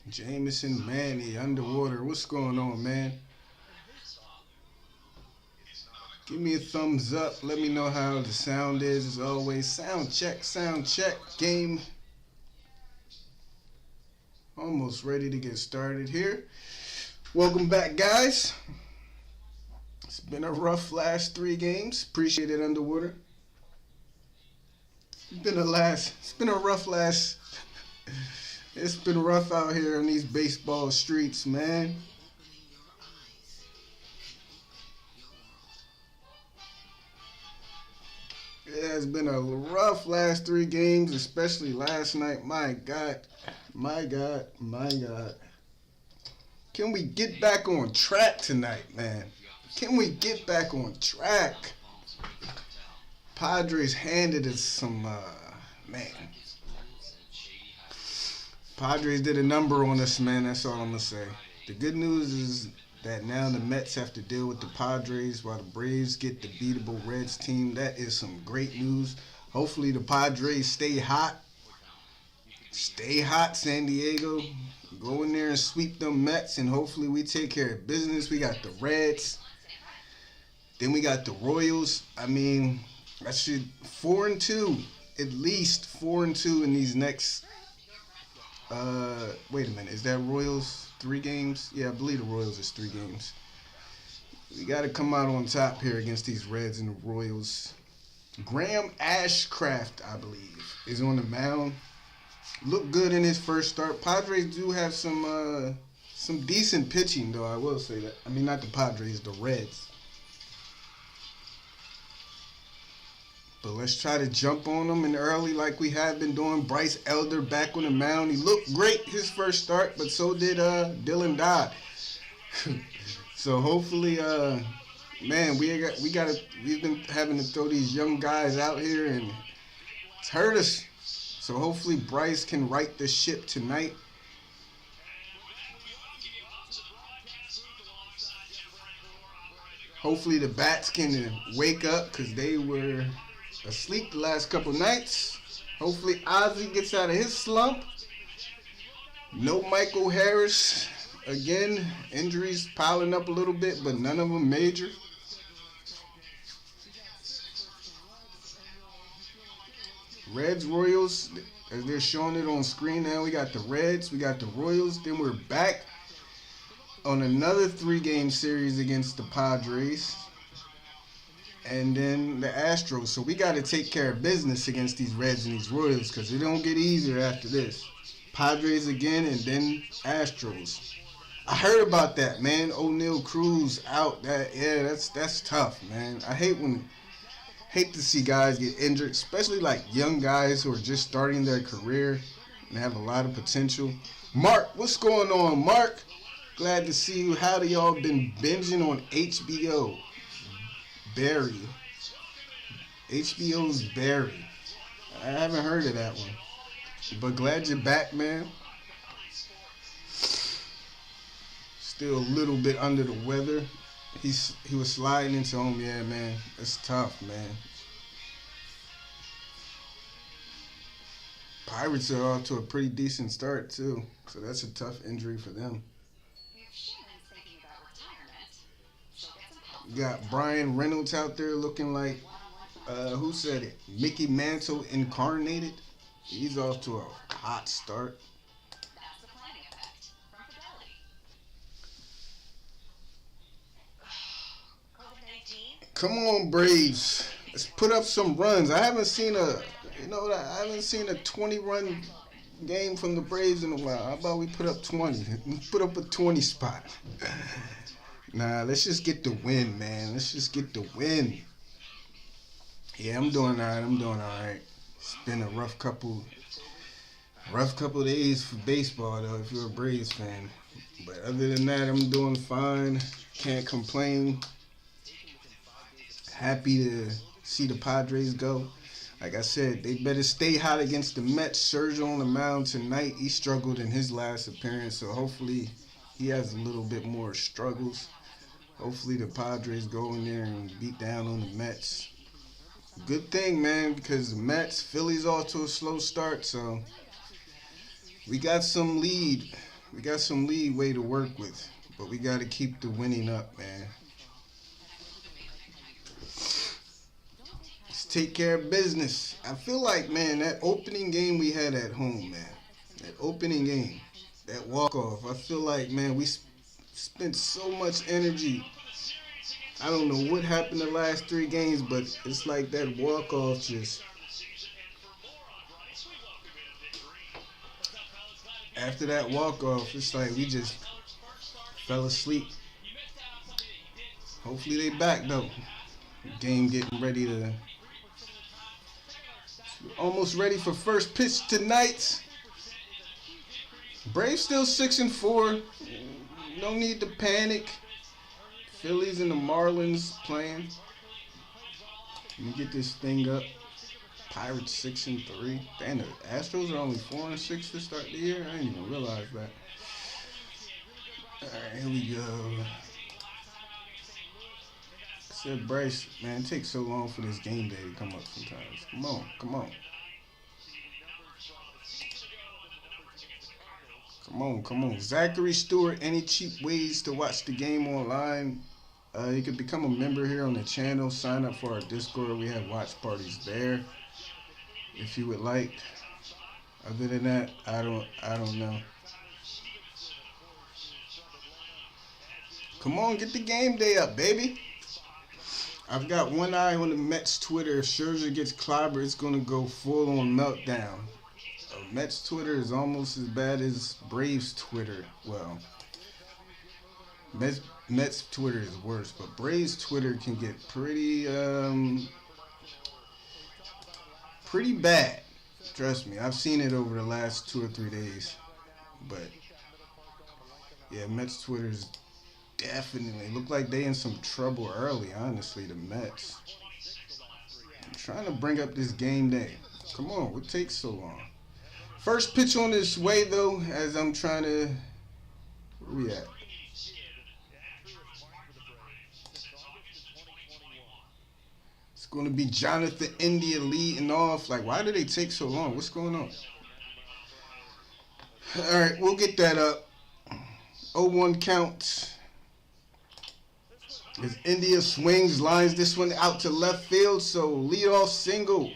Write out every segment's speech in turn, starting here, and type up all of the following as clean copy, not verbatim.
Jameson Manny underwater. What's going on, man? Give me a thumbs up. Let me know how the sound is. As always, sound check, sound check. Game almost ready to get started here. Welcome back, guys. It's been a rough last 3 games. Appreciate it, underwater. It's been a rough last. It's been rough out here on these baseball streets, man. It has been a rough last 3 games, especially last night. My God. Can we get back on track tonight, man? Can we get back on track? Padres handed us some, man. Padres did a number on us, man. That's all I'm going to say. The good news is that now the Mets have to deal with the Padres while the Braves get the beatable Reds team. That is some great news. Hopefully the Padres stay hot. Stay hot, San Diego. Go in there and sweep them Mets, and hopefully we take care of business. We got the Reds. Then we got the Royals. I mean, that should 4-2. At least 4-2 in these next. Wait a minute. Is that Royals 3 games? Yeah, I believe the Royals is 3 games. We got to come out on top here against these Reds and the Royals. Graham Ashcraft, I believe, is on the mound. Looked good in his first start. Padres do have some decent pitching, though, I will say that. I mean, not the Padres, the Reds. But let's try to jump on them in early like we have been doing. Bryce Elder back on the mound. He looked great his first start, but so did Dylan Dodd. So hopefully, man, we've been having to throw these young guys out here, and it's hurt us. So hopefully Bryce can right the ship tonight. Hopefully the bats can wake up because they were asleep the last couple nights. Hopefully Ozzie gets out of his slump. No Michael Harris. Again, injuries piling up a little bit, but none of them major. Reds, Royals, as they're showing it on screen now, we got the Reds, we got the Royals. Then we're back on another 3-game series against the Padres. And then the Astros. So we got to take care of business against these Reds and these Royals because it don't get easier after this. Padres again and then Astros. I heard about that, man. O'Neal Cruz out. That's tough, man. I hate to see guys get injured, especially like young guys who are just starting their career and have a lot of potential. Mark, what's going on, Mark? Glad to see you. How do y'all been binging on HBO? Barry. HBO's Barry. I haven't heard of that one. But glad you're back, man. Still a little bit under the weather. He was sliding into home. Yeah, man. It's tough, man. Pirates are off to a pretty decent start, too. So that's a tough injury for them. You got Brian Reynolds out there looking like, who said it? Mickey Mantle incarnated. He's off to a hot start. Come on, Braves. Let's put up some runs. I haven't seen a 20-run game from the Braves in a while. How about we put up 20? Put up a 20 spot. Nah, let's just get the win, man. Let's just get the win. Yeah, I'm doing all right. It's been a rough couple days for baseball, though, if you're a Braves fan. But other than that, I'm doing fine. Can't complain. Happy to see the Padres go. Like I said, they better stay hot against the Mets. Sergio on the mound tonight. He struggled in his last appearance, so hopefully he has a little bit more struggles. Hopefully the Padres go in there and beat down on the Mets. Good thing, man, because the Mets, Phillies off to a slow start, so we got some lead. We got some leeway to work with, but we got to keep the winning up, man. Let's take care of business. I feel like, man, that opening game we had at home, man, that opening game, that walk off. I feel like, man, we spent so much energy. I don't know what happened the last three games, but it's like that walk off just after that walk off, it's like we just fell asleep. Hopefully they back though. Game getting ready to almost ready for first pitch tonight. Braves still 6-4. No need to panic. Phillies and the Marlins playing. Let me get this thing up. Pirates 6-3. Damn, the Astros are only 4-6 to start the year. I didn't even realize that. All right, here we go. I said Bryce, man, it takes so long for this game day to come up sometimes. Come on, come on. Come on, come on. Zachary Stewart, any cheap ways to watch the game online? You can become a member here on the channel. Sign up for our Discord. We have watch parties there if you would like. Other than that, I don't know. Come on, get the game day up, baby. I've got one eye on the Mets Twitter. If Scherzer gets clobbered, it's going to go full on meltdown. Mets Twitter is almost as bad as Braves Twitter. Well, Mets Twitter is worse, but Braves Twitter can get pretty bad. Trust me, I've seen it over the last 2 or 3 days. But yeah, Mets Twitter is definitely look like they in some trouble early. Honestly, the Mets. I'm trying to bring up this game day. Come on, what takes so long? First pitch on this way, though, as I'm trying to... Where we at? It's going to be Jonathan India leading off. Like, why do they take so long? What's going on? All right, we'll get that up. 0-1 count. As India swings, lines this one out to left field. So, leadoff single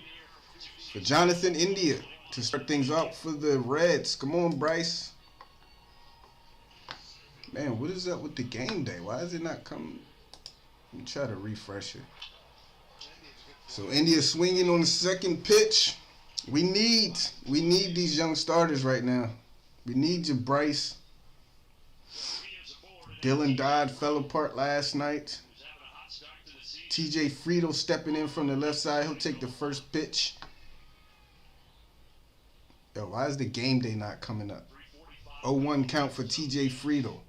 for Jonathan India to start things off for the Reds. Come on, Bryce. Man, what is up with the game day? Why is it not coming? Let me try to refresh it. So India swinging on the second pitch. We need these young starters right now. We need you, Bryce. Dylan Dodd fell apart last night. TJ Friedel stepping in from the left side. He'll take the first pitch. Yo, why is the game day not coming up? 0-1 count for TJ Friedel.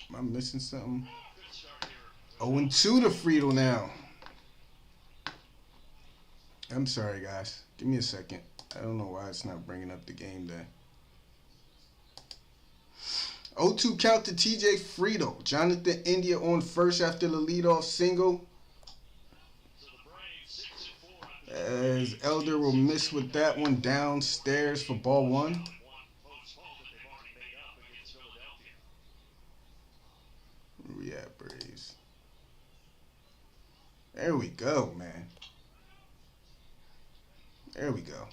Am I missing something? 0-2 to Friedel now. I'm sorry, guys. Give me a second. I don't know why it's not bringing up the game day. 0-2 count to TJ Friedel. Jonathan India on first after the leadoff single. As Elder will miss with that one downstairs for ball one. Where we at, Braves? There we go, man. There we go.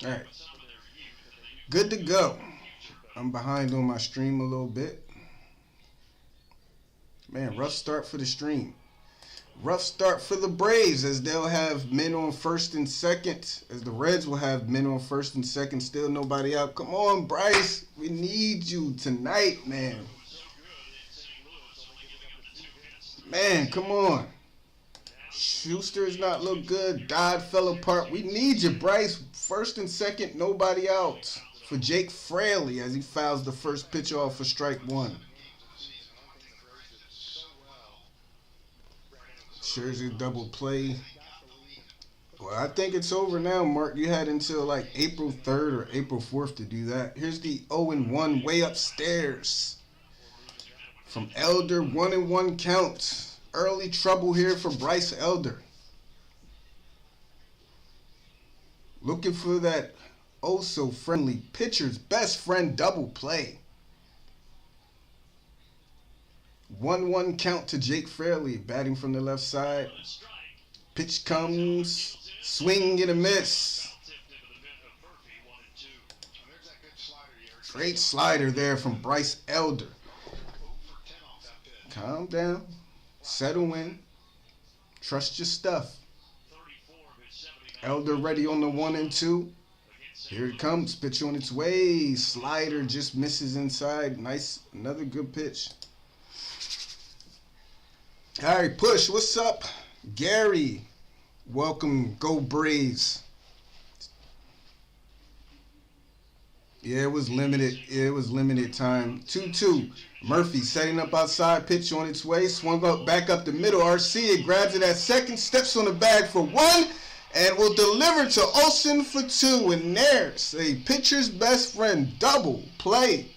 All right. Good to go. I'm behind on my stream a little bit. Man, rough start for the stream. Rough start for the Braves as they'll have men on first and second. As the Reds will have men on first and second. Still nobody out. Come on, Bryce. We need you tonight, man. Man, come on. Schuster has not looked good. Dodd fell apart. We need you, Bryce. First and second, nobody out. For Jake Fraley as he fouls the first pitch off for strike one. Scherzer double play. Well, I think it's over now, Mark. You had until like April 3rd or April 4th to do that. Here's the 0-1 way upstairs from Elder. 1-1 count. Early trouble here for Bryce Elder. Looking for that oh so friendly pitcher's best friend double play. 1-1 count to Jake Fairley, batting from the left side. Pitch comes, swing and a miss. Great slider there from Bryce Elder. Calm down, settle in, trust your stuff. Elder ready on the 1-2. Here it comes, pitch on its way. Slider just misses inside. Nice, another good pitch. All right, push. What's up, Gary? Welcome, go Braves. Yeah, it was limited. It was limited time. 2-2. Murphy setting up outside, pitch on its way. Swung up, back up the middle. Arcia grabs it at second, steps on the bag for 1, and will deliver to Olsen for 2. And there's a pitcher's best friend double play.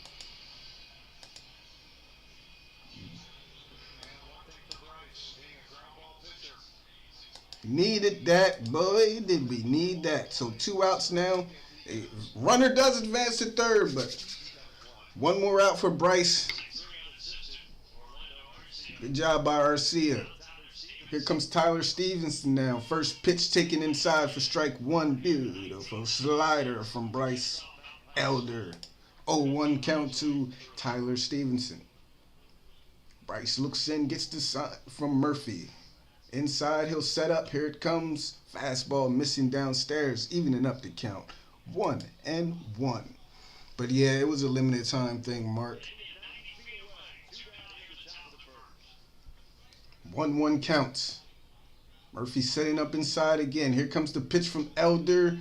Needed that, boy. Did we need that? So 2 outs now. A runner does advance to third, but 1 more out for Bryce. Good job by Arcia. Here comes Tyler Stevenson now. First pitch taken inside for strike 1. Beautiful slider from Bryce Elder. 0-1 count to Tyler Stevenson. Bryce looks in, gets the sign from Murphy. Inside, he'll set up. Here it comes. Fastball missing downstairs, evening up the count. 1-1. But yeah, it was a limited time thing, Mark. 1-1 counts. Murphy setting up inside again. Here comes the pitch from Elder.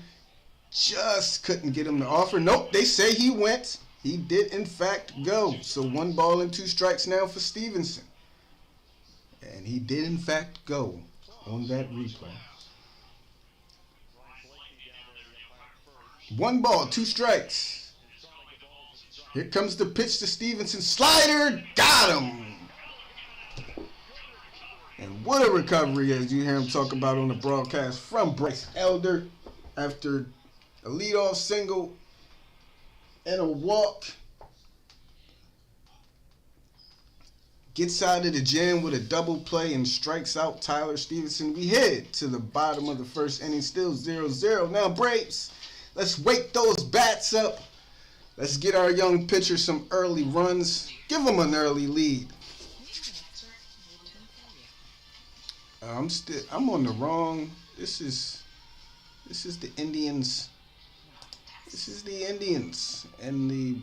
Just couldn't get him to offer. Nope, they say he went. He did, in fact, go. So 1 ball and 2 strikes now for Stevenson. And he did, in fact, go on that replay. 1 ball, 2 strikes. Here comes the pitch to Stevenson. Slider, got him. And what a recovery, as you hear him talk about on the broadcast, from Bryce Elder after a leadoff single and a walk. Gets out of the jam with a double play and strikes out Tyler Stevenson. We head to the bottom of the first inning, still 0-0. Now, Braves, let's wake those bats up. Let's get our young pitcher some early runs. Give them an early lead. I'm on the wrong. This is the Indians. This is the Indians and the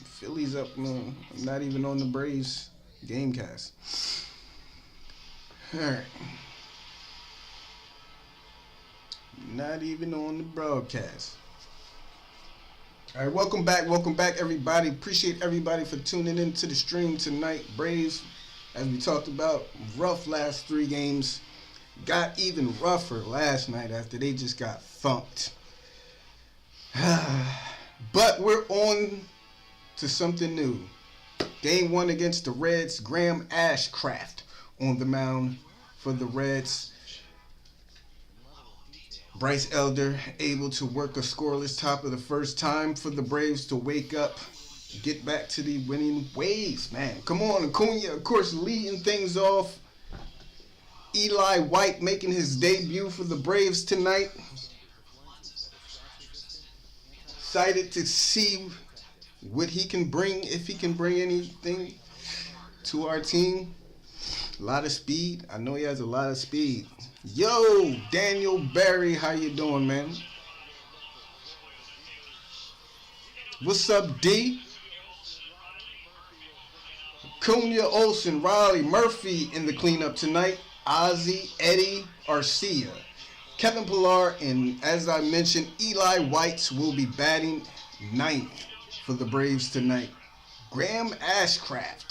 Phillies up. No, I'm not even on the Braves Gamecast. All right. Not even on the broadcast. All right, welcome back, everybody. Appreciate everybody for tuning in to the stream tonight. Braves, as we talked about, rough last 3 games. Got even rougher last night after they just got thumped. But we're on to something new. Game 1 against the Reds. Graham Ashcraft on the mound for the Reds. Bryce Elder able to work a scoreless top of the first. Time for the Braves to wake up, get back to the winning ways, man. Come on, Acuna, of course, leading things off. Eli White making his debut for the Braves tonight. Excited to see what he can bring, if he can bring anything to our team. A lot of speed. I know he has a lot of speed. Yo, Daniel Barry, how you doing, man? What's up, D? Acuna, Olsen, Riley, Murphy in the cleanup tonight. Ozzie, Eddie, Arcia, Kevin Pillar, and as I mentioned, Eli White will be batting 9th for the Braves tonight. Graham Ashcraft.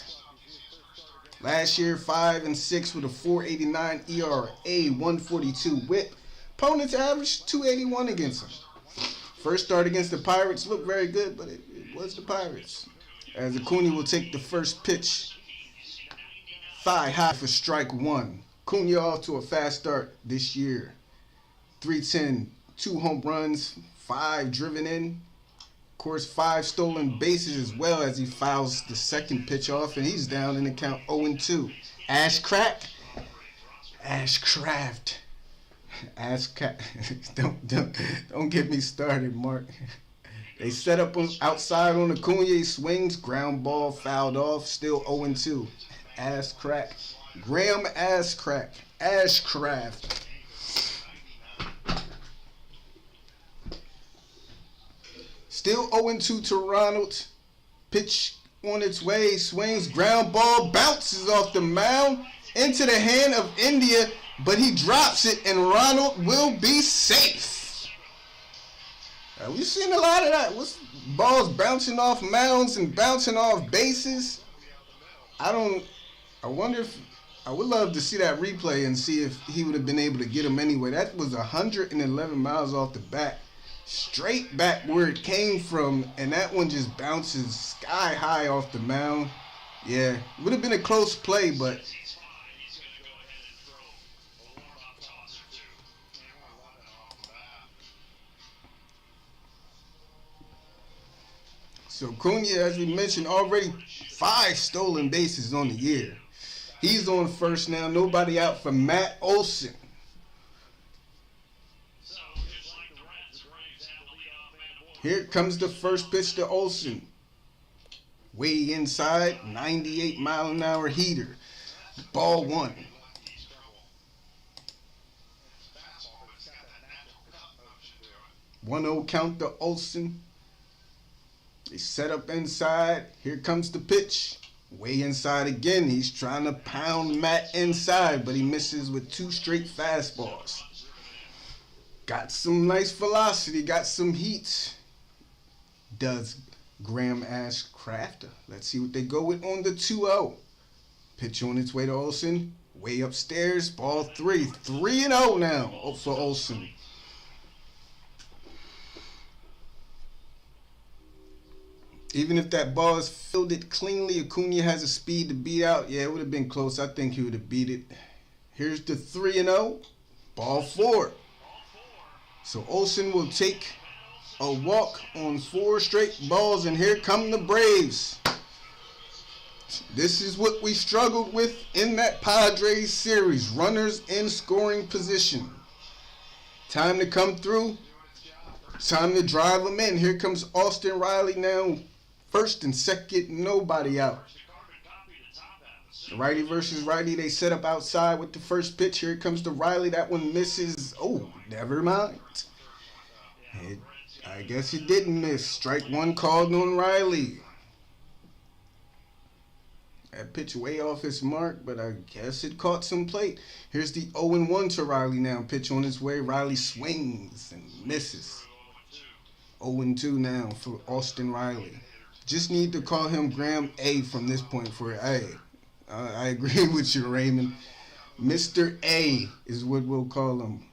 Last year, 5-6 with a 4.89 ERA, 142 WHIP. Opponents averaged 281 against him. First start against the Pirates looked very good, but it was the Pirates. As Acuna will take the first pitch. Thigh high for strike one. Acuna off to a fast start this year. 310, 2 home runs, 5 driven in. Of course, 5 stolen bases as well as he fouls the second pitch off, and he's down in the count 0-2. Ashcraft. Don't get me started, Mark. They set up outside on Acuna. He swings, ground ball, fouled off, still 0-2. Graham Ashcraft. Still 0-2 to Ronald. Pitch on its way, swings, ground ball, bounces off the mound into the hand of India, but he drops it, and Ronald will be safe. We've seen a lot of that. Balls bouncing off mounds and bouncing off bases. I would love to see that replay and see if he would have been able to get him anyway. That was 111 miles off the bat, straight back where it came from, and that one just bounces sky high off the mound. Yeah, would have been a close play, but so Acuna, as we mentioned, already 5 stolen bases on the year. He's on first now. Nobody out for Matt Olson. Here comes the first pitch to Olson. Way inside, 98-mile-an-hour heater. Ball 1. One 0 count to Olson. They set up inside. Here comes the pitch. Way inside again. He's trying to pound Matt inside, but he misses with 2 straight fastballs. Got some nice velocity. Got some heat. Does Graham Ashcraft. Let's see what they go with on the 2-0. Pitch on its way to Olson. Way upstairs. Ball 3. 3-0 now for Olson. Even if that ball is fielded cleanly, Acuna has a speed to beat out. Yeah, it would have been close. I think he would have beat it. Here's the 3-0. Ball 4. So Olson will take a walk on 4 straight balls, and here come the Braves. This is what we struggled with in that Padres series. Runners in scoring position. Time to come through. Time to drive them in. Here comes Austin Riley now. First and second, nobody out. Righty versus righty. They set up outside with the first pitch. Here comes the Riley. That one misses. Oh, never mind. I guess he didn't miss. Strike 1 called on Riley. That pitch way off his mark, but I guess it caught some plate. Here's the 0-1 to Riley now. Pitch on his way. Riley swings and misses. 0-2 now for Austin Riley. Just need to call him Graham A from this point forward. I agree with you, Raymond. Mr. A is what we'll call him.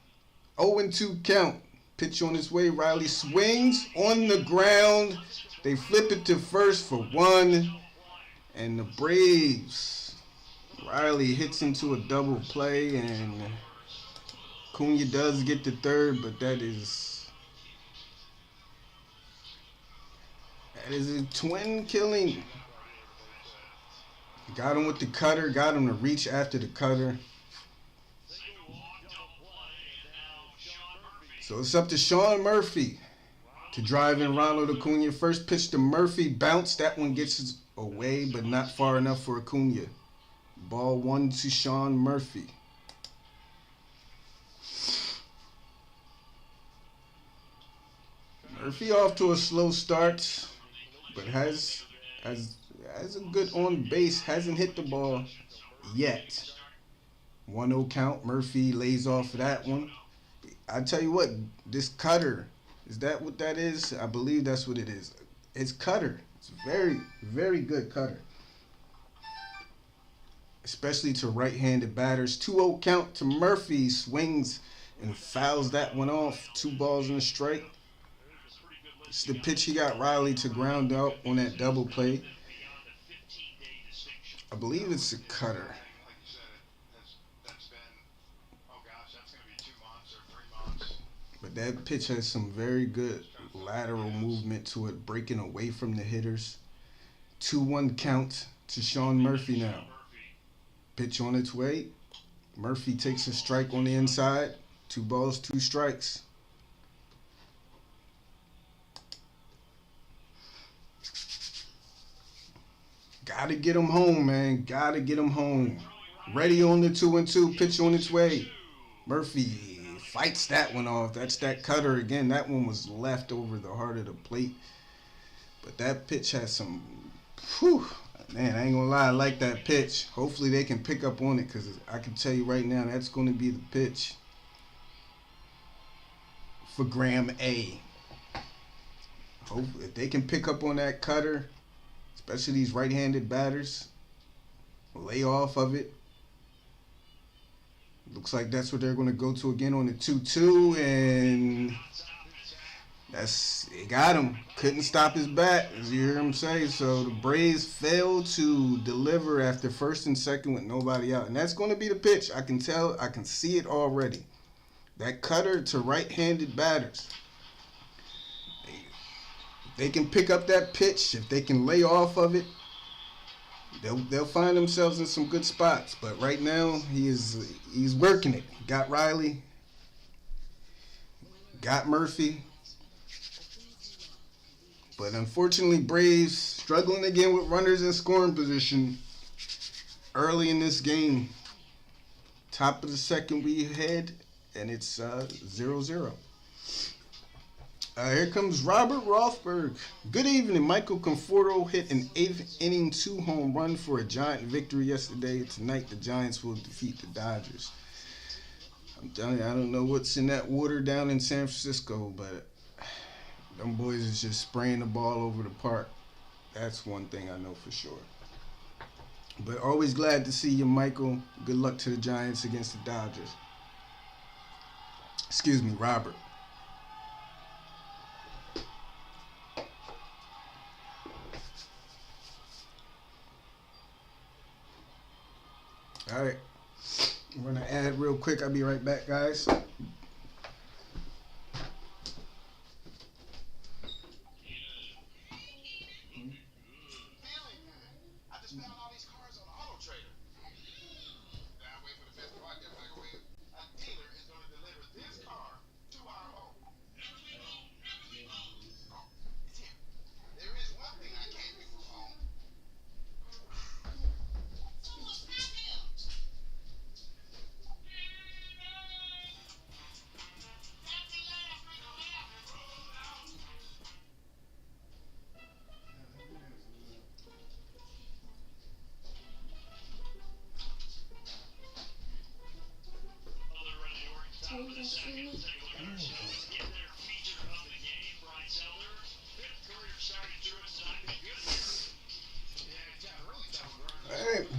0-2 count. Pitch on his way. Riley swings on the ground. They flip it to first for 1. And the Braves. Riley hits into a double play, and Acuna does get the third, but that is a twin killing. Got him with the cutter. Got him to reach after the cutter. So it's up to Sean Murphy to drive in Ronald Acuna. First pitch to Murphy. Bounce. That one gets away, but not far enough for Acuna. Ball 1 to Sean Murphy. Murphy off to a slow start, but has a good on base. Hasn't hit the ball yet. 1-0 count. Murphy lays off that one. I tell you what, this cutter, is that what that is? I believe that's what it is. It's cutter. It's very, very good cutter. Especially to right-handed batters. 2-0 count to Murphy. Swings and fouls that one off. 2 balls and a strike. It's the pitch he got Riley to ground out on that double play. I believe it's a cutter. But that pitch has some very good lateral movement to it, breaking away from the hitters. 2-1 count to Sean Murphy now. Pitch on its way. Murphy takes a strike on the inside. 2 balls, 2 strikes. Gotta get him home, man. Gotta get him home. Ready on the 2-2. Pitch on its way. Murphy fights that one off. That's that cutter again. That one was left over the heart of the plate. But that pitch has some... Whew, man, I ain't gonna lie. I like that pitch. Hopefully they can pick up on it, because I can tell you right now, that's going to be the pitch for Graham A. Hopefully, if they can pick up on that cutter, especially these right-handed batters, lay off of it. Looks like that's what they're going to go to again on the 2-2, and it got him. Couldn't stop his bat, as you hear him say. So the Braves failed to deliver after first and second with nobody out, and that's going to be the pitch. I can tell, I can see it already. That cutter to right-handed batters. If they can pick up that pitch, if they can lay off of it, they'll find themselves in some good spots. But right now, he's working it. Got Riley. Got Murphy. But unfortunately, Braves struggling again with runners in scoring position early in this game. Top of the second we head, and it's 0-0. Here comes Robert Rothberg. Good evening. Michael Conforto hit an 8th inning 2-home run for a Giant victory yesterday. Tonight, the Giants will defeat the Dodgers. I'm telling you, I don't know what's in that water down in San Francisco, but them boys is just spraying the ball over the park. That's one thing I know for sure. But always glad to see you, Michael. Good luck to the Giants against the Dodgers. Excuse me, Robert. All right, I'm going to add real quick. I'll be right back, guys.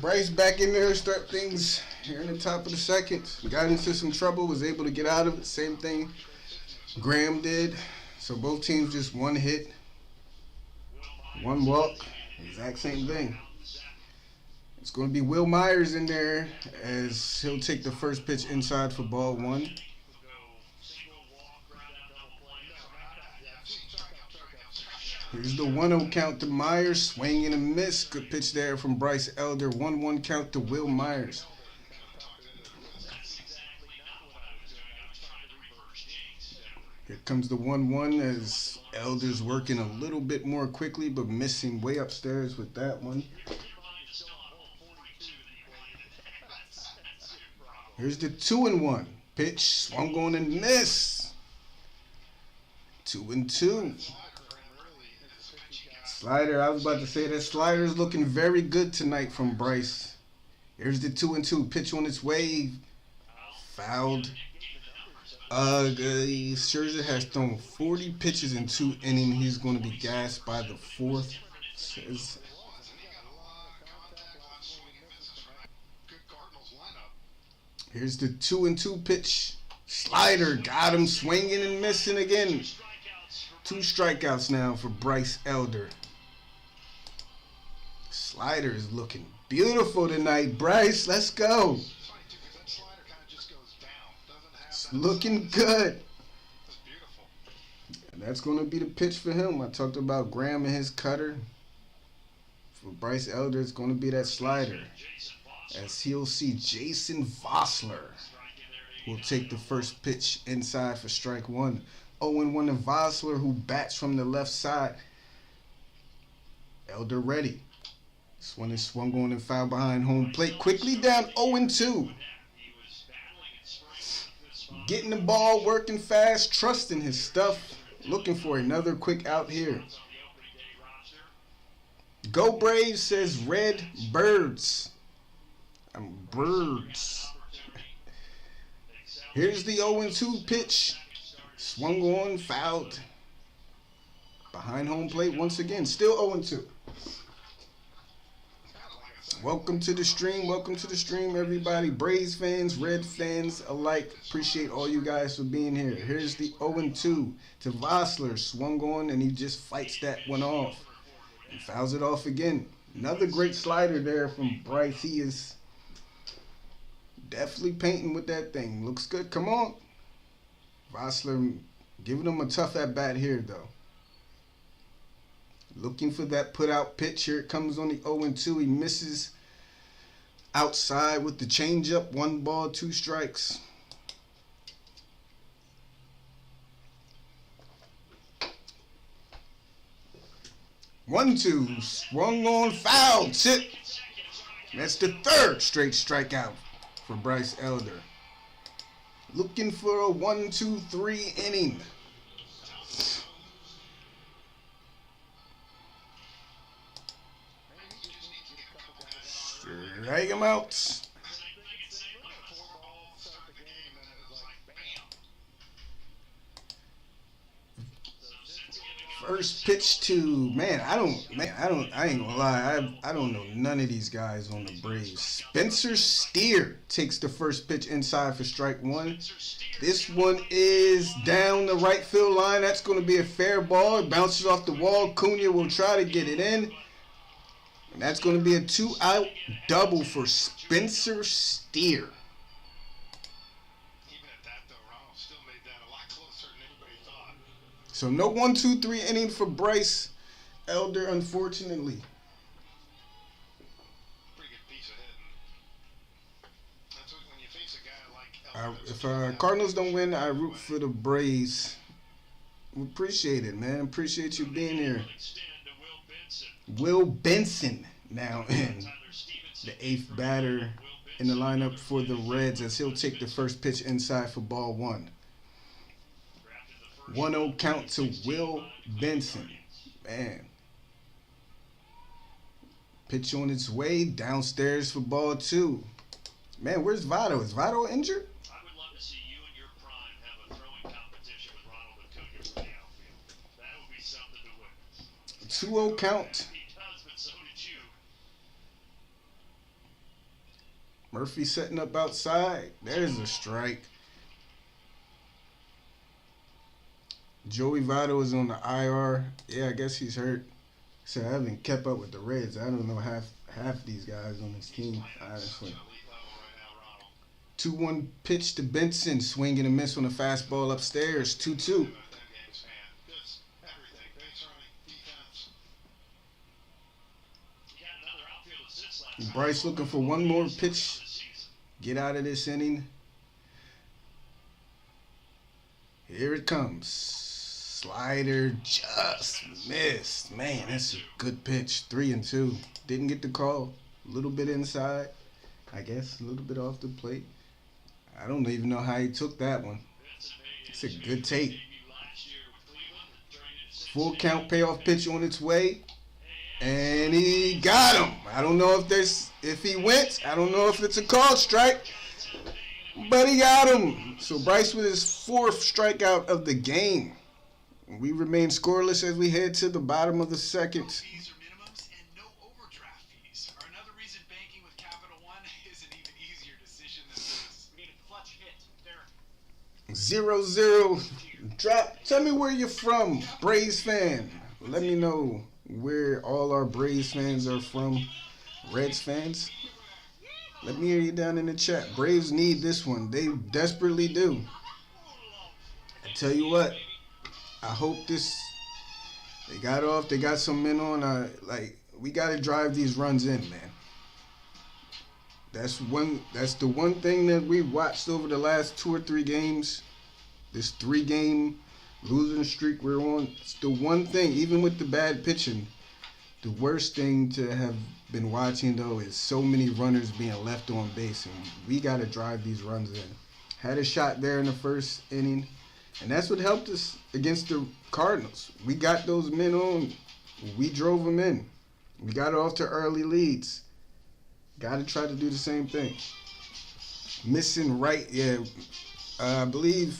Bryce back in there to start things here in the top of the second. Got into some trouble, was able to get out of it. Same thing Graham did. So both teams just 1 hit, 1 walk. Exact same thing. It's going to be Will Myers in there as he'll take the first pitch inside for ball 1. Here's the 1-0 count to Myers. Swing and a miss. Good pitch there from Bryce Elder. 1-1 count to Will Myers. Here comes the 1-1 as Elder's working a little bit more quickly, but missing way upstairs with that one. Here's the 2-1 pitch. Swung on and miss. 2-2. Slider, I was about to say that slider is looking very good tonight from Bryce. Here's the 2-2 pitch on its way. Fouled. Scherzer has thrown 40 pitches in 2 innings. He's going to be gassed by the 4th. Here's the 2-2 pitch. Slider got him, swinging and missing again. 2 strikeouts now for Bryce Elder. Slider is looking beautiful tonight, Bryce. Let's go. It's looking good. And that's going to be the pitch for him. I talked about Graham and his cutter. For Bryce Elder, it's going to be that slider. As he'll see Jason Vossler will take the first pitch inside for strike 1. 0-1 to Vossler, who bats from the left side. Elder ready. This one is swung on and foul behind home plate. Quickly down 0-2. Getting the ball, working fast, trusting his stuff. Looking for another quick out here. Go Braves, says Red Birds. Birds. Here's the 0-2 pitch. Swung on, fouled. Behind home plate once again. Still 0-2. Welcome to the stream. Welcome to the stream, everybody. Braves fans, Red fans alike. Appreciate all you guys for being here. Here's the 0-2 to Vossler. Swung on, and he just fights that one off. And fouls it off again. Another great slider there from Bryce. He is definitely painting with that thing. Looks good. Come on. Vossler giving him a tough at-bat here, though. Looking for that put-out pitch. Here it comes on the 0-2. He misses outside with the changeup. 1 ball, 2 strikes. One, two, swung on, fouled, hit. That's the 3rd straight strikeout for Bryce Elder. Looking for a 1-2-3 inning. Strike him out. First pitch to I ain't gonna lie, I don't know none of these guys on the Braves. Spencer Steer takes the first pitch inside for strike 1. This one is down the right field line. That's gonna be a fair ball. It bounces off the wall. Cunha will try to get it in. And that's gonna be a 2-out double for Spencer Steer. So no 1-2-3 inning for Bryce Elder, unfortunately. If Cardinals don't win, I root for the Braves. We appreciate it, man. Appreciate you being here. Will Benson now in the 8th batter in the lineup for the Reds, as he'll take the first pitch inside for ball 1. 1-0 count to Will Benson. Man. Pitch on its way downstairs for ball 2. Man, where's Votto? Is Votto injured? I would love to see you in your prime have a throwing competition with Ronald Acuna for the outfield. That would be something to witness. 2-0 count. He does, but so did you. Murphy setting up outside. There's a strike. Joey Votto is on the IR. Yeah, I guess he's hurt. So I haven't kept up with the Reds. I don't know half these guys on this team, honestly. 2-1 pitch to Benson. Swing and a miss on a fastball upstairs. 2-2. Bryce looking for one more pitch. Get out of this inning. Here it comes. Slider just missed. Man, that's a good pitch. 3-2. Didn't get the call. A little bit inside, I guess. A little bit off the plate. I don't even know how he took that one. It's a good take. Full count payoff pitch on its way. And he got him. I don't know if he went. I don't know if it's a called strike. But he got him. So Bryce with his 4th strikeout of the game. We remain scoreless as we head to the bottom of the 2nd. Fees or minimums and no overdraft fees are another reason banking with Capital One is an even easier decision than this. We need a clutch hit, Derek. 0-0. Drop. Tell me where you're from, Braves fan. Let me know where all our Braves fans are from. Reds fans. Let me hear you down in the chat. Braves need this one. They desperately do. I tell you what. I hope this. They got off. They got some men on. We gotta drive these runs in, man. That's the one thing that we watched over the last 2 or 3 games. This 3-game losing streak we're on. It's the one thing, even with the bad pitching. The worst thing to have been watching though is so many runners being left on base, and we gotta drive these runs in. Had a shot there in the first inning, and that's what helped us against the Cardinals. We got those men on. We drove them in. We got off to early leads. Got to try to do the same thing. Missing Wright, yeah. I believe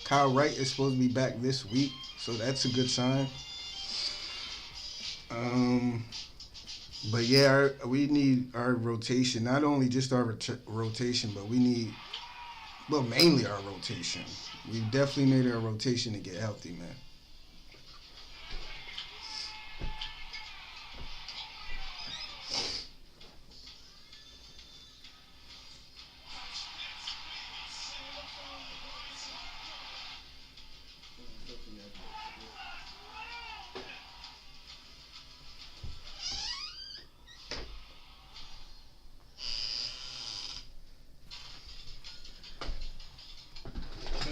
Kyle Wright is supposed to be back this week, so that's a good sign. But yeah, we need our rotation. Not only just our rotation, but we need, mainly our rotation. We definitely need our rotation to get healthy, man.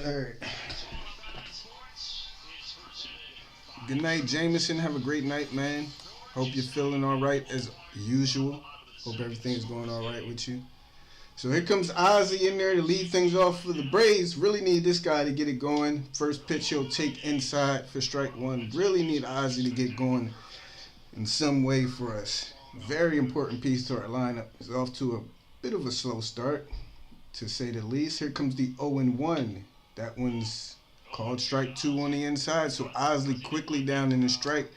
Alright. Good night, Jameson. Have a great night, man. Hope you're feeling all right as usual. Hope everything is going all right with you. So here comes Ozzie in there to lead things off for the Braves. Really need this guy to get it going. First pitch he'll take inside for strike 1. Really need Ozzie to get going in some way for us. Very important piece to our lineup. It's off to a bit of a slow start, to say the least. Here comes the 0-1. That one's called strike 2 on the inside. So Ozzie quickly down in the strike.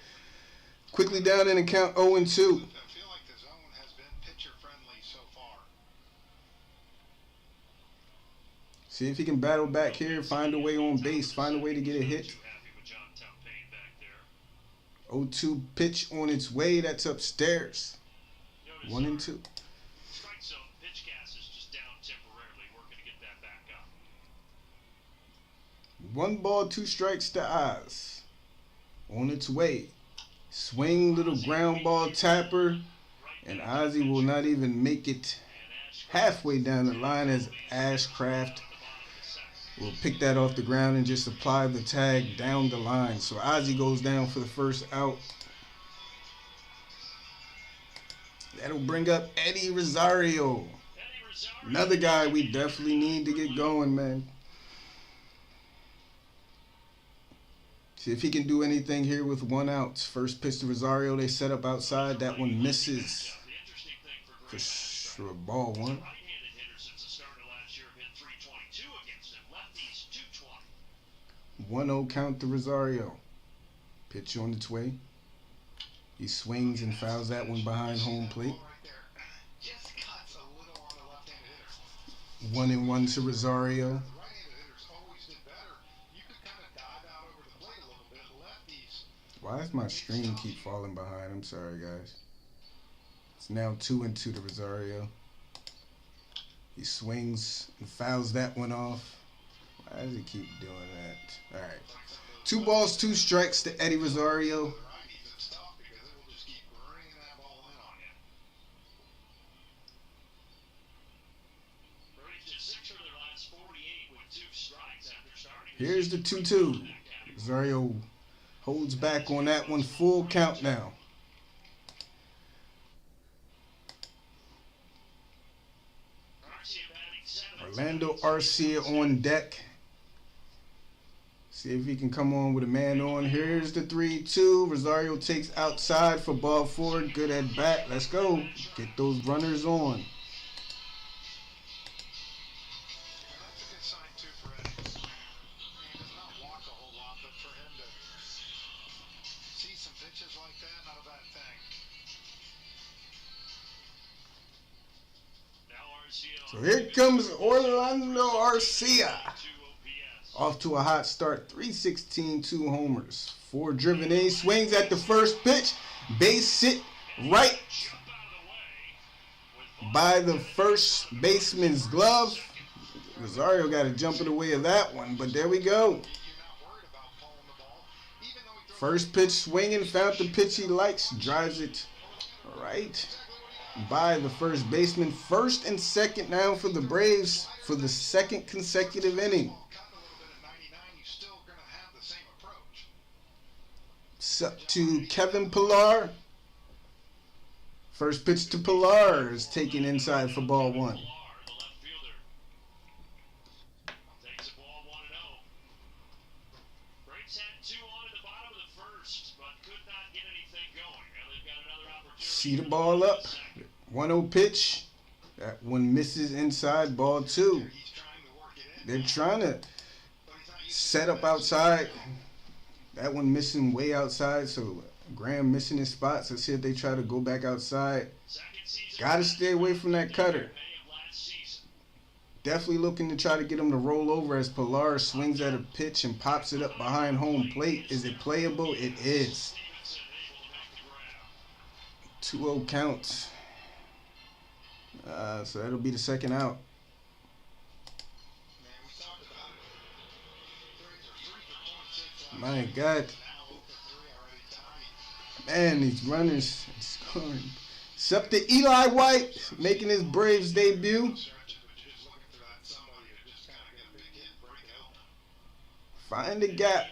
Quickly down in the count 0-2. I feel like the zone has been pitcher friendly so far. See if he can battle back here, find a way on base, find a way to get a hit. 0-2 pitch on its way. That's upstairs. 1-2. Strike zone pitch gas is just down temporarily. Working to get that back up. 1 ball, 2 strikes to Oz. On its way. Swing, little ground ball tapper. And Ozzie will not even make it halfway down the line as Ashcraft will pick that off the ground and just apply the tag down the line. So Ozzie goes down for the first out. That'll bring up Eddie Rosario. Another guy we definitely need to get going, man. See if he can do anything here with 1 out. First pitch to Rosario. They set up outside. That one misses for sure. Ball 1. 1-0 count to Rosario. Pitch on its way. He swings and fouls that one behind home plate. 1-1 to Rosario. Why does my stream keep falling behind? I'm sorry, guys. It's now 2-2 to Rosario. He swings and fouls that one off. Why does he keep doing that? All right. 2 balls, 2 strikes to Eddie Rosario. Here's the 2-2. Rosario holds back on that one. Full count now. Orlando Arcia on deck. See if he can come on with a man on. Here's the 3-2. Rosario takes outside for ball 4. Good at bat. Let's go. Get those runners on. So here comes Orlando Arcia. Off to a hot start. 316, 2 homers. 4 driven in. Swings at the first pitch. Base hit right by the first baseman's glove. Rosario got to jump in the way of that one, but there we go. First pitch swinging, found the pitch he likes, drives it right by the first baseman. First and second now for the Braves for the second consecutive inning. It's up to Kevin Pillar. First pitch to Pillar is taken inside for ball 1. See the ball up. 1-0 pitch. That one misses inside, ball 2. They're trying to set up outside. That one missing way outside, so Graham missing his spots. Let's see if they try to go back outside. Got to stay away from that cutter. Definitely looking to try to get him to roll over as Pillar swings at a pitch and pops it up behind home plate. Is it playable? It is. 2-0 count. So that'll be the second out. My God. Man, these runners scoring. It's up to Eli White making his Braves debut. Find the gap.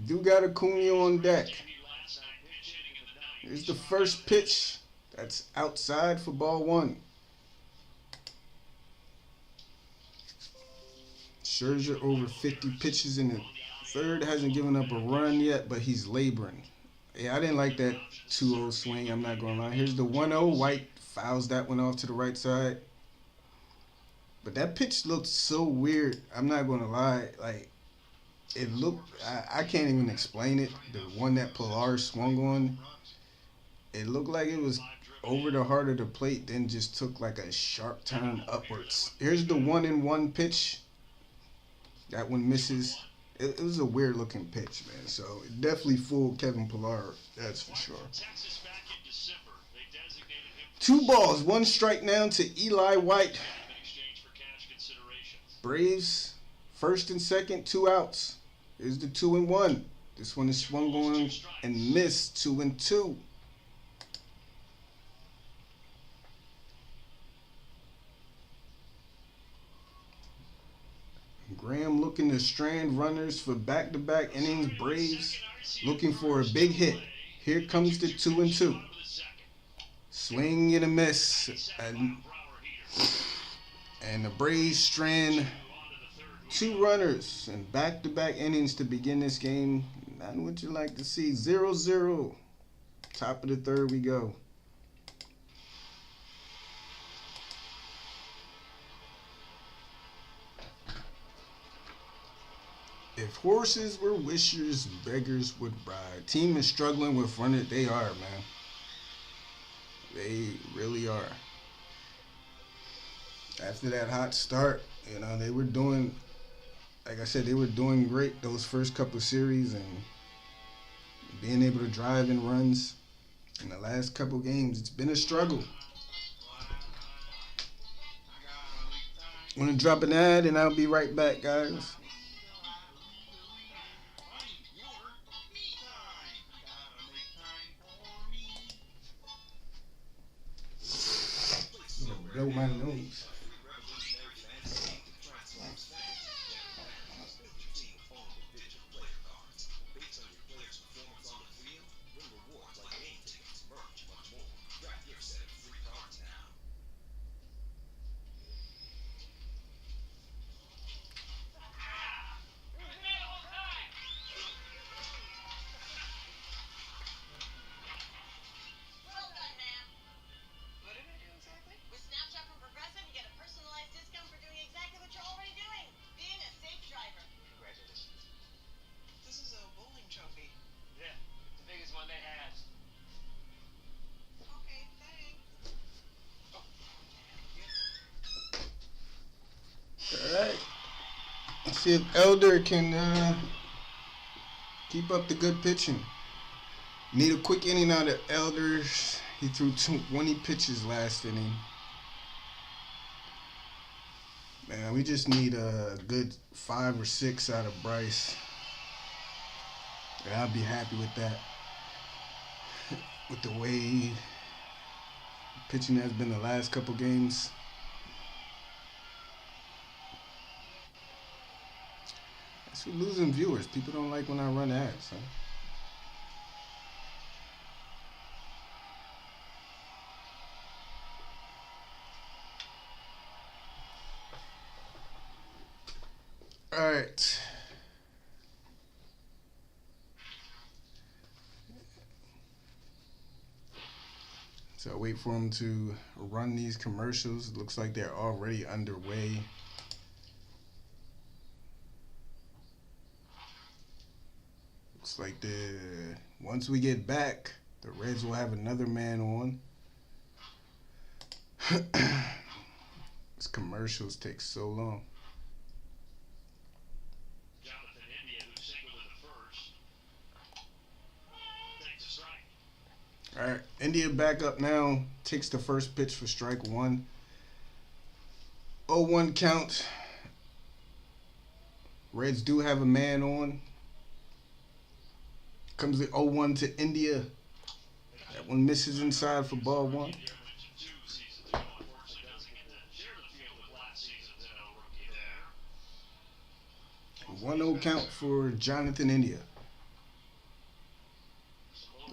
Do got Acuna on deck. Here's the first pitch. That's outside for ball 1. Scherzer over 50 pitches in the third. Hasn't given up a run yet, but he's laboring. Yeah, I didn't like that 2-0 swing. I'm not going to lie. Here's the 1-0. White fouls that one off to the right side. But that pitch looked so weird. I'm not going to lie. Like, it looked, I can't even explain it. The one that Pillar swung on, it looked like it was over the heart of the plate, then just took like a sharp turn upwards. Here's the 1-1 pitch. That one misses. It was a weird looking pitch, man. So it definitely fooled Kevin Pillar, that's for sure. 2 balls, 1 strike now to Eli White. Braves, first and second, 2 outs. Here's the 2-1. This one is swung on and missed. 2-2. Graham looking to strand runners for back-to-back innings. Braves looking for a big hit. Here comes the 2-2. Swing and a miss. And the Braves strand 2 runners in back-to-back innings to begin this game. Not what you like to see. 0-0. Top of the third we go. If horses were wishers, beggars would ride. Team is struggling with running. They are, man. They really are. After that hot start, you know, they were doing, like I said, they were doing great those first couple of series and being able to drive in runs. In the last couple games, it's been a struggle. I'm going to drop an ad and I'll be right back, guys. Blow my nose. See if Elder can keep up the good pitching. Need a quick inning out of Elder. He threw 20 pitches last inning. Man, we just need a good 5 or 6 out of Bryce. And I'll be happy with that. With the way pitching has been the last couple games. We're losing viewers. People don't like when I run ads, huh? All right. So I wait for them to run these commercials. It looks like they're already underway. Looks like once we get back, the Reds will have another man on. These commercials take so long. Jonathan India, who singled in the first, takes a strike. All right, India back up now. Takes the first pitch for strike one. 0-1 count. Reds do have a man on. Comes the 0-1 to India. That one misses inside for ball one. 1-0 count for Jonathan India.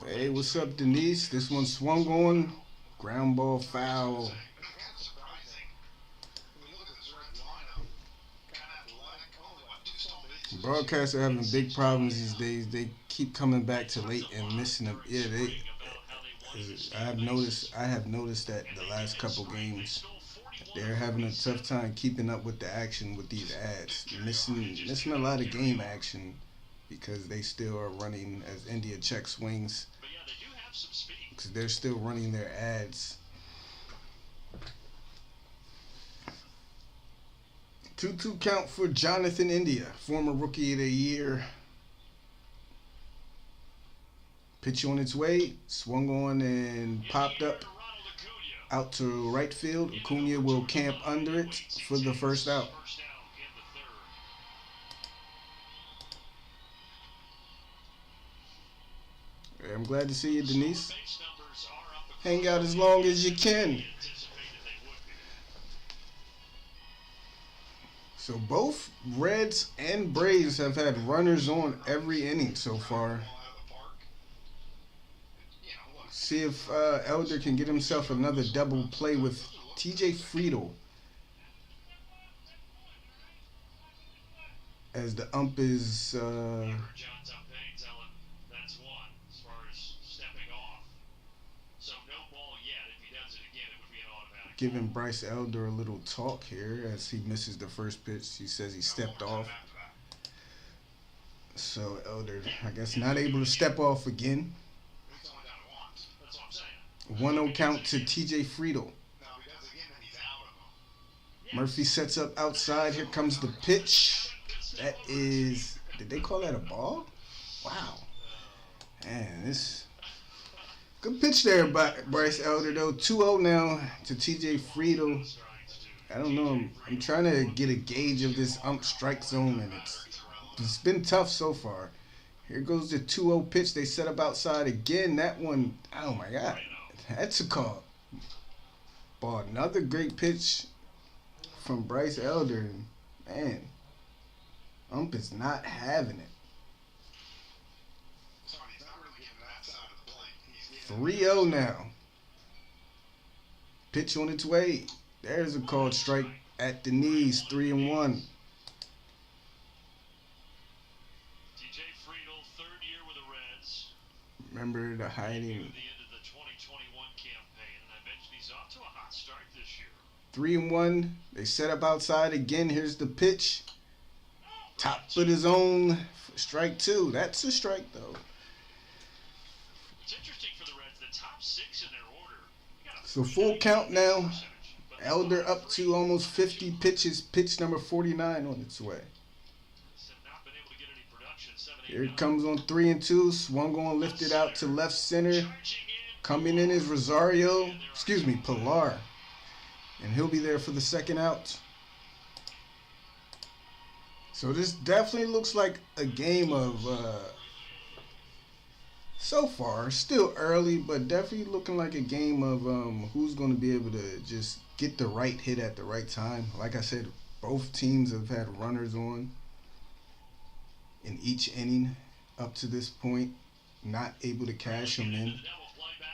Hey, what's up, Denise? This one swung on. Ground ball foul. Broadcasts are having big problems these days. They keep coming back to late and missing them. Yeah, I have noticed that the last couple games they're having a tough time keeping up with the action with these ads. Missing a lot of game action because they still are running as India check swings. Because they're still running their ads. 2-2 count for Jonathan India, former Rookie of the Year. Pitch on its way, swung on and popped up out to right field. Acuna will camp under it for the first out. I'm glad to see you, Denise. Hang out as long as you can. So both Reds and Braves have had runners on every inning so far. See if Elder can get himself another double play with TJ Friedel. As the ump is giving Bryce Elder a little talk here as he misses the first pitch. He says he stepped off. So Elder, I guess, not able to step off again. 1-0 count to TJ Friedel. Murphy sets up outside. Here comes the pitch. That is, did they call that a ball? Wow. Man, this good pitch there by Bryce Elder, though. 2-0 now to TJ Friedel. I don't know. I'm trying to get a gauge of this ump strike zone, and it's been tough so far. Here goes the 2-0 pitch. They set up outside again. That one, oh my God. That's a call. Ball, another great pitch from Bryce Elder. Man, ump is not having it. 3-0 now. Pitch on its way. There's a called strike at the knees. 3-1. TJ Friedel, third year with the Reds. Remember the hiding. The end of the 2021 campaign, and I mentioned he's off to a hot start this year. 3-1. They set up outside again. Here's the pitch. Top of his own. Strike two. That's a strike, though. It's interesting for the Reds, the top six in their order. So full count now. Elder up to almost 50 pitches. Pitch number 49 on its way. Here it comes on 3-2. Swung on, lifted out to left center. Coming in is Pilar. And he'll be there for the second out. So this definitely looks like a game of, so far, still early, but definitely looking like a game of who's going to be able to just get the right hit at the right time. Like I said, both teams have had runners on in each inning up to this point, not able to cash them in.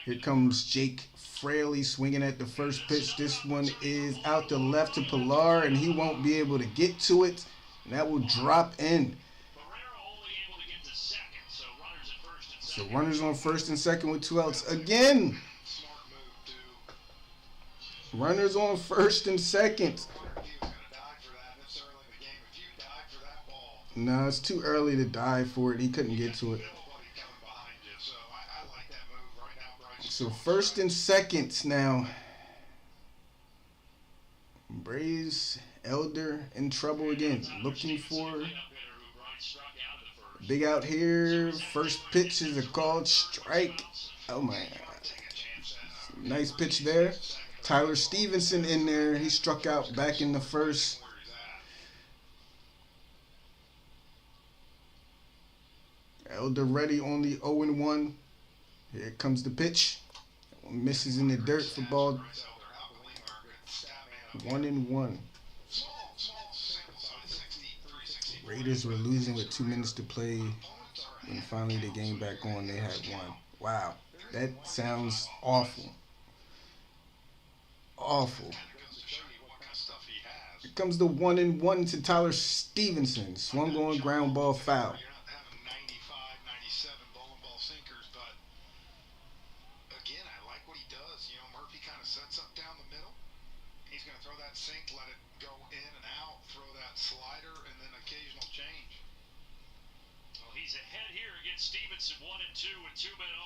Here comes Jake Fraley swinging at the first pitch. This one is out to left to Pilar, and he won't be able to get to it. And that will drop in. So runners on first and second with 2 outs again. Runners on first and second. No, it's too early to dive for it. He couldn't get to it. So first and second now. Bryce Elder in trouble again. Looking for big out here. First pitch is a called strike. Oh my God. Nice pitch there. Tyler Stevenson in there. He struck out back in the first. Elder ready on the 0-1. Here comes the pitch. That one misses in the dirt for ball 1-1. Raiders were losing with 2 minutes to play. When finally the game back on, they had won. Wow, that sounds awful. Awful. Here comes the 1-1 to Tyler Stevenson. Swung on, ground ball, foul.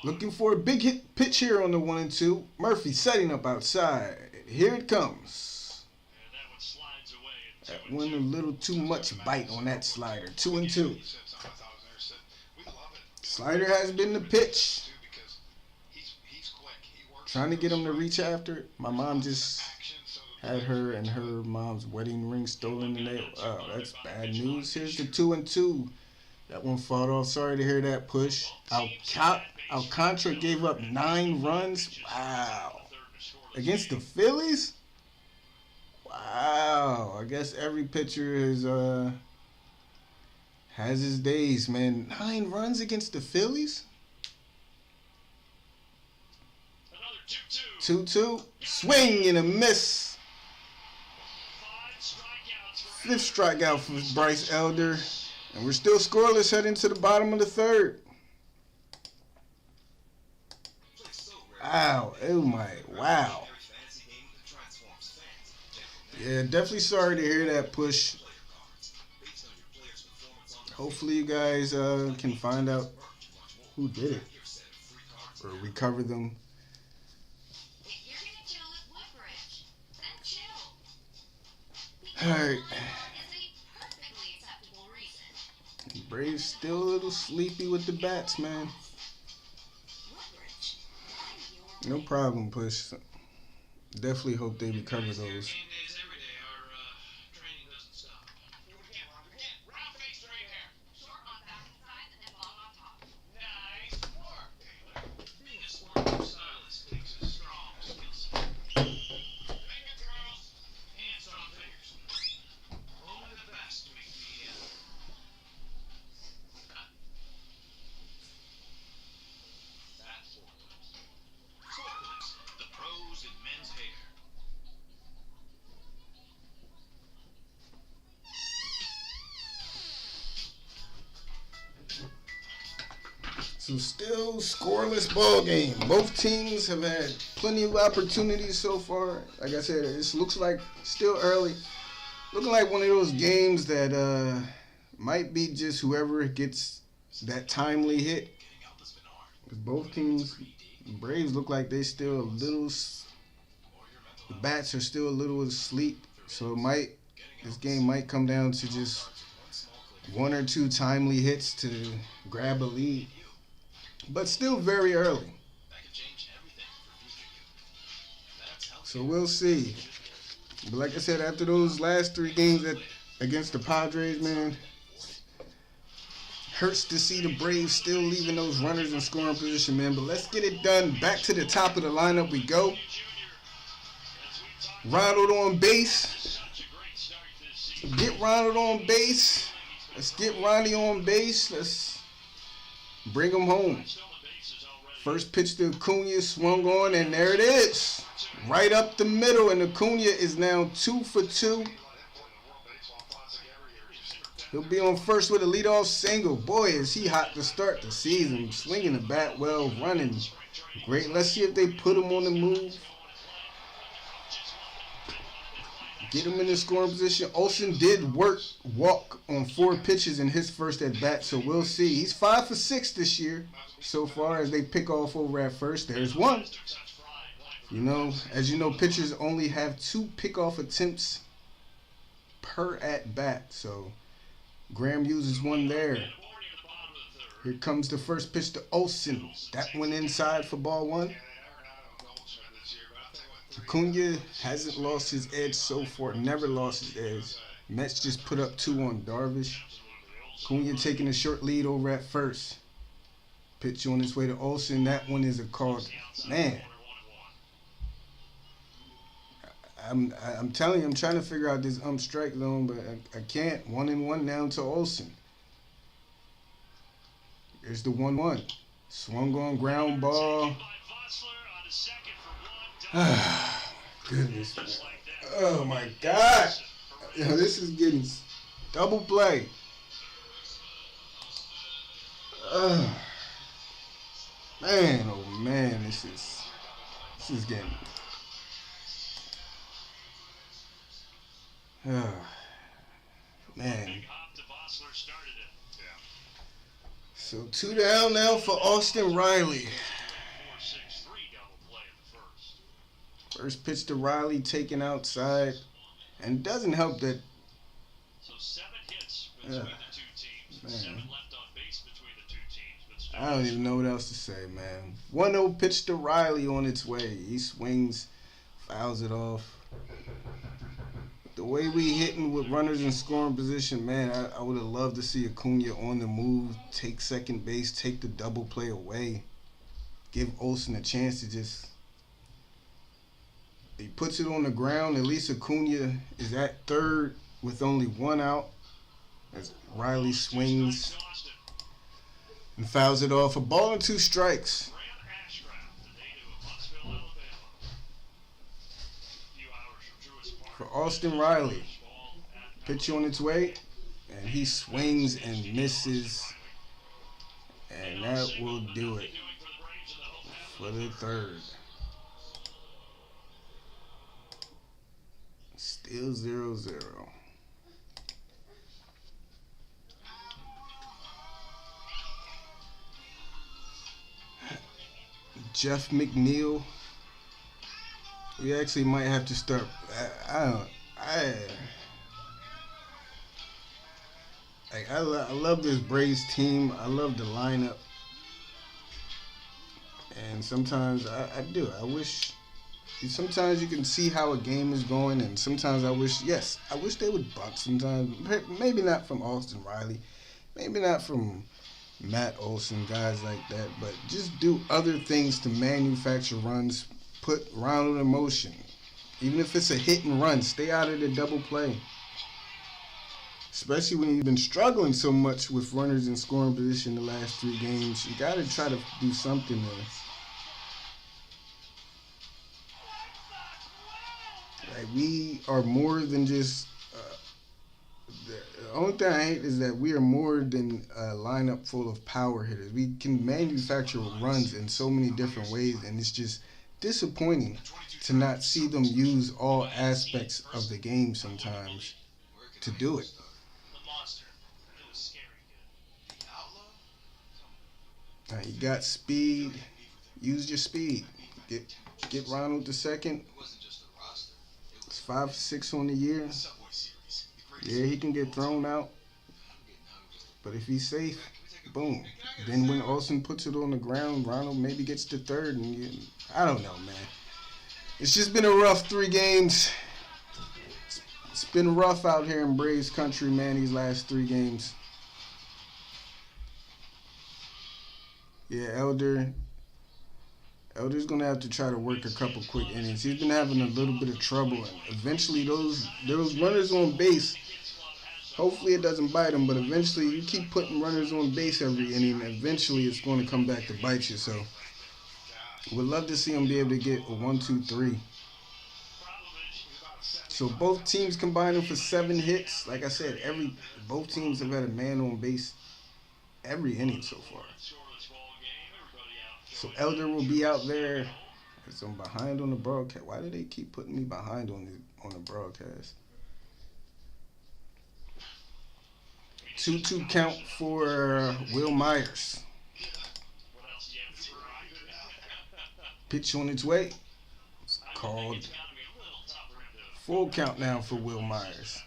Looking for a big hit pitch here on the 1-2. Murphy setting up outside. Here it comes. That one a little too much bite on that slider. 2-2. Slider has been the pitch. Trying to get him to reach after it. My mom just had her and her mom's wedding ring stolen today. Oh, that's bad news. Here's the 2-2. That one fought off. Sorry to hear that push. Alcantara gave up 9 runs. Wow. Against the Phillies? Wow. I guess every pitcher has his days, man. 9 runs against the Phillies? 2-2. Swing and a miss. 5th strikeout for Bryce Elder. And we're still scoreless heading to the bottom of the 3rd. Wow. Oh my. Wow. Yeah, definitely sorry to hear that push. Hopefully you guys can find out who did it or recover them. All right. Braves still a little sleepy with the bats, man. No problem, Push. Definitely hope they recover those. So still scoreless ball game. Both teams have had plenty of opportunities so far. Like I said, it looks like still early. Looking like one of those games that might be just whoever gets that timely hit. Because both teams, the Braves look like they still a little, the bats are still a little asleep. So this game might come down to just one or two timely hits to grab a lead, but still very early. That could change everything for future you. That's healthy. So we'll see. But like I said, after those last 3 games against the Padres, man, hurts to see the Braves still leaving those runners in scoring position, man. But let's get it done. Back to the top of the lineup we go. Ronald on base. Get Ronald on base. Let's get Ronnie on base. Let's bring him home. First pitch to Acuna, swung on, and there it is. Right up the middle, and Acuna is now 2 for 2. He'll be on first with a leadoff single. Boy, is he hot to start the season. Swinging the bat well, running great. Let's see if they put him on the move. Get him in the scoring position. Olsen did walk on 4 pitches in his first at bat, so we'll see. He's 5 for 6 this year so far as they pick off over at first. There's one. You know, as you know, pitchers only have 2 pickoff attempts per at bat, so Graham uses one there. Here comes the first pitch to Olsen. That went inside for ball 1. Acuna hasn't lost his edge so far, never lost his edge. Mets just put up 2 on Darvish. Acuna taking a short lead over at first. Pitch on his way to Olsen. That one is a call. Man, I'm telling you, I'm trying to figure out this strike zone, but I can't. 1-1 down to Olsen. Here's the 1-1. Swung on ground ball. Goodness, man. Oh my God. Yo, this is getting double play. Man, oh man, this is getting. Man. So 2 down now for Austin Riley. First pitch to Riley, taken outside, and doesn't help that. So 7 hits between the 2 teams, man. 7 left on base between the 2 teams. But still I don't even know what else to say, man. 1-0 pitch to Riley on its way. He swings, fouls it off. The way we hitting with runners in scoring position, man, I would have loved to see Acuna on the move, take second base, take the double play away, give Olsen a chance to just. He puts it on the ground. At least Acuna is at third with only 1 out. As Riley swings and fouls it off. A ball and 2 strikes. For Austin Riley. Pitch on its way. And he swings and misses. And that will do it for the third. Still 0-0. Jeff McNeil. We actually might have to start. I love this Braves team. I love the lineup. And sometimes I do. I wish. Sometimes you can see how a game is going, and sometimes I wish they would bunt sometimes. Maybe not from Austin Riley, maybe not from Matt Olson, guys like that, but just do other things to manufacture runs, put Ronald in motion. Even if it's a hit and run, stay out of the double play. Especially when you've been struggling so much with runners in scoring position the last 3 games. You got to try to do something there. Like, we are more than just. The only thing I hate is that we are more than a lineup full of power hitters. We can manufacture runs in so many different ways, and it's just disappointing to not see them use all aspects of the game sometimes to do it. Now, you got speed. Use your speed. Get Ronald to second. 5 for 6 on the year. Yeah, he can get thrown out. But if he's safe, boom. Then when Olsen puts it on the ground, Ronald maybe gets to third. And I don't know, man. It's just been a rough 3 games. It's been rough out here in Braves country, man, these last 3 games. Yeah, Elder's going to have to try to work a couple quick innings. He's been having a little bit of trouble. And eventually, those runners on base, hopefully it doesn't bite him, but eventually you keep putting runners on base every inning, eventually it's going to come back to bite you. So we'd love to see him be able to get a 1, 2, 3. So both teams combining for 7 hits. Like I said, both teams have had a man on base every inning so far. So Elder will be out there. So I'm behind on the broadcast. Why do they keep putting me behind on the broadcast? 2-2 count for Will Myers. Pitch on its way. It's called. Full count now for Will Myers.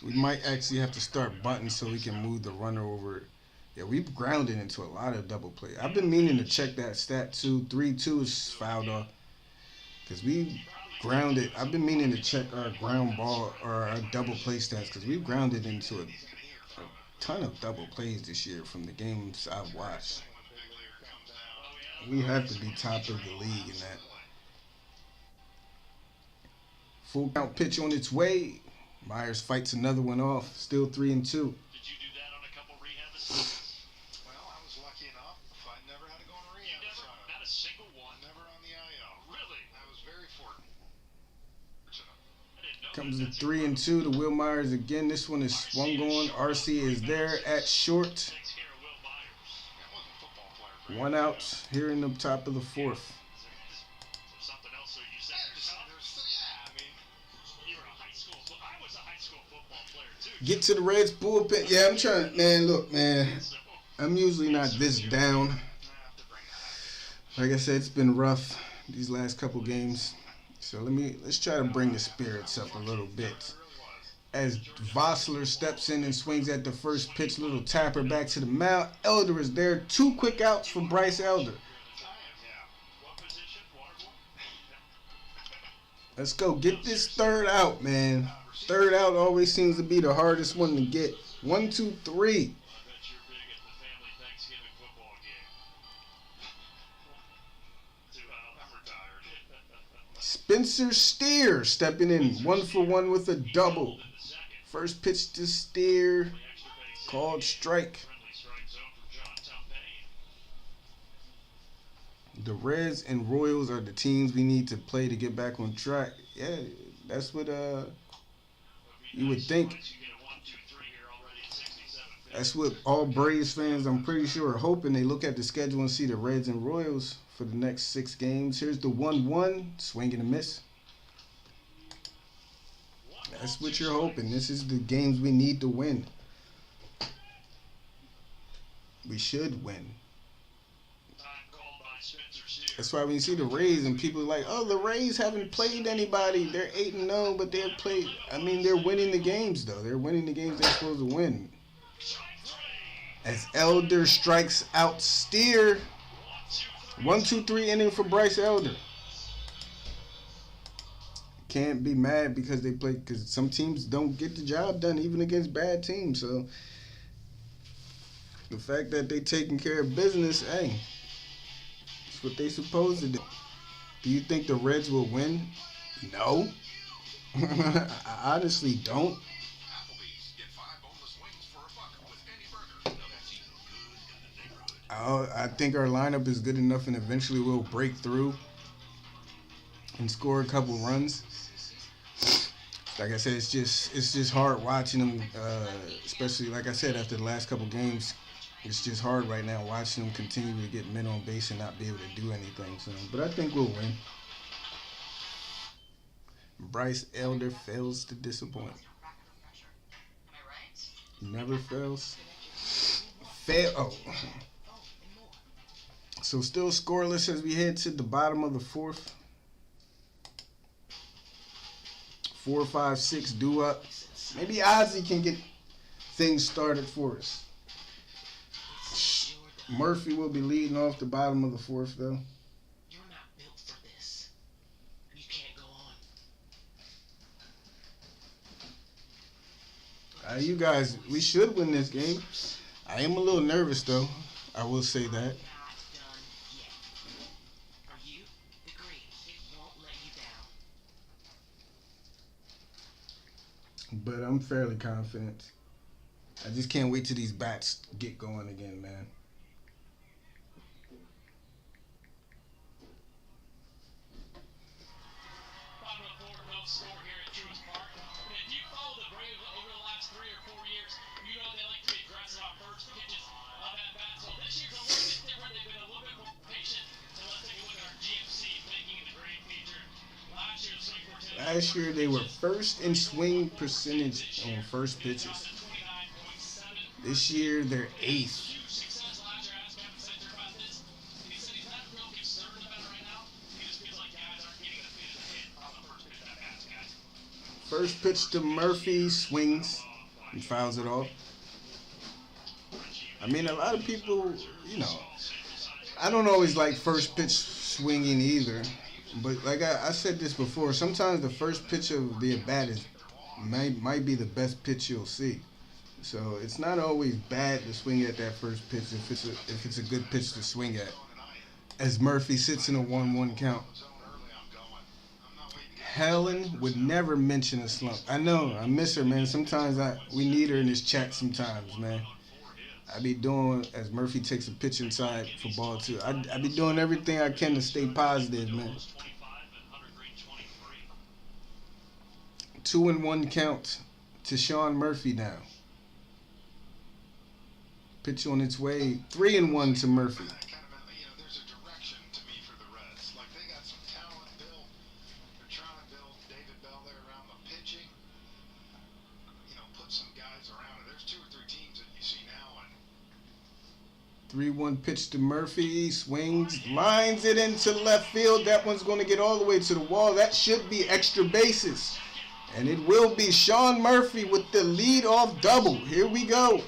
We might actually have to start bunting so we can move the runner over. Yeah, we've grounded into a lot of double play. I've been meaning to check that stat too. 3-2 is fouled off. Because we grounded. I've been meaning to check our ground ball or our double play stats because we've grounded into a ton of double plays this year from the games I've watched. We have to be top of the league in that. Full count pitch on its way. Myers fights another one off. Still 3-2. Did you do that on a couple rehab assignments? Well, I was lucky enough. I never had to go on a rehab assignment. Not a single one. Never on the IL. Really? I was very fortunate. I didn't know Comes that. to 3-2 to Will Myers again. This one is swung on. RC is there at short. Takes care of Will Myers. I wasn't a football player. 1 out here in the top of the 4th. Is there something else that you said yourself? Yeah, I mean, You were a high school. I was a high school football player too. Get to the Reds bullpen. Yeah, I'm trying. Man, look, man. So, I'm usually not this down. I have to bring that up. Like I said, it's been rough these last couple games. So let's try to bring the spirits up a little bit. As Vossler steps in and swings at the first pitch, little tapper back to the mound. Elder is there. 2 quick outs for Bryce Elder. what position? Water boy? Let's go get this 3rd out, man. 3rd out always seems to be the hardest one to get. 1, 2, 3. I bet you're big at the family Thanksgiving football game. I'm retired. Spencer Steer stepping in 1 for 1 with a double. First pitch to Steer, called strike. Friendly strike zone for John Tumpane. The Reds and Royals are the teams we need to play to get back on track. Yeah, that's what you would think. You get a 1, 2, 3 here already at 67. That's what all Braves fans, I'm pretty sure, are hoping. They look at the schedule and see the Reds and Royals for the next 6 games. Here's the 1-1, swing and a miss. That's what you're hoping. This is the games we need to win. We should win. Time called by Spencer Steer. That's why when you see the Rays and people are like, oh, the Rays haven't played anybody. They're 8-0, but they've played. I mean, they're winning the games, though. They're winning the games they're supposed to win. As Elder strikes out Steer. 1, 2, 3 inning for Bryce Elder. Can't be mad because they play, because some teams don't get the job done even against bad teams. So the fact that they taking care of business, hey, it's what they supposed to do. Do you think the Reds will win? No. I honestly don't. Applebee's. Get 5 boneless wings for $1 with any burger. Now that's eating good in the neighborhood. I think our lineup is good enough, and eventually we'll break through and score a couple runs. Like I said, it's just hard watching them, especially like I said after the last couple games. It's just hard right now watching them continue to get men on base and not be able to do anything. So, but I think we'll win. Bryce Elder fails to disappoint. Never fails. So still scoreless as we head to the bottom of the 4th. 4, 5, 6 due up. Maybe Ozzie can get things started for us. Murphy will be leading off the bottom of the fourth, though. You're not built for this. You can't go on. You guys, we should win this game. I am a little nervous, though. I will say that. Not done yet. Are you? Agree. It won't let you down. But I'm fairly confident. I just can't wait till these bats get going again, man. Bottom of the fourth, no score here at Truist Park. And if you follow the Braves over the last 3 or 4 years, you know they like to be aggressive on first pitches of at bat. So this year's a little bit different. They've been a little bit more patient. So let's take a look at our GMC making the great feature. Last year, the swing percentage. Last year, they were first in swing percentage on first pitches. 29.7. This year, they're eighth. Huge success last year. I asked Kevin Center about this. He said he's not real concerned about it right now. He just feels like guys aren't getting a fit of the hit on the first pitch at bats, guys. First pitch to Murphy, swings, and fouls it off. I mean, a lot of people, you know, I don't always like first pitch swinging either. But like I said this before, sometimes the first pitch of the at bat might be the best pitch you'll see. So it's not always bad to swing at that first pitch if it's a good pitch to swing at. As Murphy sits in a 1-1 count. Helen would never mention a slump. I know, I miss her, man. Sometimes we need her in this chat sometimes, man. I be doing, as Murphy takes a pitch inside for ball 2. I be doing everything I can to stay positive, man. 2-1 count to Sean Murphy now. Pitch on its way. 3-1 to Murphy. There's a direction to me for the Reds. Like, they got some talent built. They're trying to build David Bell there around the pitching. Put some guys around it. There's 2 or 3 teams that you see now. And 3-1 pitch to Murphy. Swings. Lines it into left field. That one's going to get all the way to the wall. That should be extra bases. And it will be Sean Murphy with the lead-off double. Here we go.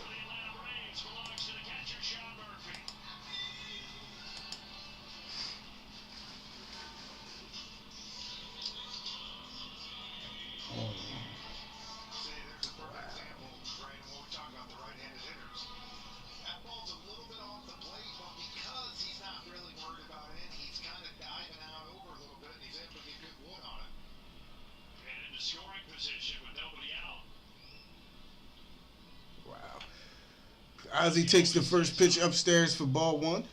Ozzie takes the first pitch upstairs for ball 1. In the game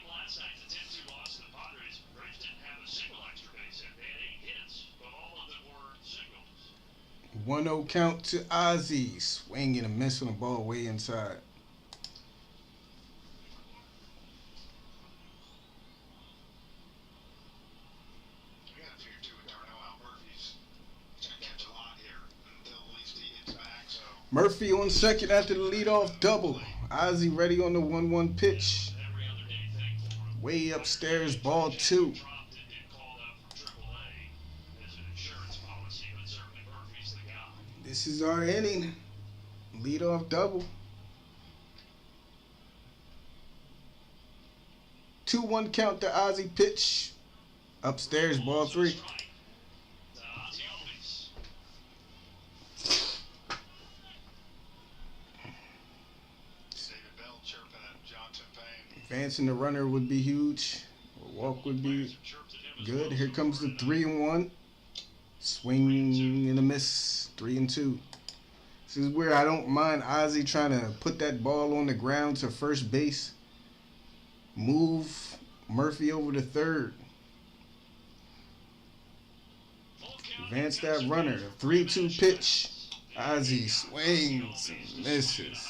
last night, the 10-2 loss to the Padres, Braves didn't have a single extra base hit. They had 8 hits, but all of them were singles. 1-0 count to Ozzie. Swing and a miss on the ball way inside. you got to figure, too, with Darnell out, Murphy's going to catch a lot here until at least he gets back. So Murphy on second after the leadoff double. Ozzie ready on the 1-1 pitch. Every other day thing for him. Way upstairs, ball 2. Dropped and get called up from AAA as an insurance policy, but certainly Murphy's the guy. This is our inning. Leadoff double. 2-1 count to Ozzie pitch. Upstairs, ball 3. David Bell chirping at Johnson Payne. Advancing the runner would be huge. A walk would be good. Here comes the 3-1. Swing and a miss. 3-2. This is where I don't mind Ozzie trying to put that ball on the ground to first base. Move Murphy over to third. Advance that runner. The 3-2 pitch. Ozzie swings and misses.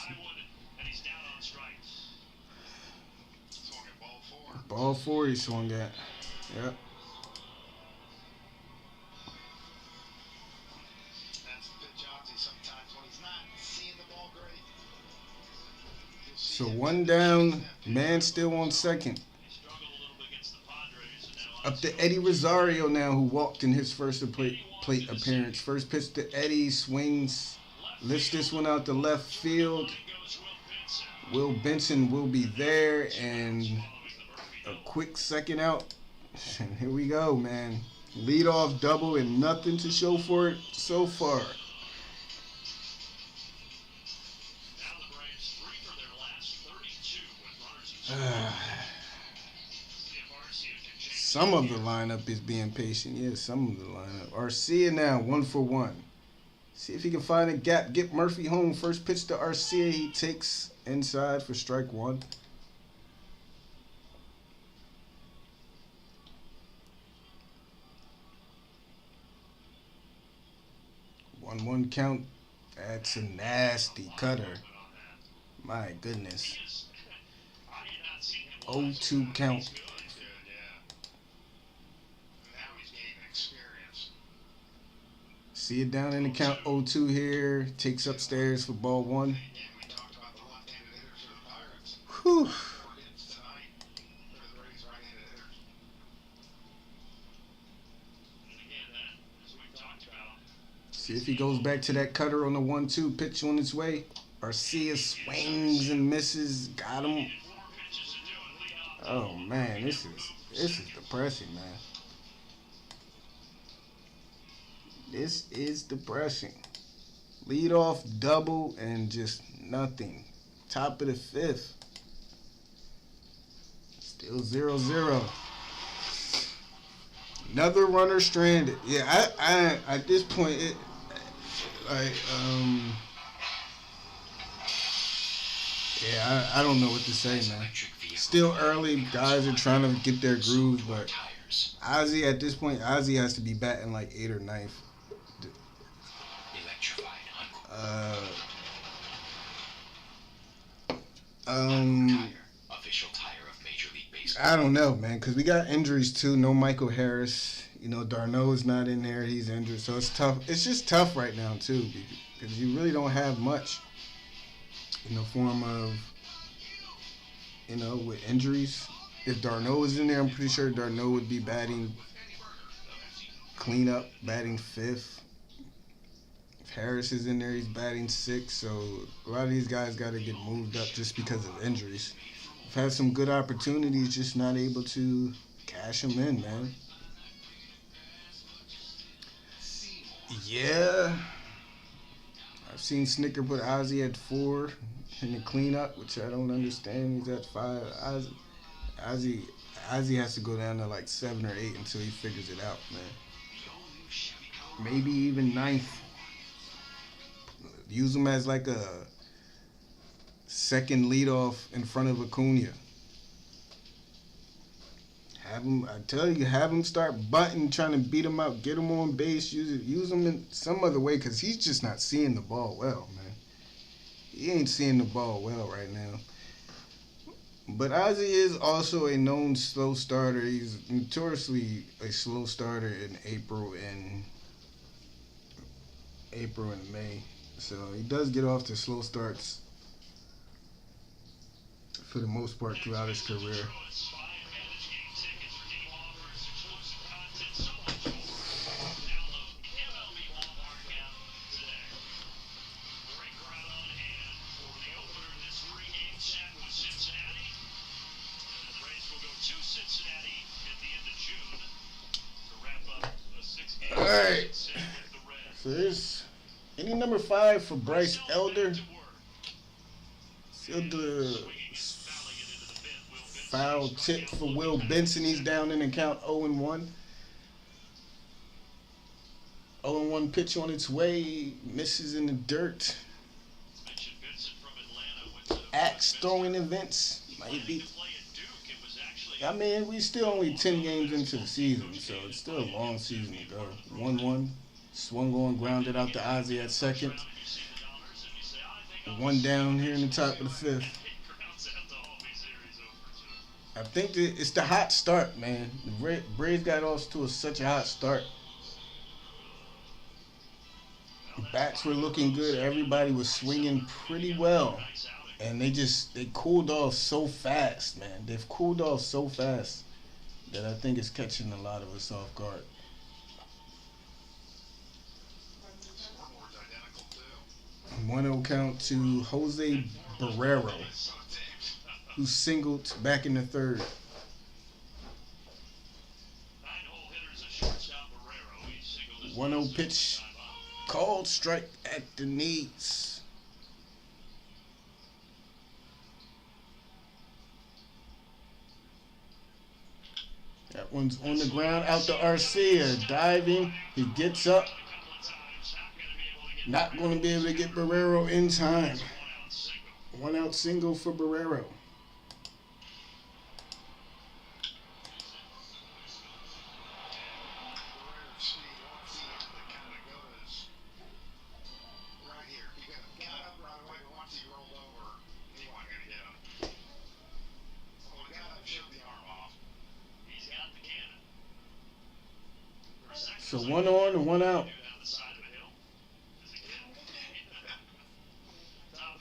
And he's down on strikes. Swung at ball 4. Ball 4 he swung at. Yep. That's the pitch Ozzie sometimes when he's not seeing the ball great. You'll see So him 1 down. Man still on second. He struggled a little bit against the Padres, and now Up to Eddie Rosario now, who walked in his first plate appearance. First pitch to Eddie, swings, Lifts this one out to left field. Will Benson will be there, and a quick second out. And here we go, man. Lead off double and nothing to show for it so far. Some of the lineup is being patient. Yeah, some of the lineup. Arcia now, 1 for 1. See if he can find a gap. Get Murphy home. First pitch to Arcia. He takes inside for strike 1. 1-1 count. That's a nasty cutter. My goodness. 0-2 count. See it down in the count. 0-2 here. Takes upstairs for ball 1. Whew. See if he goes back to that cutter on the 1-2 pitch on its way. Arcia swings and misses. Got him. Oh man, this is depressing, man. This is depressing. Lead off double and just nothing. Top of the 5th. Still 0-0. Another runner stranded. Yeah, I at this point it yeah, I don't know what to say, man. Still early, guys are trying to get their groove, but Ozzy at this point, Ozzy has to be batting like 8th or 9th. I don't know, man, because we got injuries too. No Michael Harris. You know, Darno's not in there. He's injured. So it's tough. It's just tough right now, too, because you really don't have much in the form of, you know, with injuries. If Darno was in there, I'm pretty sure Darno would be batting cleanup, batting 5th. If Harris is in there, he's batting 6th. So a lot of these guys got to get moved up just because of injuries. I've had some good opportunities, just not able to cash them in, man. Yeah. I've seen Snicker put Ozzy at 4 in the cleanup, which I don't understand. He's at 5. Ozzy has to go down to like 7 or 8 until he figures it out, man. Maybe even 9th. Use him as like a second leadoff in front of Acuna. Have him start bunting, trying to beat him out, get him on base, use him in some other way, because he's just not seeing the ball well, man. He ain't seeing the ball well right now. But Ozzy is also a known slow starter. He's notoriously a slow starter in April and May. So he does get off to slow starts for the most part throughout his career. Alright. So there's any number 5 for Bryce Elder. Still the foul tip for Will Benson. He's down in the count 0-1. 0-1 pitch on its way. Misses in the dirt. Axe throwing events. Might be. I mean, we still only 10 games into the season, so it's still a long season to go. 1-1. Swung on, grounded out to Ozzy at second. 1 down here in the top of the 5th. I think that it's the hot start, man. The Braves got off to such a hot start. The bats were looking good. Everybody was swinging pretty well. And they cooled off so fast, man. They've cooled off so fast that I think it's catching a lot of us off guard. 1-0 count to Jose Barrero, who singled back in the third. 9-hole hitters, a shortstop Barrero. He singled his 1-0 pitch, called strike at the knees. That one's on the ground, out to Arcia, diving. He gets up. Not going to be able to get Barrero in time. 1-out single for Barrero. So 1 on and 1 out.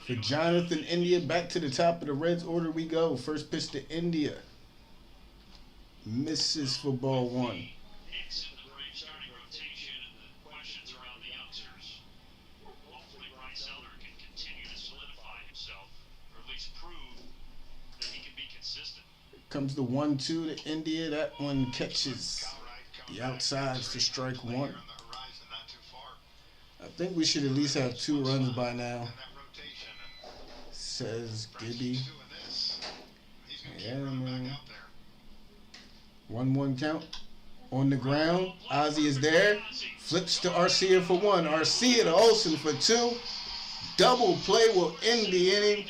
For Jonathan India, back to the top of the Reds order we go. First pitch to India. Misses for ball 1. Starting rotation and the questions around the youngsters. Hopefully Bryce Elder can continue to solidify himself, or at least prove that he can be consistent. Comes the 1-2 to India. That one catches the outside for strike 1. I think we should at least have 2 runs by now, says Gibby. Yeah, man. 1-1 count. On the ground. Ozzie is there. Flips to Arcia for 1. Arcia to Olsen for 2. Double play will end the inning.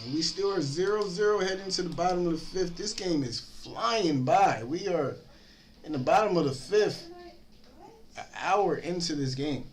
And we still are 0-0 heading to the bottom of the 5th. This game is flying by. We are in the bottom of the 5th, an hour into this game.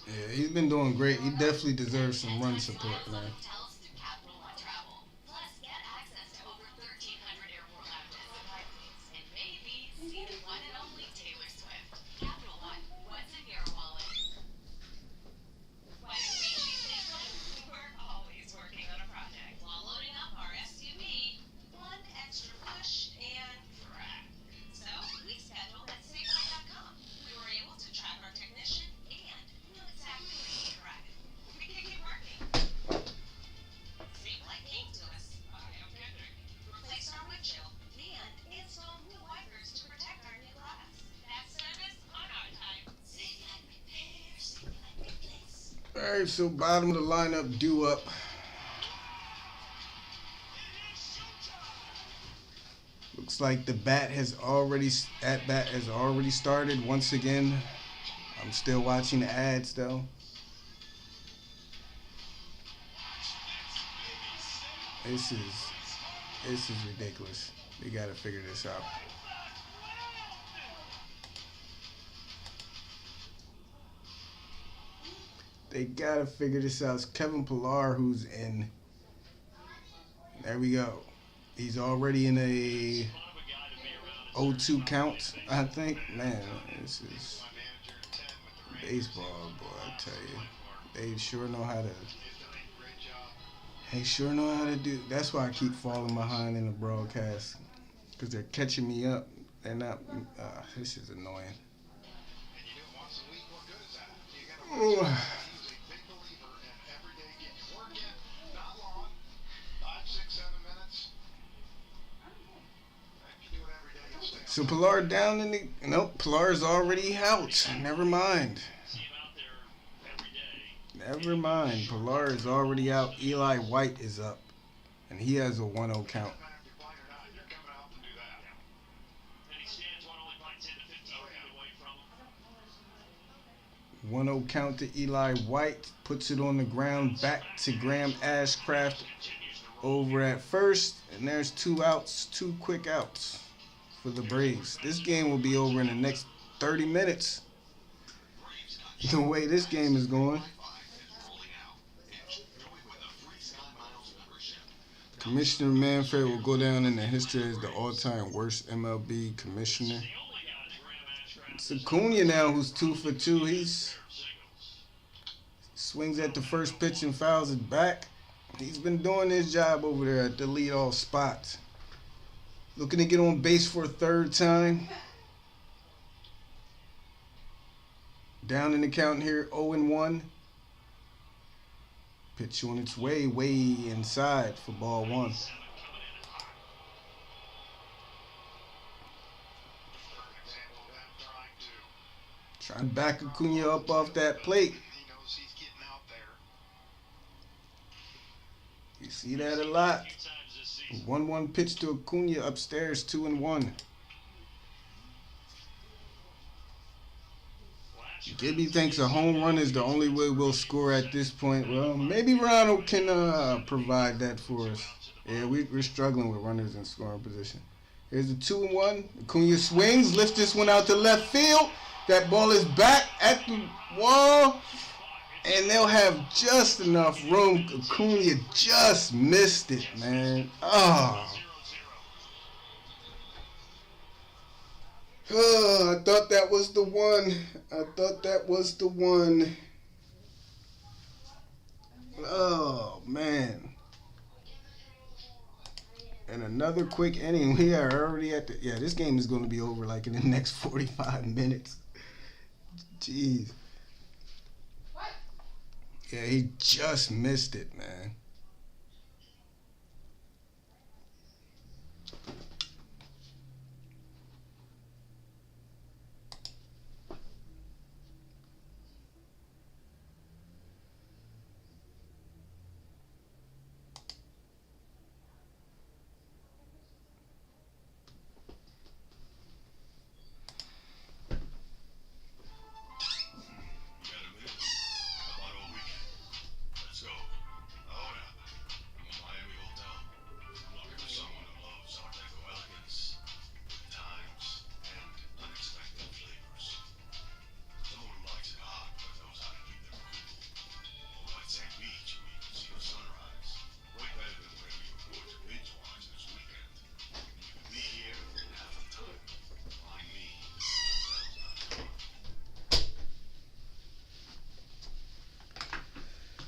Yeah, he's been doing great. He definitely deserves some run support, man. All right, so bottom of the lineup due up. Looks like the bat has already started once again. I'm still watching the ads though. This is ridiculous. They gotta figure this out. They gotta figure this out. It's Kevin Pillar who's in. There we go. He's already in a 0-2 count, I think. Man, this is baseball, boy, I tell you. They sure know how to do. That's why I keep falling behind in the broadcast. Because they're catching me up. They're not. This is annoying. Ooh. So Pillar down in the... Nope, Pillar's already out. Never mind. Never mind. Pilar is already out. Eli White is up. And he has a 1-0 count. You're coming out to do that. And he stands one only by 10 to 15 feet away from him. 1-0 count to Eli White. Puts it on the ground. Back to Graham Ashcraft over at first. And there's 2 outs. 2 quick outs for the Braves. This game will be over in the next 30 minutes. The way this game is going. Commissioner Manfred will go down in the history as the all-time worst MLB commissioner. It's Acuna now who's 2 for 2. He's swings at the first pitch and fouls it back. He's been doing his job over there at the leadoff spot. Looking to get on base for a 3rd time. Down in the count here, 0-1. Pitch on its way inside for ball 1. Trying to back Acuna up off that plate. He knows he's getting out there. You see that a lot. 1-1 pitch to Acuna upstairs, 2-1. Gibby thinks a home run is the only way we'll score at this point. Well, maybe Ronald can provide that for us. Yeah, we're struggling with runners in scoring position. Here's the 2-1. Acuna swings, lifts this one out to left field. That ball is back at the wall. And they'll have just enough room. Acuna just missed it, man. Oh. Oh, I thought that was the one. Oh, man. And another quick inning. We are already at the... Yeah, this game is going to be over like in the next 45 minutes. Jeez. Yeah, he just missed it, man.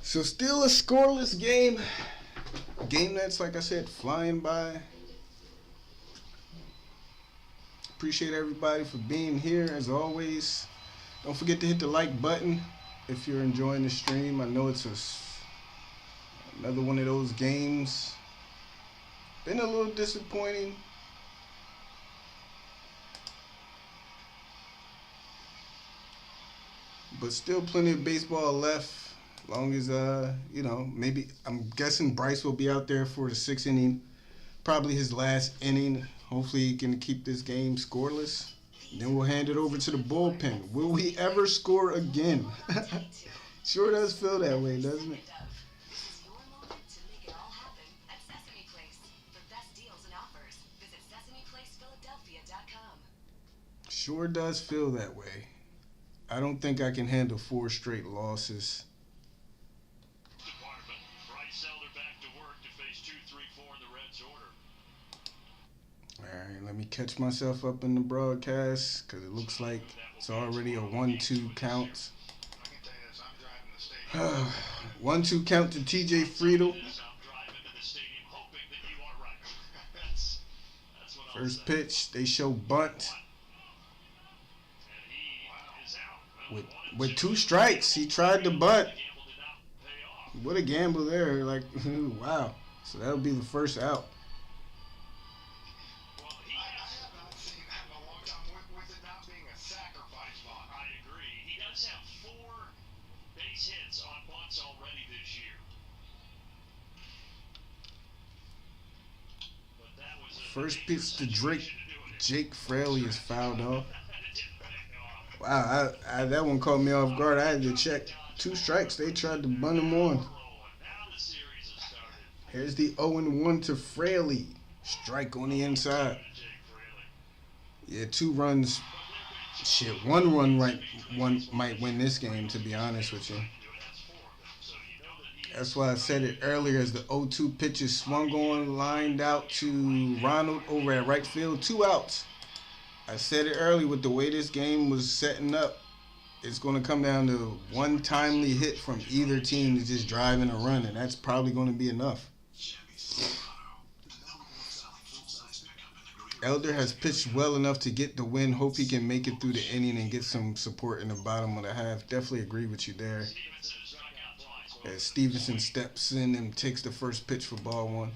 So still a scoreless game. Game that's, like I said, flying by. Appreciate everybody for being here as always. Don't forget to hit the like button if you're enjoying the stream. I know it's another one of those games. Been a little disappointing. But still plenty of baseball left. Long as, maybe, I'm guessing Bryce will be out there for the 6th inning. Probably his last inning. Hopefully he can keep this game scoreless. Then we'll hand it over to the bullpen. Will we ever score again? Sure does feel that way, doesn't it? Sure does feel that way. I don't think I can handle 4 straight losses. Bryce Elder back to work to face 2-3-4 in the Reds order. All right, let me catch myself up in the broadcast because it looks like it's already a 1-2 count. I can tell you this, I'm driving the stadium. 1-2 count to TJ Friedel. I'm driving to the stadium hoping that you are right. That's what I'll First say. pitch, they show bunt And he is out. with 2 strikes. He tried to bunt. Gamble did not pay off. What a gamble there. Like, wow. So that'll be the first out. Well, he I has, have not seen that in a long time with it not being a sacrifice bunt. I agree. He does have 4 base hits on bunts First pitch to Jake Fraley is fouled off. Wow, that one caught me off guard. I had to check. 2 strikes. They tried to bunt him on. Here's the 0-1 to Fraley. Strike on the inside. Yeah, 2 runs. Shit, 1 run might win this game, to be honest with you. That's why I said it earlier as the 0-2 pitch is swung on, lined out to Ronald over at right field. 2 outs. I said it early with the way this game was setting up. It's going to come down to 1 timely hit from either team to just drive in a run, and that's probably going to be enough. Elder has pitched well enough to get the win. Hope he can make it through the inning and get some support in the bottom of the half. Definitely agree with you there. As Stevenson steps in and takes the first pitch for ball 1.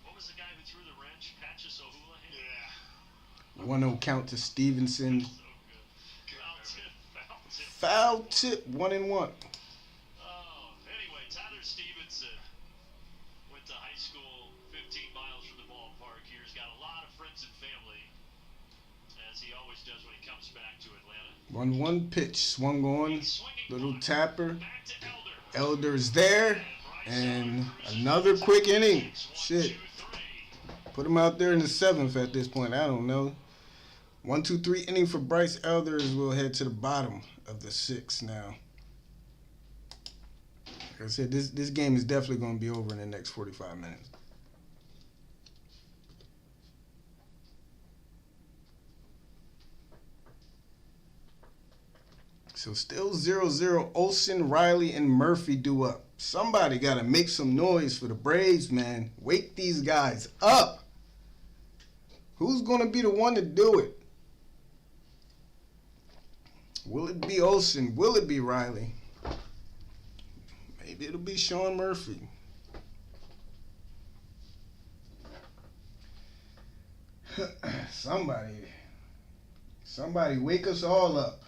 What was the guy who threw the wrench? Patches O'Houlihan? Yeah. 1-0 count to Stevenson. So good. Foul tip, 1-1. Anyway, Tyler Stevenson went to high school 15 miles from the ballpark here. He's got a lot of friends and family, as he always does when he comes back to Atlanta. 1-1 pitch, swung on, little tapper. Back to Elder. Elder's there, and another quick inning. Shit. Put him out there in the 7th at this point. I don't know. 1-2-3 inning for Bryce Elder as we'll head to the bottom of the 6th now. Like I said, this game is definitely going to be over in the next 45 minutes. So still 0-0. Olsen, Riley, and Murphy do up. Somebody got to make some noise for the Braves, man. Wake these guys up. Who's going to be the one to do it? Will it be Olsen? Will it be Riley? Maybe it'll be Sean Murphy. Somebody wake us all up.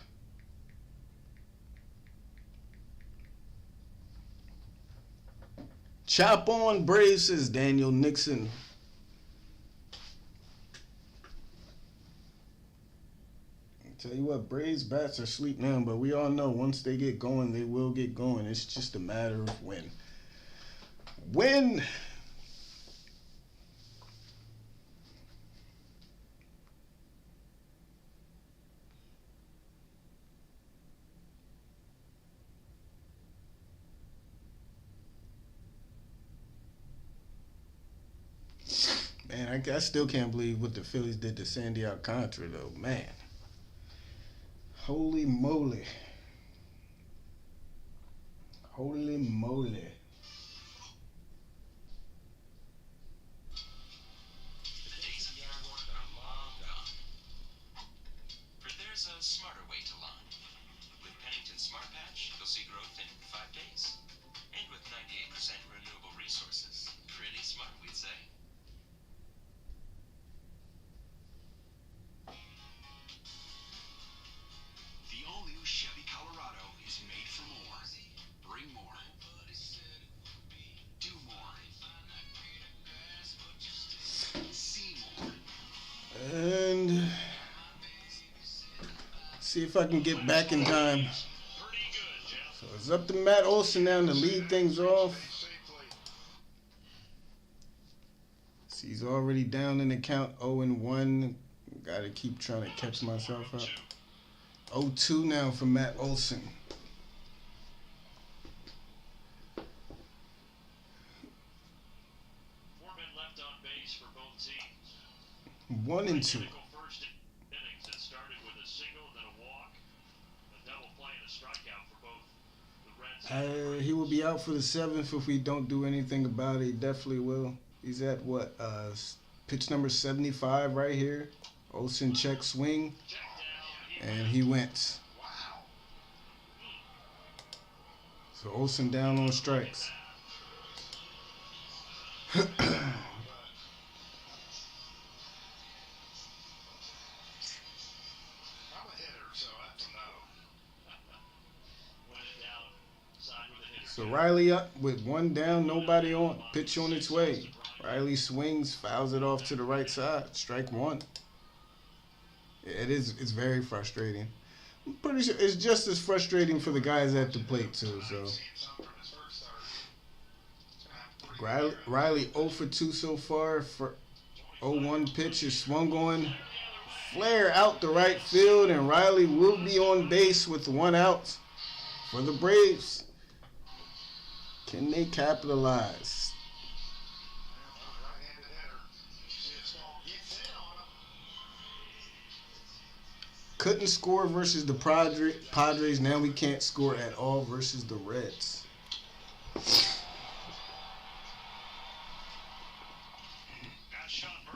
Chop on Braves, says Daniel Nixon. Tell you what, Braves bats are asleep now, but we all know once they get going, they will get going. It's just a matter of when. When? Man, I still can't believe what the Phillies did to Sandy Alcantara, though. Man. Holy moly. Holy moly. The days of yard work are long gone. For there's a smarter way to lawn. With Pennington Smart Patch, you'll see growth in 5 days. And with 98% renewable resources. Pretty smart, we'd say. The all-new Chevy Colorado is made for more. Bring more. Do more. See more. And see if I can get back in time. So it's up to Matt Olson now to lead things off. See, he's already down in the count, 0-1. Got to keep trying to catch myself up. 0-2 now for Matt Olson. 4 men left on base for both teams. 1 and 2. Identical first innings. It started with a single, then a walk, a double play, and a strikeout for both the Reds and the He will be out for the 7th if we don't do anything about it. He definitely will. He's at what? Pitch number 75 right here. Olsen check swing, and he went. So Olsen down on strikes. I'm a hitter, so I have to know. went it down, side with a hitter. So Riley up with one down, nobody on. Pitch on its way. Riley swings, fouls it off to the right side. Strike one. It's very frustrating. I'm pretty sure it's just as frustrating for the guys at the plate too. So Riley 0 for 2 so far. For 0-1 pitch is swung on. Flare out the right field, and Riley will be on base with one out for the Braves. Can they capitalize? Couldn't score versus the Padres. Now we can't score at all versus the Reds.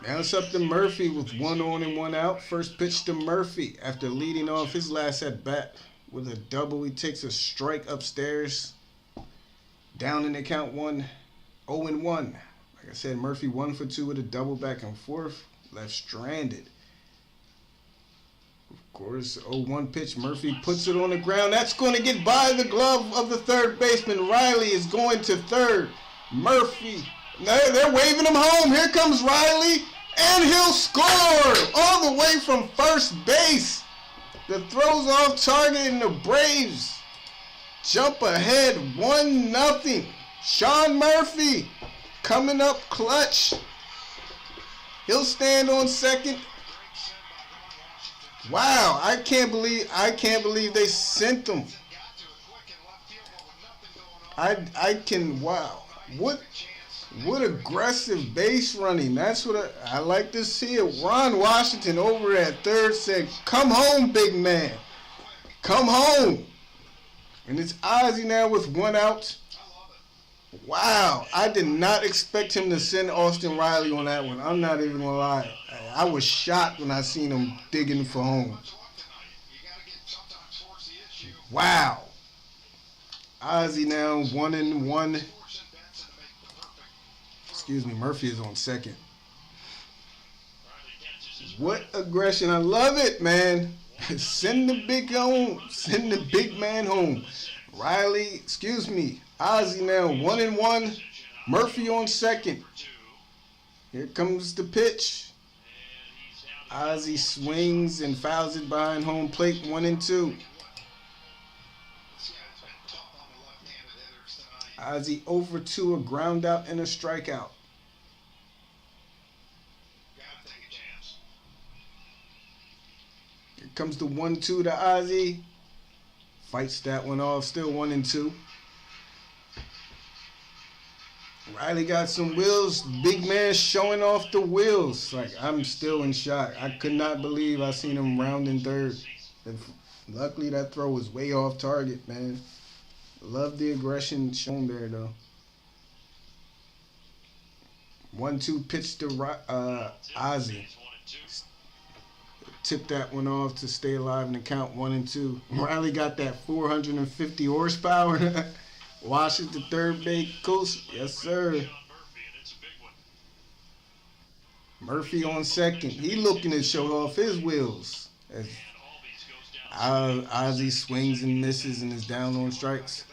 Now it's up to Murphy with one on and one out. First pitch to Murphy after leading off his last at bat with a double. He takes a strike upstairs. Down in the count 1, 0-1. Like I said, Murphy 1 for 2 with a double back and forth. Left stranded. Of course, 0-1 pitch. Murphy puts it on the ground. That's going to get by the glove of the third baseman. Riley is going to third. Murphy. They're waving him home. Here comes Riley. And he'll score all the way from first base. The throw's off target and the Braves jump ahead 1-0. Sean Murphy coming up clutch. He'll stand on second. Wow, I can't believe they sent him. Wow. What aggressive base running. That's what I like to see it. Ron Washington over at third said, "Come home, big man. Come home." And it's Ozzie now with one out. Wow, I did not expect him to send Austin Riley on that one. I'm not even gonna lie. I was shocked when I seen him digging for home. Wow. Ozzie now 1-1. Excuse me, Murphy is on second. What aggression. I love it, man. Send the big home. Send the big man home. Ozzie now 1-1. Murphy on second. Here comes the pitch. Ozzie swings and fouls it behind home plate 1-2. Ozzie 0 for 2, a ground out and a strikeout. Here comes the 1-2 to Ozzie. Fights that one off, still 1-2. Riley got some wheels. Big man showing off the wheels. Like, I'm still in shock. I could not believe I seen him rounding third. And luckily, that throw was way off target, man. Love the aggression shown there, though. 1-2 pitch to Ozzie. Tip that one off to stay alive in the count 1-2. Riley got that 450 horsepower. Washington third base coast. Yes, sir. Murphy on second. He looking to show off his wheels. As Ozzie swings and misses and is down on strikes.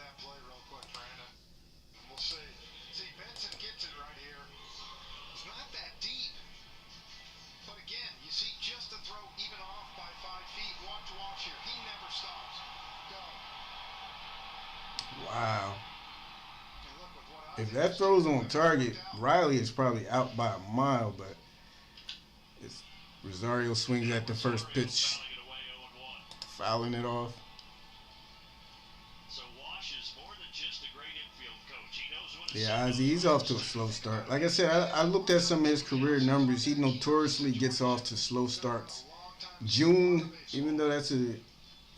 Wow. If that throw's on target, Riley is probably out by a mile, but Rosario swings at the first pitch, fouling it off. Yeah, Ozzie, he's off to a slow start. Like I said, I looked at some of his career numbers. He notoriously gets off to slow starts. June, even though that's a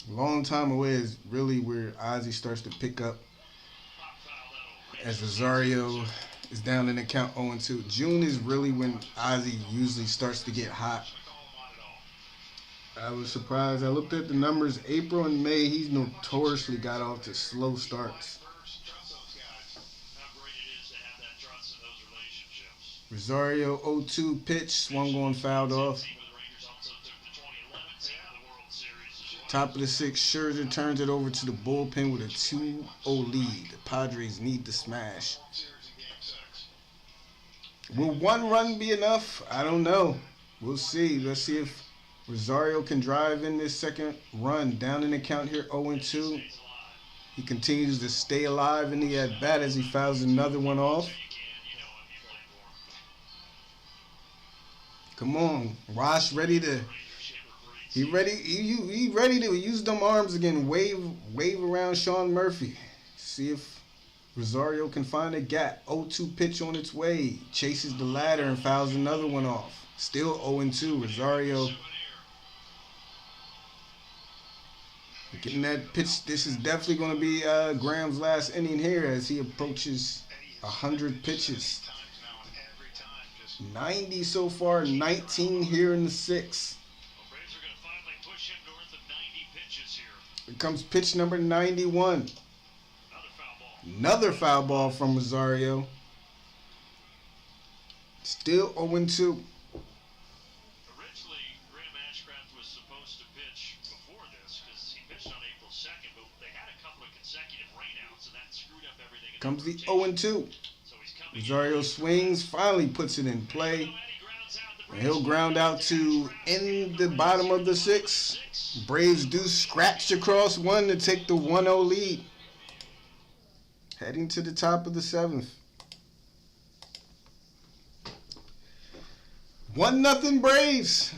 long time away, is really where Ozzie starts to pick up. As Rosario is down in the count 0-2. June is really when Ozzie usually starts to get hot. I was surprised. I looked at the numbers. April and May, he's notoriously got off to slow starts. Rosario 0-2 pitch, swung on, fouled off. Top of the sixth, Scherzer turns it over to the bullpen with a 2-0 lead. The Padres need to smash. Will one run be enough? I don't know. We'll see. Let's see if Rosario can drive in this second run. Down in the count here, 0-2. He continues to stay alive in the at-bat as he fouls another one off. Come on. Wash ready to... He ready to use them arms again. Wave around Sean Murphy. See if Rosario can find a gap. 0-2 pitch on its way. Chases the ladder and fouls another one off. Still 0-2. Rosario getting that pitch. This is definitely going to be Graham's last inning here as he approaches 100 pitches. 90 so far, 19 here in the sixth. Here comes pitch number 91. Another foul ball from Rosario. Still 0-2. Originally, Graham Ashcraft was supposed to pitch before this because he pitched on April 2nd, but they had a couple of consecutive rainouts, and that screwed up everything. Comes the 0-2. Rosario swings, finally puts it in play. And he'll ground out to in the bottom of the sixth. Braves do scratch across one to take the 1-0 lead. Heading to the top of the seventh. 1-0 Braves.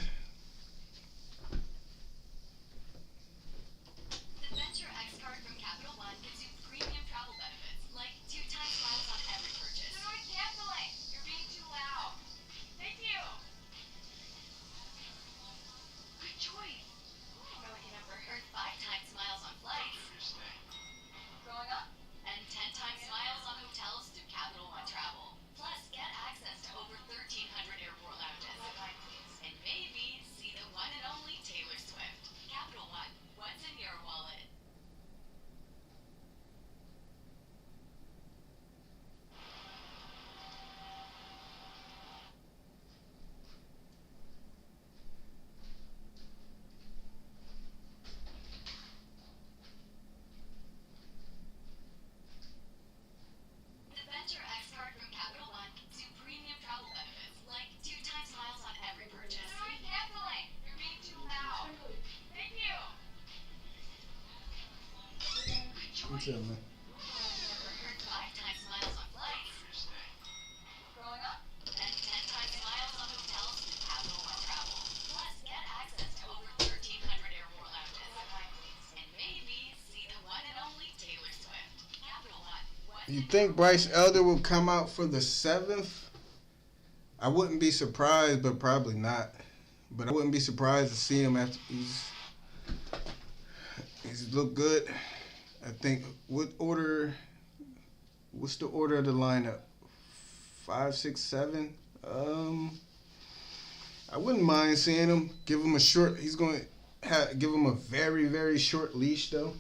The Venture X card from Capital One gives you premium travel benefits, like 2 times miles on every purchase. No, I canceling. You're being too loud. Thank you. Good choice. Really never heard 5 times miles on flights. Going up. And 10 times miles on hotels through Capital One Travel. Plus, get access to over 1,300 airport lounges. And maybe see the one and only Taylor Swift. Capital One, what's in your wallet? The Venture X card from Capital One gives you premium travel benefits, like 2 times miles on every purchase. No, I'm canceling. You're being too loud. Thank you. What's up, man? Never heard 5 times miles on flights. Going up. And 10 times miles on hotels through Capital One Travel. Plus, get access to over 1,300 airport lounges. And maybe see the one and only Taylor Swift. Capital One. What's You in think Bryce Elder will come out for the seventh? I wouldn't be surprised, but probably not. But I wouldn't be surprised to see him after he's looked good. I think what's the order of the lineup? 5, 6, 7. I wouldn't mind seeing him. Give him a short. He's going to give him a very, very short leash though.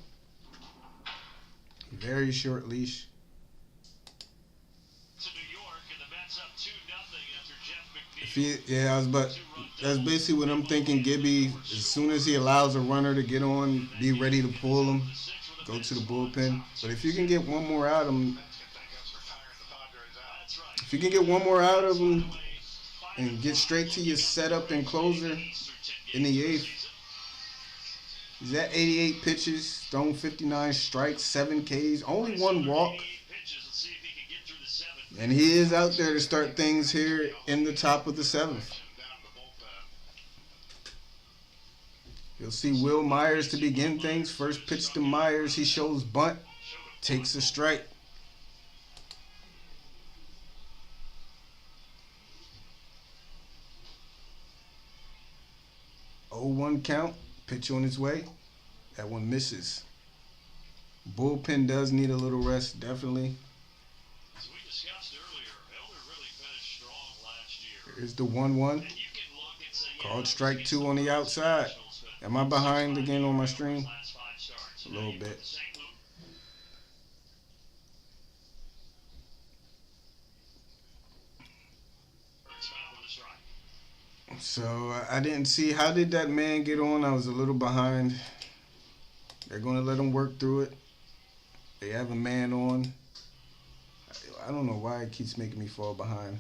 Very short leash. To New York, and the Mets up 2-0 after Jeff McNeil. If he, yeah, that's basically what I'm thinking. Gibby, as soon as he allows a runner to get on, be ready to pull him, go to the bullpen. But if you can get one more out of him, if you can get one more out of him and get straight to your setup and closer in the eighth, he's at 88 pitches, thrown 59 strikes, 7 Ks, only 1 walk. And he is out there to start things here in the top of the seventh. You'll see Will Myers to begin things. First pitch to Myers. He shows bunt. Takes a strike. 0-1 count. Pitch on its way. That one misses. Bullpen does need a little rest, definitely. As we discussed earlier, Elder really finished strong last year. Here's the 1-1. And you can look and say, yeah, Called strike 2 on the outside. Am I behind again on my stream? last 5 starts. A little bit. St. Louis. Stop with a strike. So I didn't see, how did that man get on? I was a little behind. They're going to let him work through it. They have a man on. I don't know why it keeps making me fall behind.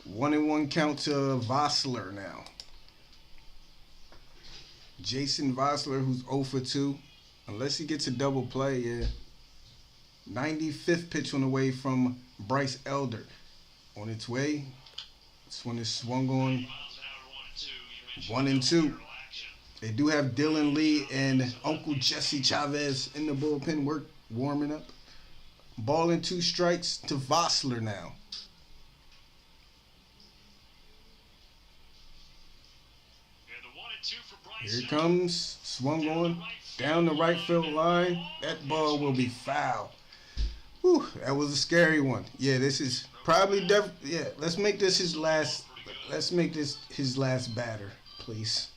1-1 count to Vossler now. Jason Vossler, who's 0 for 2. Unless he gets a double play, yeah. 95th pitch on the way from Bryce Elder. On its way. This one is swung on 1-2. They do have Dylan Lee and Uncle Jesse Chavez in the bullpen warming up. Ball and 2 strikes to Vossler now. Here it comes. Swung on down the right field line. That ball will be foul. Whew, that was a scary one. Yeah, this is probably let's make this his last. Let's make this his last batter, please.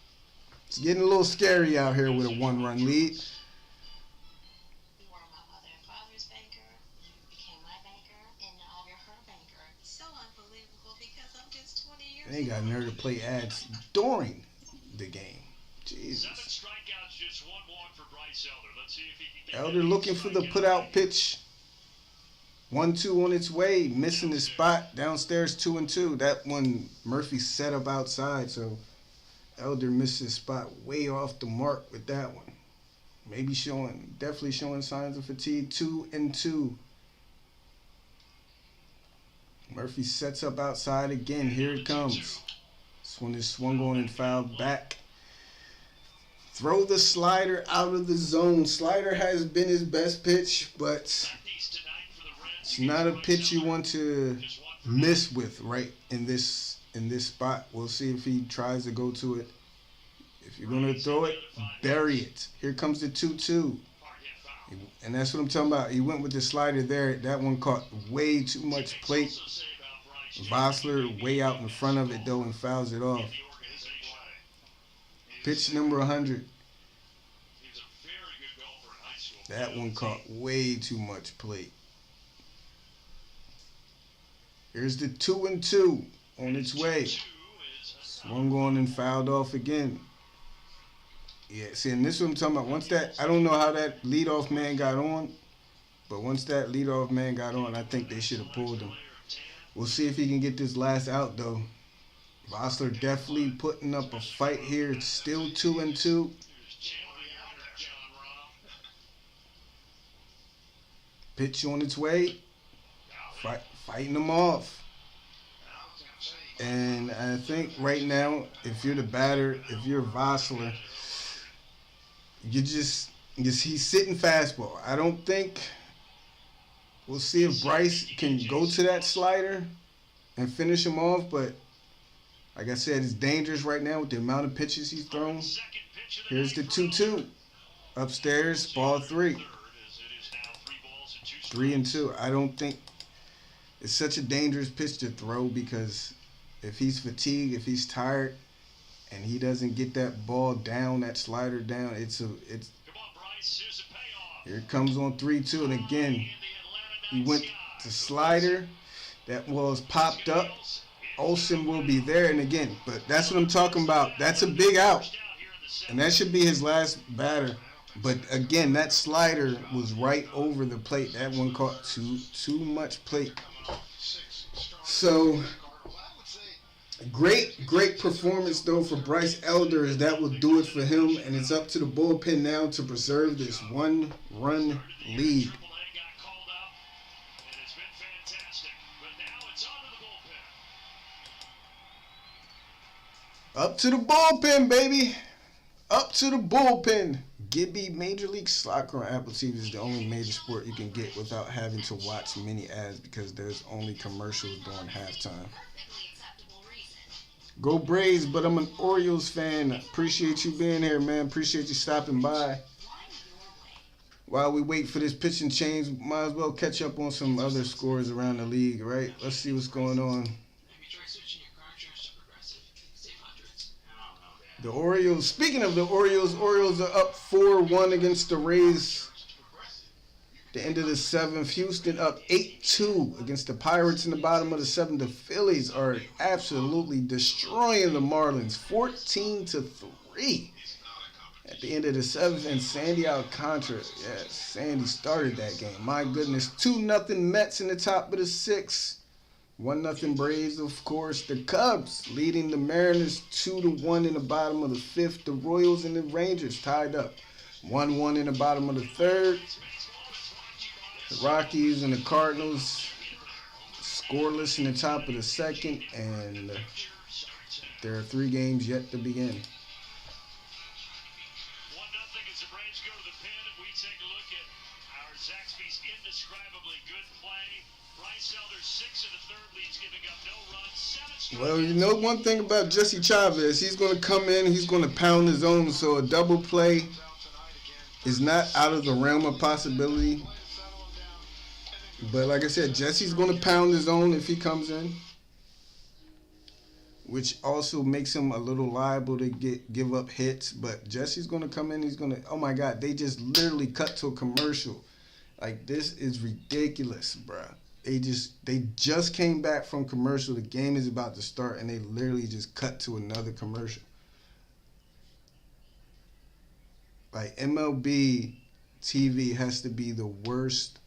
It's getting a little scary out here with a 1-run lead. You were my mother and father's banker. You became my banker, and now you're her banker. So unbelievable because I'm just 20 years old. They got nerve to play ads during the game. Jesus. 7 strikeouts, just 1 walk for Bryce Elder. Let's see if he can get Elder looking for the put-out pitch. 1-2 on its way, missing the spot downstairs. 2-2. That one Murphy set up outside, so Elder missed his spot way off the mark with that one. Maybe definitely showing signs of fatigue. 2-2. Murphy sets up outside again. Here it comes. This one is swung on and fouled back. Throw the slider out of the zone. Slider has been his best pitch, but it's not a pitch you want to miss with right in this spot. We'll see if he tries to go to it. If you're going to throw it, bury it. Here comes the 2-2. And that's what I'm talking about. He went with the slider there. That one caught way too much plate. Vossler way out in front of it, though, and fouls it off. Pitch number 100. That one caught way too much plate. Here's the 2-2 on its way. Swung on and fouled off again. Yeah, see, and this is what I'm talking about. Once that, I don't know how that leadoff man got on, but once that leadoff man got on, I think they should have pulled him. We'll see if he can get this last out, though. Vossler definitely putting up a fight here. It's still 2-2. Pitch on its way. Fighting them off. And I think right now, if you're the batter, if you're Vossler, he's sitting fastball. I don't think, we'll see if Bryce can go to that slider and finish him off, but like I said, it's dangerous right now with the amount of pitches he's thrown. Here's the 2-2. Upstairs, ball 3. 3-2. I don't think it's such a dangerous pitch to throw because if he's fatigued, if he's tired, and he doesn't get that ball down, that slider down, it's here it comes on 3-2, and again, he went to slider. That was popped up. Olsen will be there, and again, but that's what I'm talking about. That's a big out, and that should be his last batter. But again, that slider was right over the plate. That one caught too much plate. So great performance though for Bryce Elder, as that will do it for him, and it's up to the bullpen now to preserve this 1-run lead. Up to the bullpen, baby. Up to the bullpen. Gibby Major League Soccer on Apple TV is the only major sport you can get without having to watch many ads because there's only commercials during halftime. Go Braves, but I'm an Orioles fan. Appreciate you being here, man. Appreciate you stopping by. While we wait for this pitching change, might as well catch up on some other scores around the league, right? Let's see what's going on. The Orioles, speaking of the Orioles are up 4-1 against the Rays. The end of the 7th. Houston up 8-2 against the Pirates in the bottom of the 7th. The Phillies are absolutely destroying the Marlins, 14-3. at the end of the 7th, and Sandy Alcantara. Yes, Sandy started that game. My goodness. 2-0 Mets in the top of the 6th. 1-0 Braves, of course. The Cubs leading the Mariners 2-1 in the bottom of the 5th. The Royals and the Rangers tied up 1-1 in the bottom of the 3rd. The Rockies and the Cardinals scoreless in the top of the 2nd, and there are 3 games yet to begin. 1-0 as the Braves go to the pen, and we take a look at our Zaxby's indescribably good play. Bryce Elder 6 in the 3rd, leads giving up no runs. 7 Well, you know one thing about Jesse Chavez, he's going to come in, he's going to pound his own, so a double play is not out of the realm of possibility. But like I said, Jesse's going to pound his own if he comes in, which also makes him a little liable to give up hits. But Jesse's going to come in, he's going to, oh my God, they just literally cut to a commercial. Like, this is ridiculous, bruh. They just came back from commercial. The game is about to start, and they literally just cut to another commercial. Like, MLB TV has to be the worst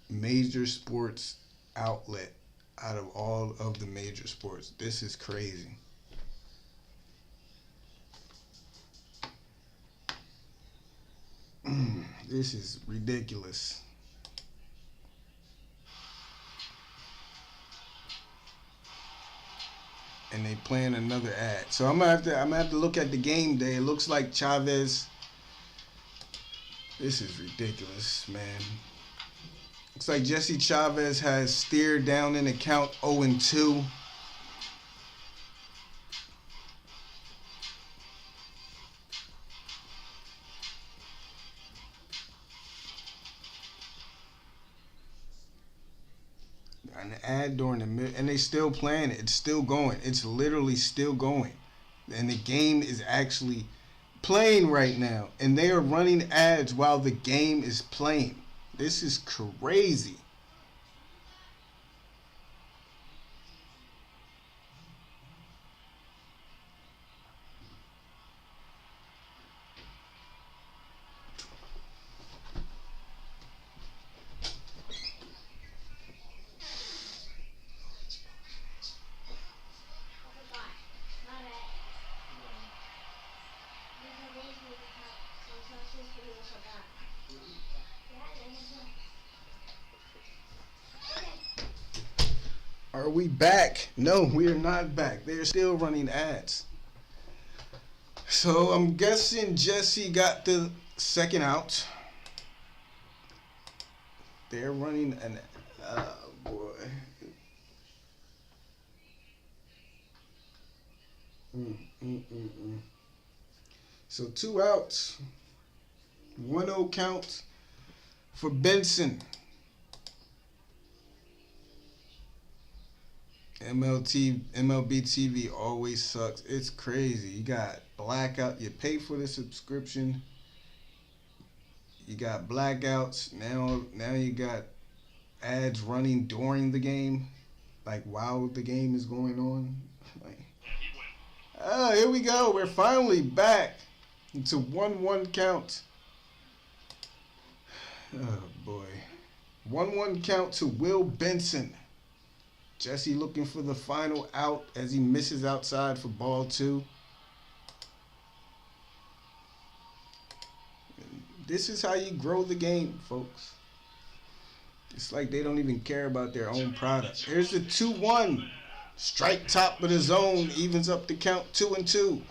major sports outlet out of all of the major sports. This is crazy. This is ridiculous. And they playing another ad. So I'm gonna have to look at the game day. It looks like Chavez. This is ridiculous, man. Looks like Jesse Chavez has steered down in the count 0-2. An ad during the mid, and they still playing it. It's still going. It's literally still going. And the game is actually playing right now. And they are running ads while the game is playing. This is crazy. Are we back? No, we are not back. They're still running ads. So I'm guessing Jesse got the second out. They're running an boy. So 2 outs. 1-0 count for Benson. MLB TV always sucks. It's crazy. You got blackout. You pay for the subscription. You got blackouts. Now you got ads running during the game, like while the game is going on. Like, here we go. We're finally back into 1-1 count. Oh boy, 1-1 count to Will Benson. Jesse looking for the final out as he misses outside for ball 2. This is how you grow the game, folks. It's like they don't even care about their own product. Here's the 2-1. Strike top of the zone. Evens up the count 2-2.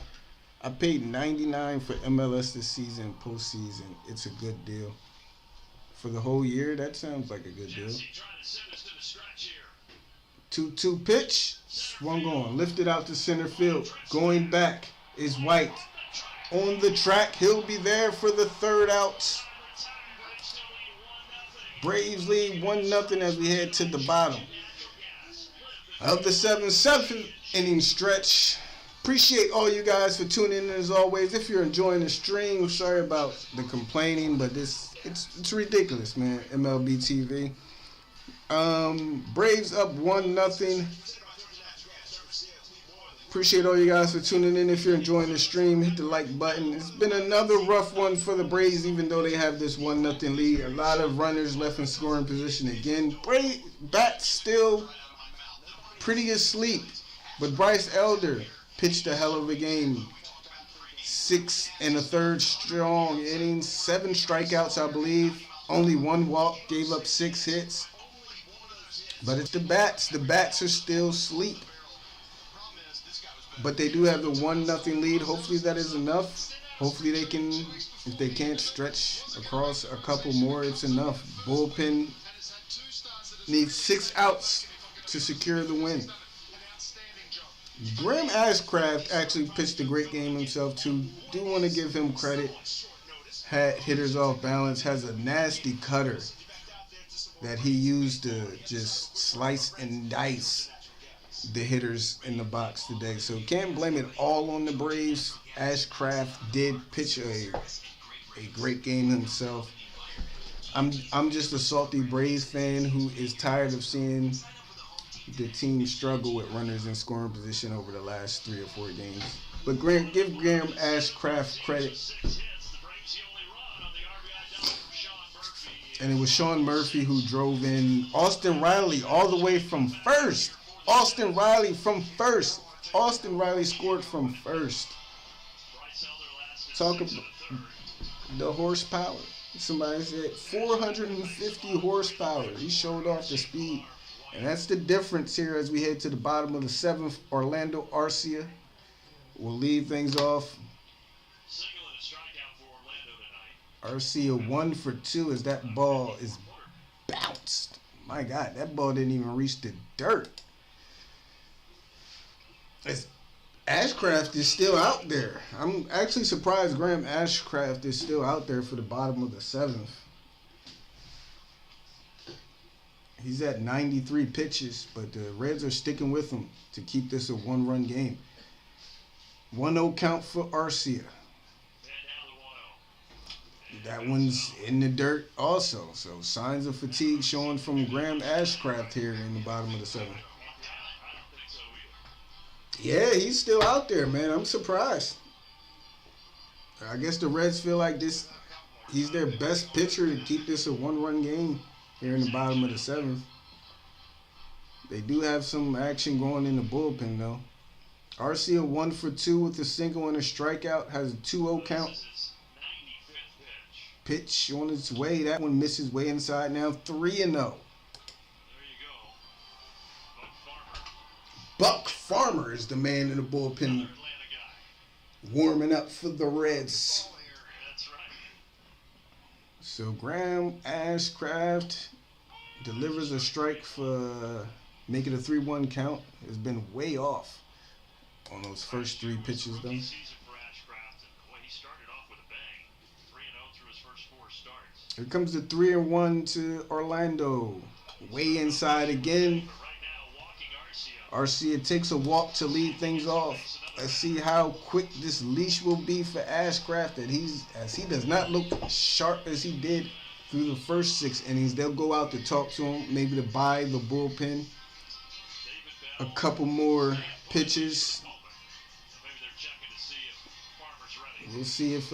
I paid $99 for MLS this season, postseason. It's a good deal. For the whole year, that sounds like a good deal. 2-2 pitch, swung on, lifted out to center field. Going back is White. On the track, he'll be there for the 3rd out. Braves lead 1-0 as we head to the bottom of the 7th inning stretch. Appreciate all you guys for tuning in as always. If you're enjoying the stream, sorry about the complaining, but it's ridiculous, man. MLB TV. Braves up 1-0. Appreciate all you guys for tuning in. If you're enjoying the stream, hit the like button. It's been another rough one for the Braves, even though they have this 1-0 lead. A lot of runners left in scoring position again. Bats still pretty asleep. But Bryce Elder pitched a hell of a game. 6 1/3 strong innings, 7 strikeouts, I believe. Only 1 walk, gave up 6 hits. But it's the bats. The bats are still asleep. But they do have the 1-0 lead. Hopefully that is enough. Hopefully they can, if they can't stretch across a couple more, it's enough. Bullpen needs 6 outs to secure the win. Graham Ashcraft actually pitched a great game himself too. Do want to give him credit. Had hitters off balance. Has a nasty cutter that he used to just slice and dice the hitters in the box today. So can't blame it all on the Braves. Ashcraft did pitch a great game himself. I'm just a salty Braves fan who is tired of seeing the team struggle with runners in scoring position over the last 3 or 4 games. But give Graham Ashcraft credit. And it was Sean Murphy who drove in Austin Riley all the way from first. Austin Riley from first. Austin Riley scored from first. Talk about the horsepower. Somebody said 450 horsepower. He showed off the speed. And that's the difference here as we head to the bottom of the 7th. Orlando Arcia will lead things off. Arcia 1 for 2 as that ball is bounced. My God, that ball didn't even reach the dirt. Ashcraft is still out there. I'm actually surprised Graham Ashcraft is still out there for the bottom of the 7th. He's at 93 pitches, but the Reds are sticking with him to keep this a 1-run game. 1-0 count for Arcia. That one's in the dirt also. So signs of fatigue showing from Graham Ashcraft here in the bottom of the 7th. Yeah, he's still out there, man. I'm surprised. I guess the Reds feel like he's their best pitcher to keep this a 1-run game here in the bottom of the 7th. They do have some action going in the bullpen, though. Arcia 1 for 2 with a single and a strikeout. Has a 2-0 count. Pitch on its way. That one misses way inside now. 3-0. Buck Farmer is the man in the bullpen warming up for the Reds. So Graham Ashcraft delivers a strike for make it a 3-1 count. It's been way off on those first 3 pitches though. Here comes the 3-1 to Orlando. Way inside again. Arcia takes a walk to lead things off. Let's see how quick this leash will be for Ashcraft. As he does not look sharp as he did through the first 6 innings. They'll go out to talk to him, maybe to buy the bullpen a couple more pitches. We'll see if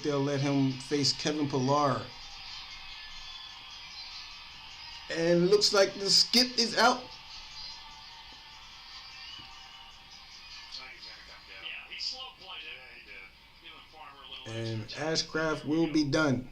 they'll let him face Kevin Pillar. And it looks like the skip is out. And Ashcraft will be done.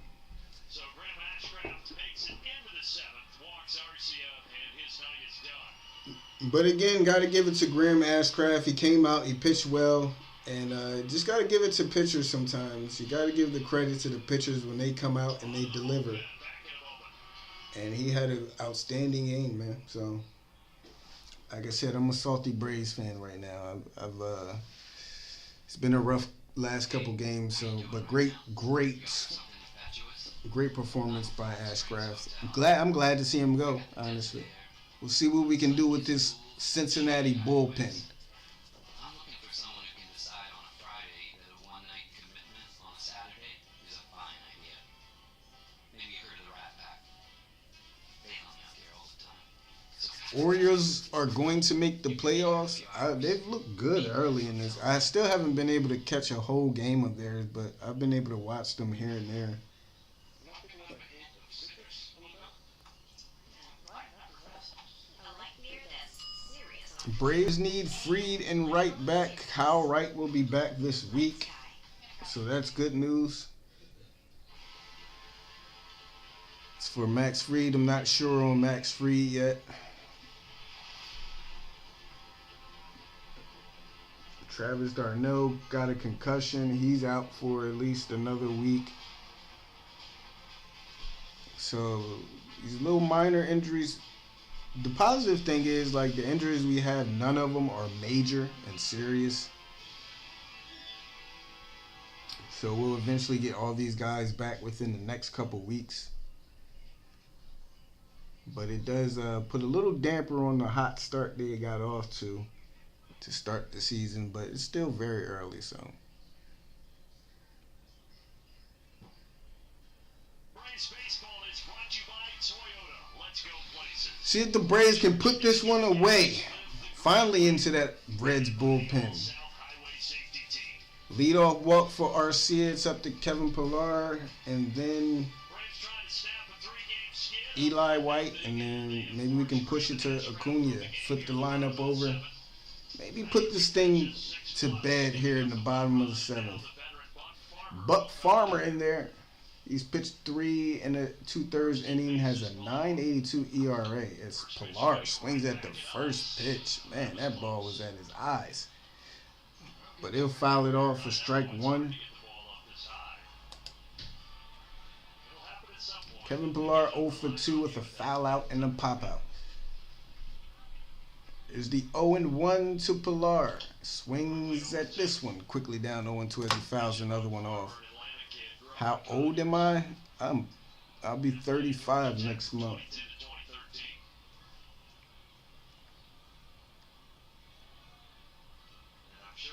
So Graham Ashcraft makes it into the 7th, walks Arcia, and his night is done. But again, got to give it to Graham Ashcraft. He came out, he pitched well. And just got to give it to pitchers sometimes. You got to give the credit to the pitchers when they come out and they deliver. And he had an outstanding game, man. So, like I said, I'm a salty Braves fan right now. It's been a rough last couple games, but great performance by Ashcraft. I'm glad to see him go, honestly. We'll see what we can do with this Cincinnati bullpen. I'm looking for someone who can decide on a Friday that a one-night commitment on a Saturday is a fine idea. Maybe you heard of the Rat Pack. They hung out here all the time. Orioles are going to make the playoffs. They've looked good early in this. I still haven't been able to catch a whole game of theirs, but I've been able to watch them here and there. Braves need Freed and Wright back. Kyle Wright will be back this week, so that's good news. As for Max Fried, I'm not sure on Max Fried yet. Travis Darno got a concussion. He's out for at least another week. So these little minor injuries. The positive thing is, like, the injuries we have, none of them are major and serious. So we'll eventually get all these guys back within the next couple weeks. But it does put a little damper on the hot start they got off to start the season. But it's still very early, so. See if the Braves can put this one away. Finally into that Reds bullpen. Leadoff walk for Arcia. It's up to Kevin Pillar. And then Eli White. And then maybe we can push it to Acuna. Flip the lineup over. Maybe put this thing to bed here in the bottom of the seventh. Buck Farmer in there. He's pitched 3 and a 2/3 inning, has a 9.82 ERA. As Pillar swings at the first pitch. Man, that ball was at his eyes. But he'll foul it off for strike 1. Kevin Pillar 0 for 2 with a foul out and a pop out. Is the 0-1 to Pillar. Swings at this one. Quickly down 0-2 as he fouls another one off. How old am I? I'll be 35 next month.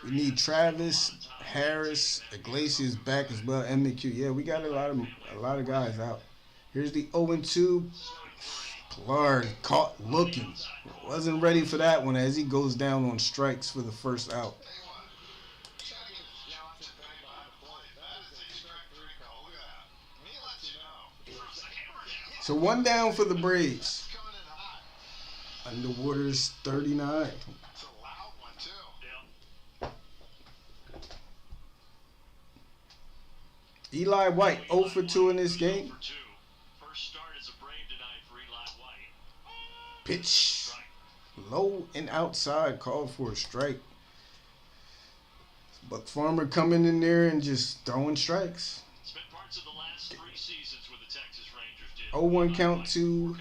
We need Travis, Harris, Iglesias back as well. McHugh. Yeah, we got a lot of guys out. Here's the 0-2. Pillar caught looking. Wasn't ready for that one as he goes down on strikes for the first out. So 1 down for the Braves. Underwater's 39. Eli White 0 for 2 in this game. Pitch low and outside, called for a strike. Buck Farmer coming in there and just throwing strikes. 0-1 count to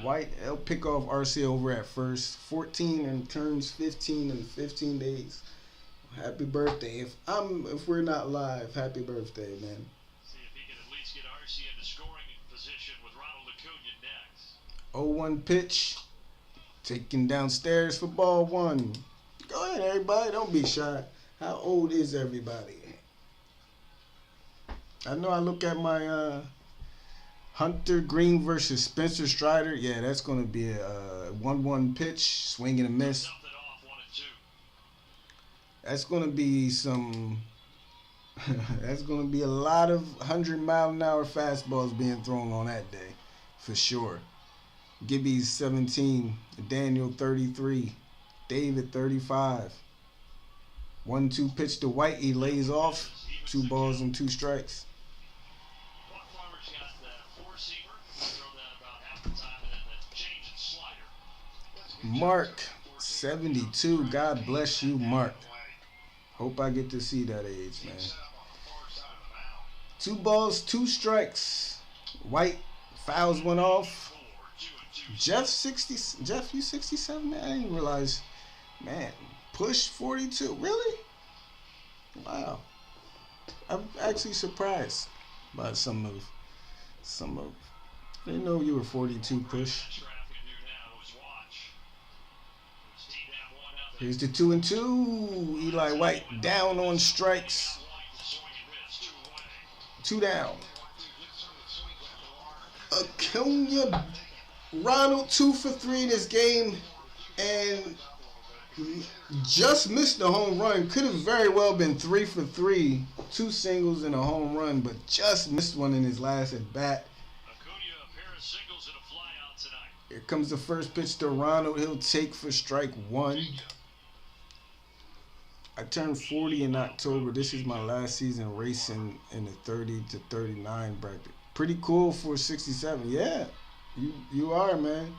White. He'll pick off RC over at first. 14 and turns 15 in 15 days. Happy birthday. If we're not live, happy birthday, man. See if he can at least get RC into scoring position with Ronald Acuna next. 0-1 pitch. Taken downstairs for ball 1. Go ahead, everybody. Don't be shy. How old is everybody? I know I look at my Hunter Green versus Spencer Strider. Yeah, that's going to be a 1-1 pitch. Swing and a miss. That's going to be some... that's going to be a lot of 100-mile-an-hour fastballs being thrown on that day. For sure. Gibby's 17. Daniel 33. David 35. 1-2 pitch to White. He lays off. 2 balls and 2 strikes. Mark 72. God bless you, Mark. Hope I get to see that age, man. 2 balls, 2 strikes. White fouls one off. Jeff, you 67, man? I didn't realize. Man, push 42. Really? Wow. I'm actually surprised by some of. I didn't know you were 42 push. Here's the 2-2. Eli White down on strikes. 2 down. Acuna Ronald 2 for 3 this game and just missed the home run. Could have very well been 3 for 3, 2 singles and a home run, but just missed one in his last at bat. Acuna, a pair of singles and a flyout tonight. Here comes the first pitch to Ronald. He'll take for strike 1. I turned 40 in October. This is my last season racing in the 30 to 39 bracket. Pretty cool for 67. Yeah, you are, man.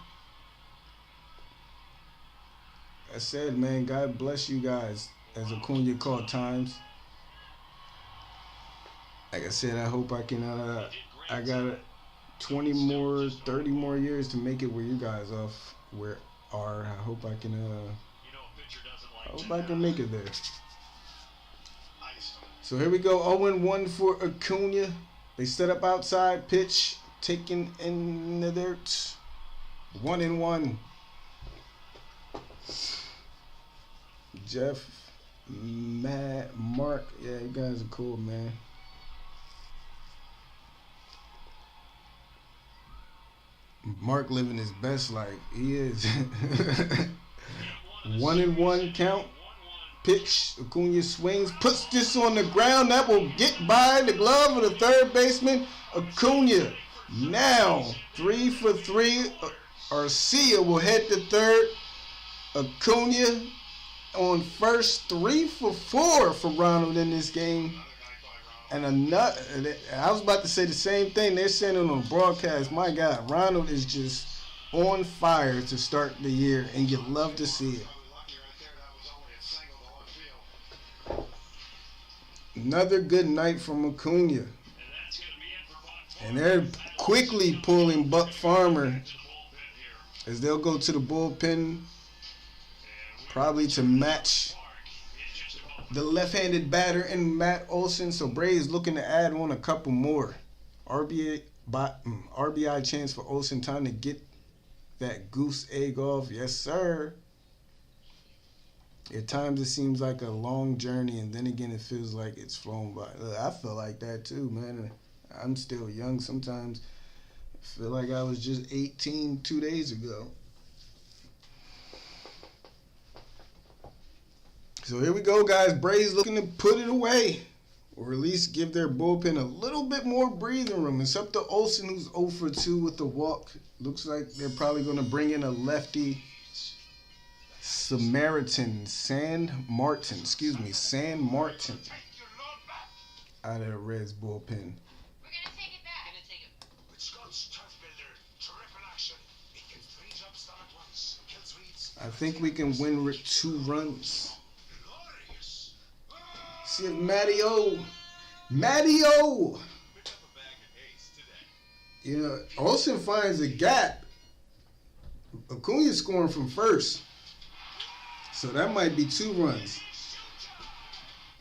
I said, man, God bless you guys, as Acuna called times. Like I said, I hope I can, I got 20 more, 30 more years to make it where you guys are. I hope I can, I hope I can make it there. So here we go, 0-1 for Acuna. They set up outside, pitch, taken in the dirt. 1-1. Jeff, Matt, Mark, yeah, you guys are cool, man. Mark living his best life. He is. 1-1 count. Pitch. Acuna swings. Puts this on the ground. That will get by the glove of the third baseman. Acuna. Now, 3 for 3. Arcia will head to third. Acuna on first. 3 for 4 for Ronald in this game. And another, I was about to say the same thing. They're saying it on the broadcast. My God, Ronald is just on fire to start the year, and you love to see it. Another good night from Acuna. And they're quickly pulling Buck Farmer as they'll go to the bullpen, probably to match the left-handed batter in Matt Olson. So Braves looking to add on a couple more. RBI chance for Olson. Time to get that goose egg off. Yes, sir. At times it seems like a long journey, and then again it feels like it's flown by. I feel like that too, man. I'm still young. Sometimes I feel like I was just 18 2 days ago. So here we go, guys. Braves looking to put it away, or at least give their bullpen a little bit more breathing room. It's up to Olson, who's 0 for 2 with the walk. Looks like they're probably going to bring in a lefty. San Martin out of the Reds bullpen. We're gonna take it back. With Scott's Turf Builder, triple action. It can freeze up start once, kills weeds. I think we can win with 2 runs. Glorious. See if Matty-O. You know, Olsen finds a gap. Acuna's scoring from first. So that might be 2 runs.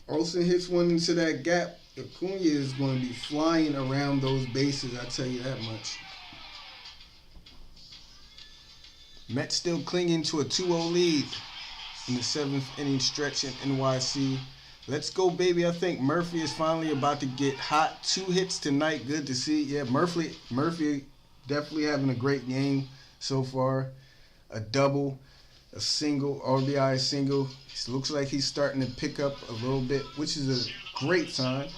Olsen hits one into that gap. Acuna is going to be flying around those bases, I tell you that much. Mets still clinging to a 2-0 lead in the 7th inning stretch in NYC. Let's go, baby. I think Murphy is finally about to get hot. 2 hits tonight. Good to see. Yeah, Murphy definitely having a great game so far. A double, a single, RBI single. It looks like he's starting to pick up a little bit, which is a great sign.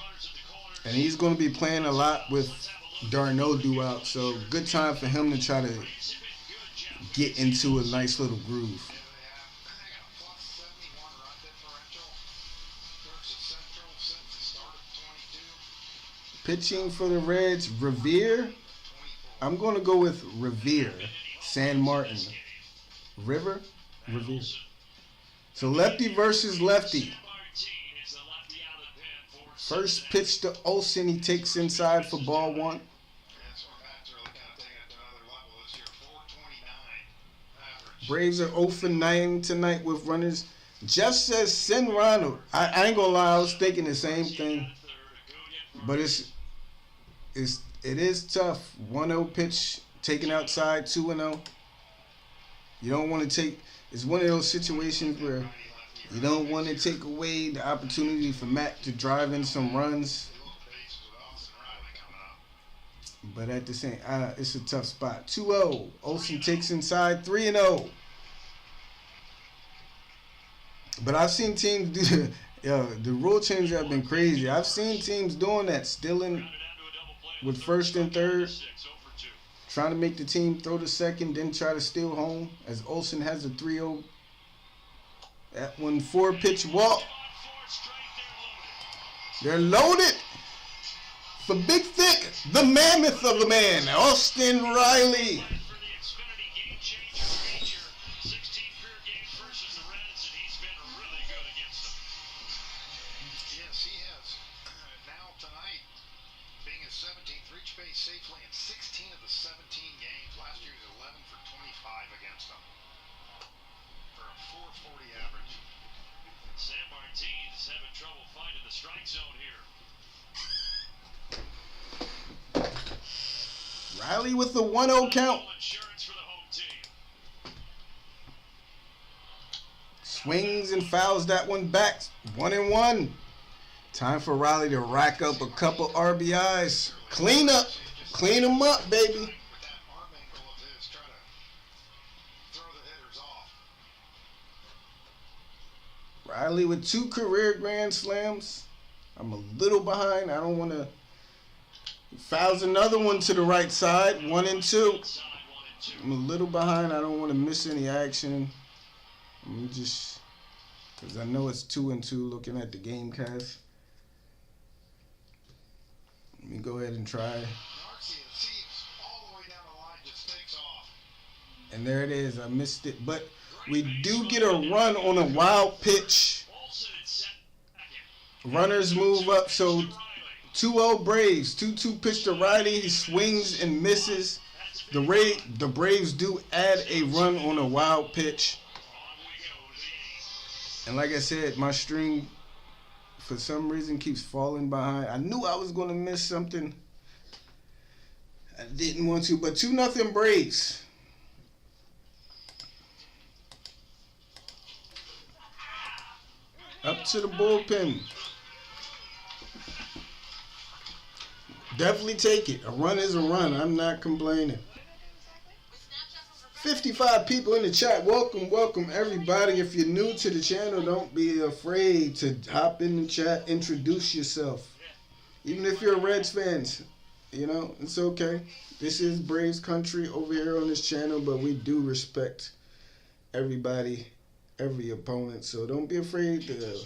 And he's going to be playing a lot with Darno due out. So good time for him to try to get into a nice little groove. Pitching for the Reds, Revere. I'm going to go with Revere. San Martin. Revere. So lefty versus lefty. First pitch to Olsen. He takes inside for ball 1. Braves are 0 for 9 tonight with runners. Jeff says send Ronald. I ain't going to lie. I was thinking the same thing. But it is tough. 1-0 pitch taken outside, 2-0. You don't want to take. It's one of those situations where you don't want to take away the opportunity for Matt to drive in some runs. But at the same, it's a tough spot. 2-0. Olsen takes inside 3-0. But I've seen teams do the rule changes have been crazy. I've seen teams doing that, still in with first and third, trying to make the team throw the second, then try to steal home. As Olsen has a 3-0. That 4-pitch walk. They're loaded for Big Thick, the mammoth of the man, Austin Riley. Safely in 16 of the 17 games. Last year he was 11 for 25 against them for a 440 average. San Martin's having trouble finding the strike zone here. Riley with the 1-0 count. Insurance for the home team. Swings and fouls that one back. 1-1. Time for Riley to rack up a couple RBIs. Clean up. Clean them up, baby. With that arm angle of his, try to throw the hitters off. Riley with 2 career grand slams. I'm a little behind. I don't want to. Fouls another one to the right side. 1-2. I'm a little behind. I don't want to miss any action. Let me just, because I know it's 2-2 looking at the game cast. Let me go ahead and try. And there it is. I missed it. But we do get a run on a wild pitch. Runners move up. So 2-0 Braves. 2-2 pitch to Riley. He swings and misses. The Braves do add a run on a wild pitch. And like I said, my stream for some reason keeps falling behind. I knew I was going to miss something. I didn't want to. But 2-0 Braves. Up to the bullpen. Definitely take it. A run is a run. I'm not complaining. 55 people in the chat. Welcome everybody. If you're new to the channel, don't be afraid to hop in the chat. Introduce yourself. Even if you're a Reds fan, you know, it's okay. This is Braves country over here on this channel, but we do respect everybody, every opponent. So don't be afraid to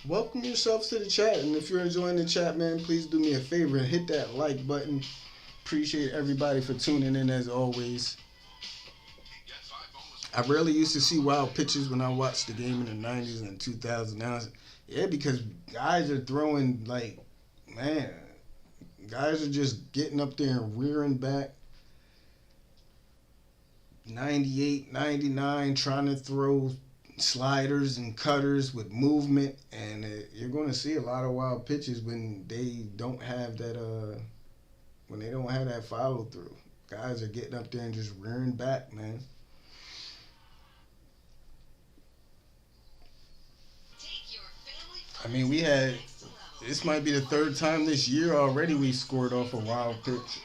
welcome yourself to the chat. And if you're enjoying the chat, man, please do me a favor and hit that like button. Appreciate everybody for tuning in as always. I rarely used to see wild pitches when I watched the game in the 90s and 2000s. Now, yeah, because guys are throwing, like, man, guys are just getting up there and rearing back. 98, 99, trying to throw sliders and cutters with movement. And you're going to see a lot of wild pitches when they don't have that, when they don't have that follow through. Guys are getting up there and just rearing back, man. I mean, this might be the third time this year already we scored off a wild pitch.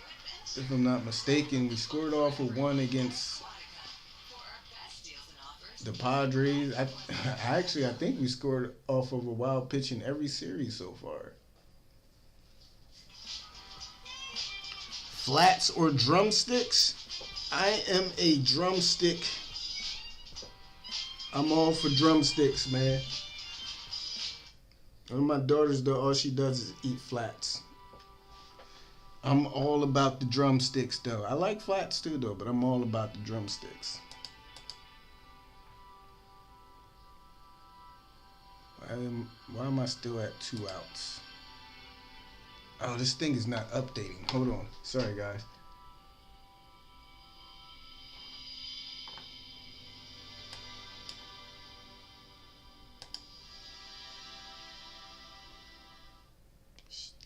If I'm not mistaken, we scored off of one against the Padres. I think we scored off of a wild pitch in every series so far. Flats or drumsticks? I am a drumstick. I'm all for drumsticks, man. One of my daughters, though, all she does is eat flats. I'm all about the drumsticks, though. I like flats, too, though, but I'm all about the drumsticks. Why am I still at 2 outs? Oh, this thing is not updating. Hold on. Sorry, guys.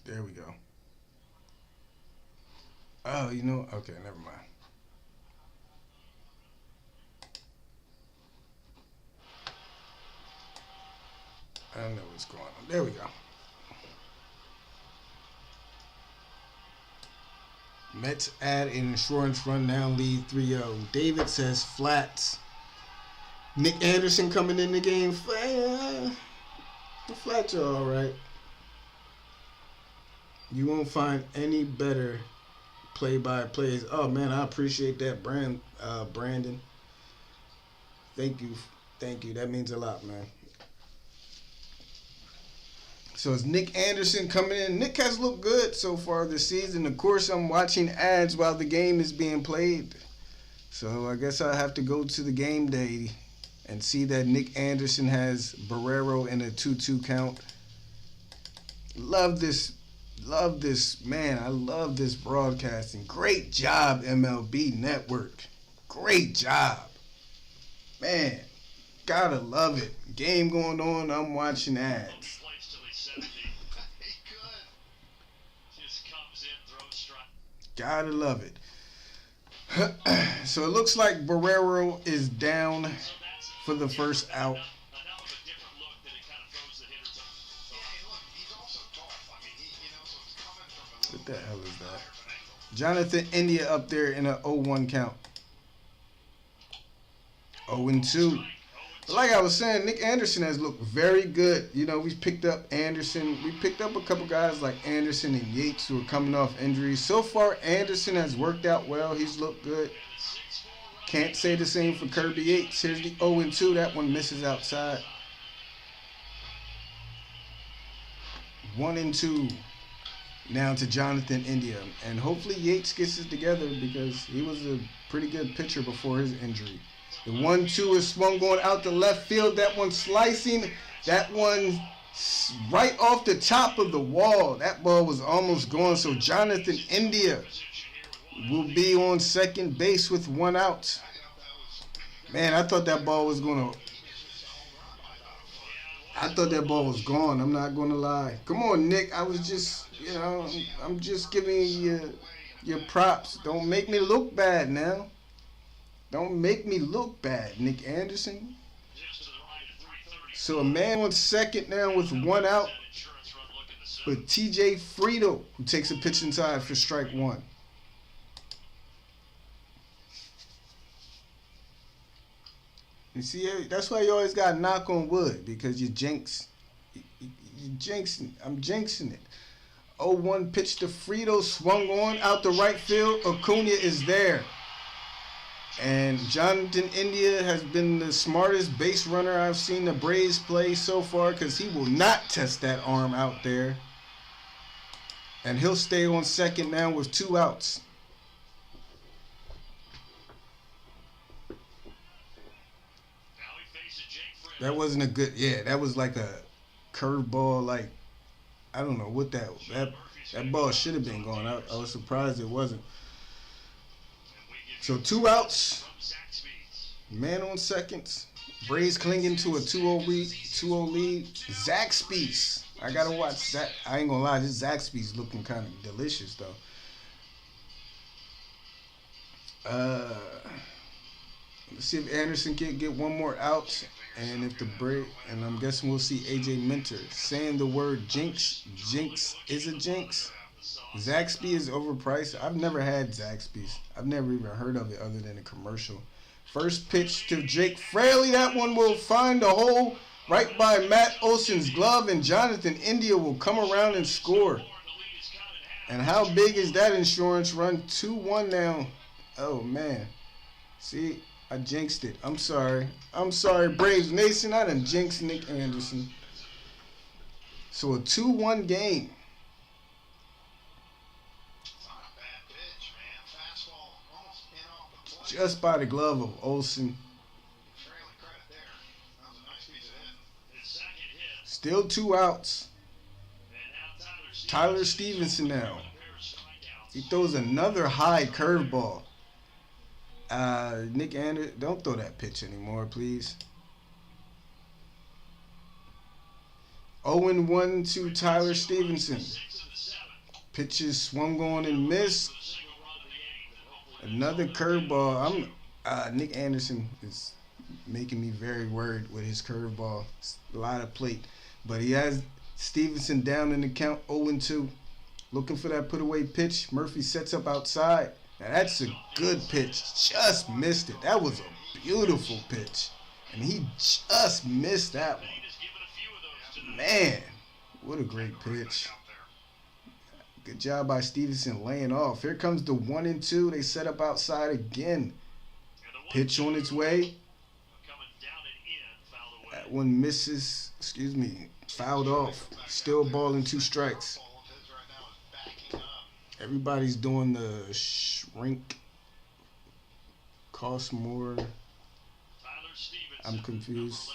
There we go. Oh, you know, okay, never mind. I don't know what's going on. There we go. Mets add an insurance run, now lead 3-0. David says flats. Nick Anderson coming in the game. The flats are all right. You won't find any better play-by-plays. Oh man, I appreciate that, Brandon. Thank you. That means a lot, man. So it's Nick Anderson coming in. Nick has looked good so far this season. Of course, I'm watching ads while the game is being played. So I guess I'll have to go to the game day and see that Nick Anderson has Barrero in a 2-2 count. Love this, man. I love this broadcasting. Great job, MLB Network. Great job. Man, gotta love it. Game going on, I'm watching ads. Gotta love it. So it looks like Barrero is down for the first out. What the hell is that? Jonathan India up there in a 0-1 count. 0-2. Like I was saying, Nick Anderson has looked very good. You know, we picked up Anderson. We picked up a couple guys like Anderson and Yates who are coming off injuries. So far, Anderson has worked out well. He's looked good. Can't say the same for Kirby Yates. Here's the 0-2. That one misses outside. 1-2. Now to Jonathan India. And hopefully Yates gets it together because he was a pretty good pitcher before his injury. The 1-2 is swung going out to left field. That one slicing. That one right off the top of the wall. That ball was almost gone. So Jonathan India will be on second base with 1 out. Man, I thought that ball was gone. I'm not gonna lie. Come on, Nick. I was just, I'm just giving you your props. Don't make me look bad now. Don't make me look bad, Nick Anderson. So a man on second now with 1 out for TJ Frito, who takes a pitch inside for strike 1. You see, that's why you always got to knock on wood, because you jinx. You jinxing. I'm jinxing it. 0-1 pitch to Frito, swung on out the right field. Acuna is there. And Jonathan India has been the smartest base runner I've seen the Braves play so far, because he will not test that arm out there. And he'll stay on second now with 2 outs. That wasn't a good, that was like a curveball, like, I don't know what that ball should have been going. I was surprised it wasn't. So 2 outs, man on seconds. Braves clinging to a 2-0 lead. Zaxby's. I gotta watch that. I ain't gonna lie, this Zaxby's looking kind of delicious though. Let's see if Anderson can get 1 more out, and if the break, and I'm guessing we'll see AJ Minter saying the word jinx. Jinx is a jinx. Zaxby is overpriced. I've never had Zaxby's. I've never even heard of it other than a commercial. First pitch to Jake Fraley. That one will find a hole right by Matt Olson's glove, and Jonathan India will come around and score. And how big is that insurance run? 2-1 now. Oh, man. See, I jinxed it. I'm sorry. Braves Nation. I done jinxed Nick Anderson. So a 2-1 game. Just by the glove of Olson. Still 2 outs. Tyler Stevenson now. He throws another high curveball. Nick Anderson, don't throw that pitch anymore, please. 0-1 to Tyler Stevenson. Pitches swung on and missed. Another curveball. Nick Anderson is making me very worried with his curveball. It's a lot of plate. But he has Stevenson down in the count, 0-2. Looking for that put away pitch. Murphy sets up outside. Now that's a good pitch. Just missed it. That was a beautiful pitch. And he just missed that one. Man, what a great pitch. Good job by Stevenson laying off. Here comes the 1-2. They set up outside again. Pitch on its way. That one misses. Excuse me. Fouled off. Still ball and 2 strikes. Everybody's doing the shrink. Cost more. I'm confused.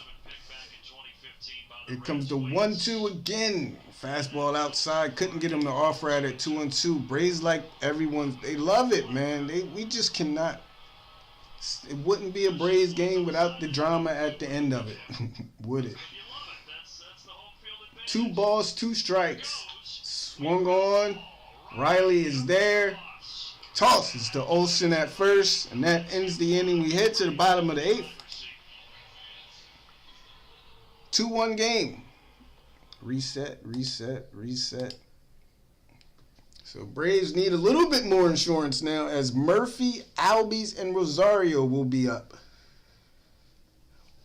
Here comes the 1-2 again. Fastball outside. Couldn't get him to offer at it. 2-2. Braves, like everyone, they love it, man. We just cannot. It wouldn't be a Braves game without the drama at the end of it, would it? 2 balls, 2 strikes. Swung on. Riley is there. Tosses to Olsen at first, and that ends the inning. We head to the bottom of the 8th. 2-1 game. Reset. So Braves need a little bit more insurance now, as Murphy, Albies, and Rosario will be up.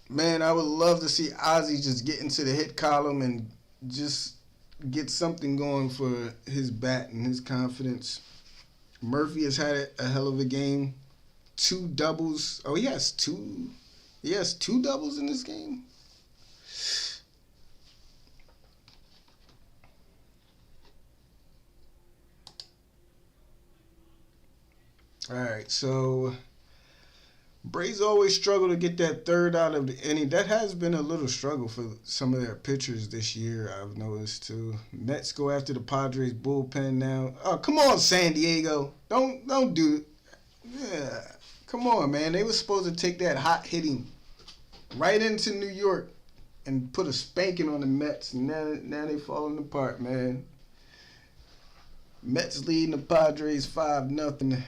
Man, I would love to see Ozzie just get into the hit column and just get something going for his bat and his confidence. Murphy has had a hell of a game. 2 doubles. Oh, he has two doubles in this game. All right, so Braves always struggle to get that third out of the inning. That has been a little struggle for some of their pitchers this year, I've noticed too. Mets go after the Padres bullpen now. Oh, come on, San Diego. Don't do it. Yeah, come on, man. They were supposed to take that hot hitting right into New York and put a spanking on the Mets. And now they falling apart, man. Mets leading the Padres 5-0.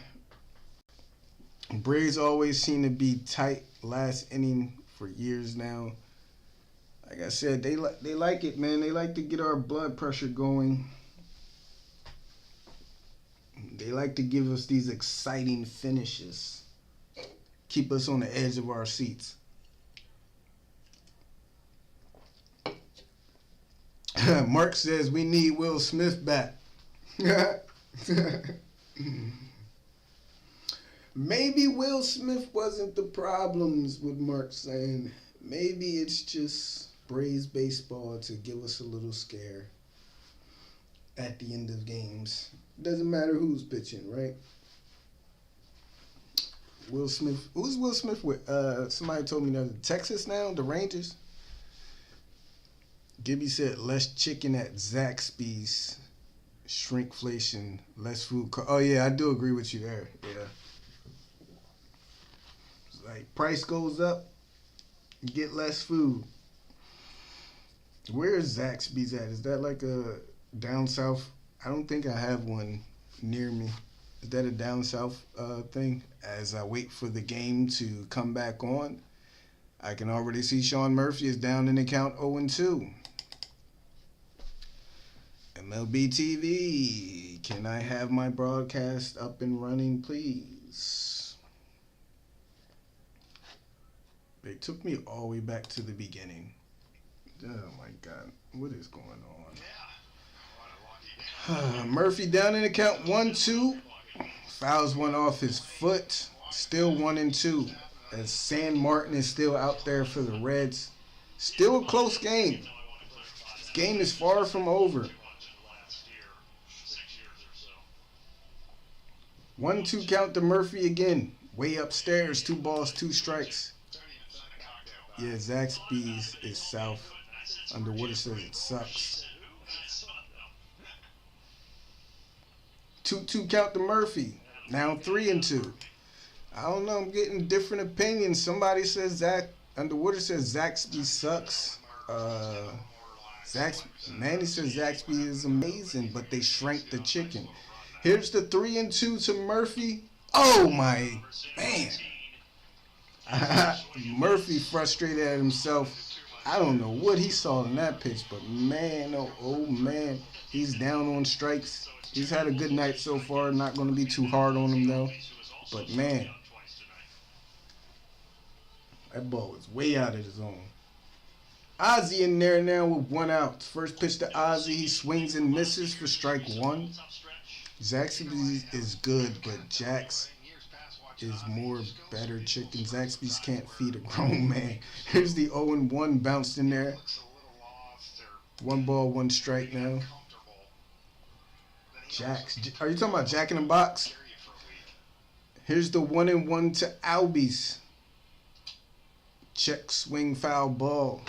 Braves always seem to be tight last inning for years now. Like I said, they like it, man. They like to get our blood pressure going. They like to give us these exciting finishes. Keep us on the edge of our seats. Mark says we need Will Smith back. Maybe Will Smith wasn't the problems with Mark saying. Maybe it's just Braves baseball to give us a little scare at the end of games. Doesn't matter who's pitching, right? Will Smith. Who's Will Smith with? Somebody told me that Texas now, the Rangers. Gibby said less chicken at Zaxby's. Shrinkflation, less food. Oh yeah, I do agree with you there. Yeah. Like, price goes up, you get less food. Where is Zaxby's at? Is that like a down south? I don't think I have one near me. Is that a down south thing? As I wait for the game to come back on, I can already see Sean Murphy is down in the count 0-2. MLB TV, can I have my broadcast up and running, please? They took me all the way back to the beginning. Oh my God, what is going on? Murphy down in the count 1-2. Fouls one off his foot. Still 1-2. As San Martin is still out there for the Reds. Still a close game. This game is far from over. 1-2 count to Murphy again. Way upstairs. 2 balls, 2 strikes. Yeah, Zaxby's is south. Underwater says it sucks. 2-2 count to Murphy. Now 3-2. I don't know. I'm getting different opinions. Somebody says Underwater says Zaxby sucks. Manny says Zaxby is amazing, but they shrank the chicken. Here's the 3-2 to Murphy. Oh my man. Murphy frustrated at himself. I don't know what he saw in that pitch, but man, oh man. He's down on strikes. He's had a good night so far. Not going to be too hard on him, though. But, man, that ball was way out of the zone. Ozzy in there now with 1 out. First pitch to Ozzy. He swings and misses for strike 1. Zaxby is good, but Jax is more better chicken. Zaxby's can't feed a grown man. Here's the 0-1 bounced in there. 1 ball, 1 strike now. Jax. Are you talking about Jack in the Box? Here's the 1-1 to Albies. Check, swing, foul ball.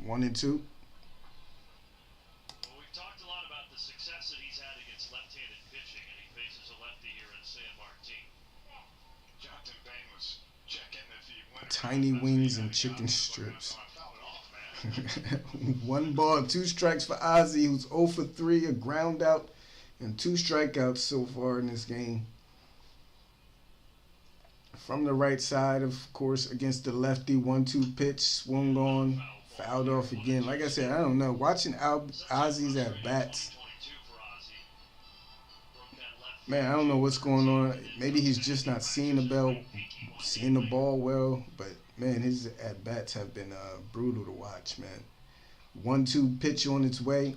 1 and 2. Well, we've talked a lot about the success that he's had against left-handed pitching, and he faces a lefty here in San Martin. Jonathan Bain was checking if he went. Tiny wings and chicken strips. 1 ball, 2 strikes for Ozzy, who's 0 for 3, a ground out, and 2 strikeouts so far in this game. From the right side, of course, against the lefty, 1-2 pitch, swung on, fouled off again. Like I said, I don't know. Watching Ozzy's at bats, man, I don't know what's going on. Maybe he's just not seeing the ball well, but man, his at bats have been brutal to watch, man. 1-2 pitch on its way.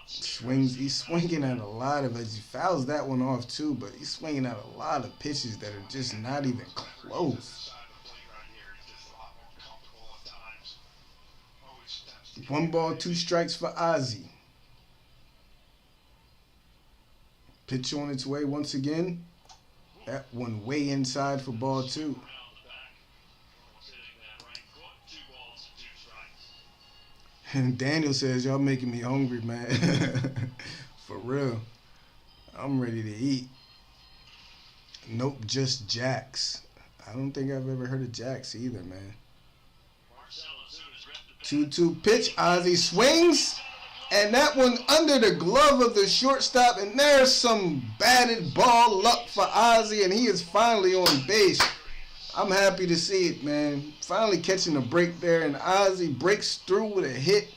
Swings. He's swinging at a lot of it. He fouls that one off too, but he's swinging at a lot of pitches that are just not even close. 1 ball, 2 strikes for Ozzy. Pitch on its way once again. That one way inside for ball 2. And Daniel says, y'all making me hungry, man. For real. I'm ready to eat. Nope, just Jax. I don't think I've ever heard of Jax either, man. 2-2 pitch. Ozzy swings. And that one under the glove of the shortstop. And there's some batted ball luck for Ozzy. And he is finally on base. I'm happy to see it, man. Finally catching a break there, and Ozzy breaks through with a hit.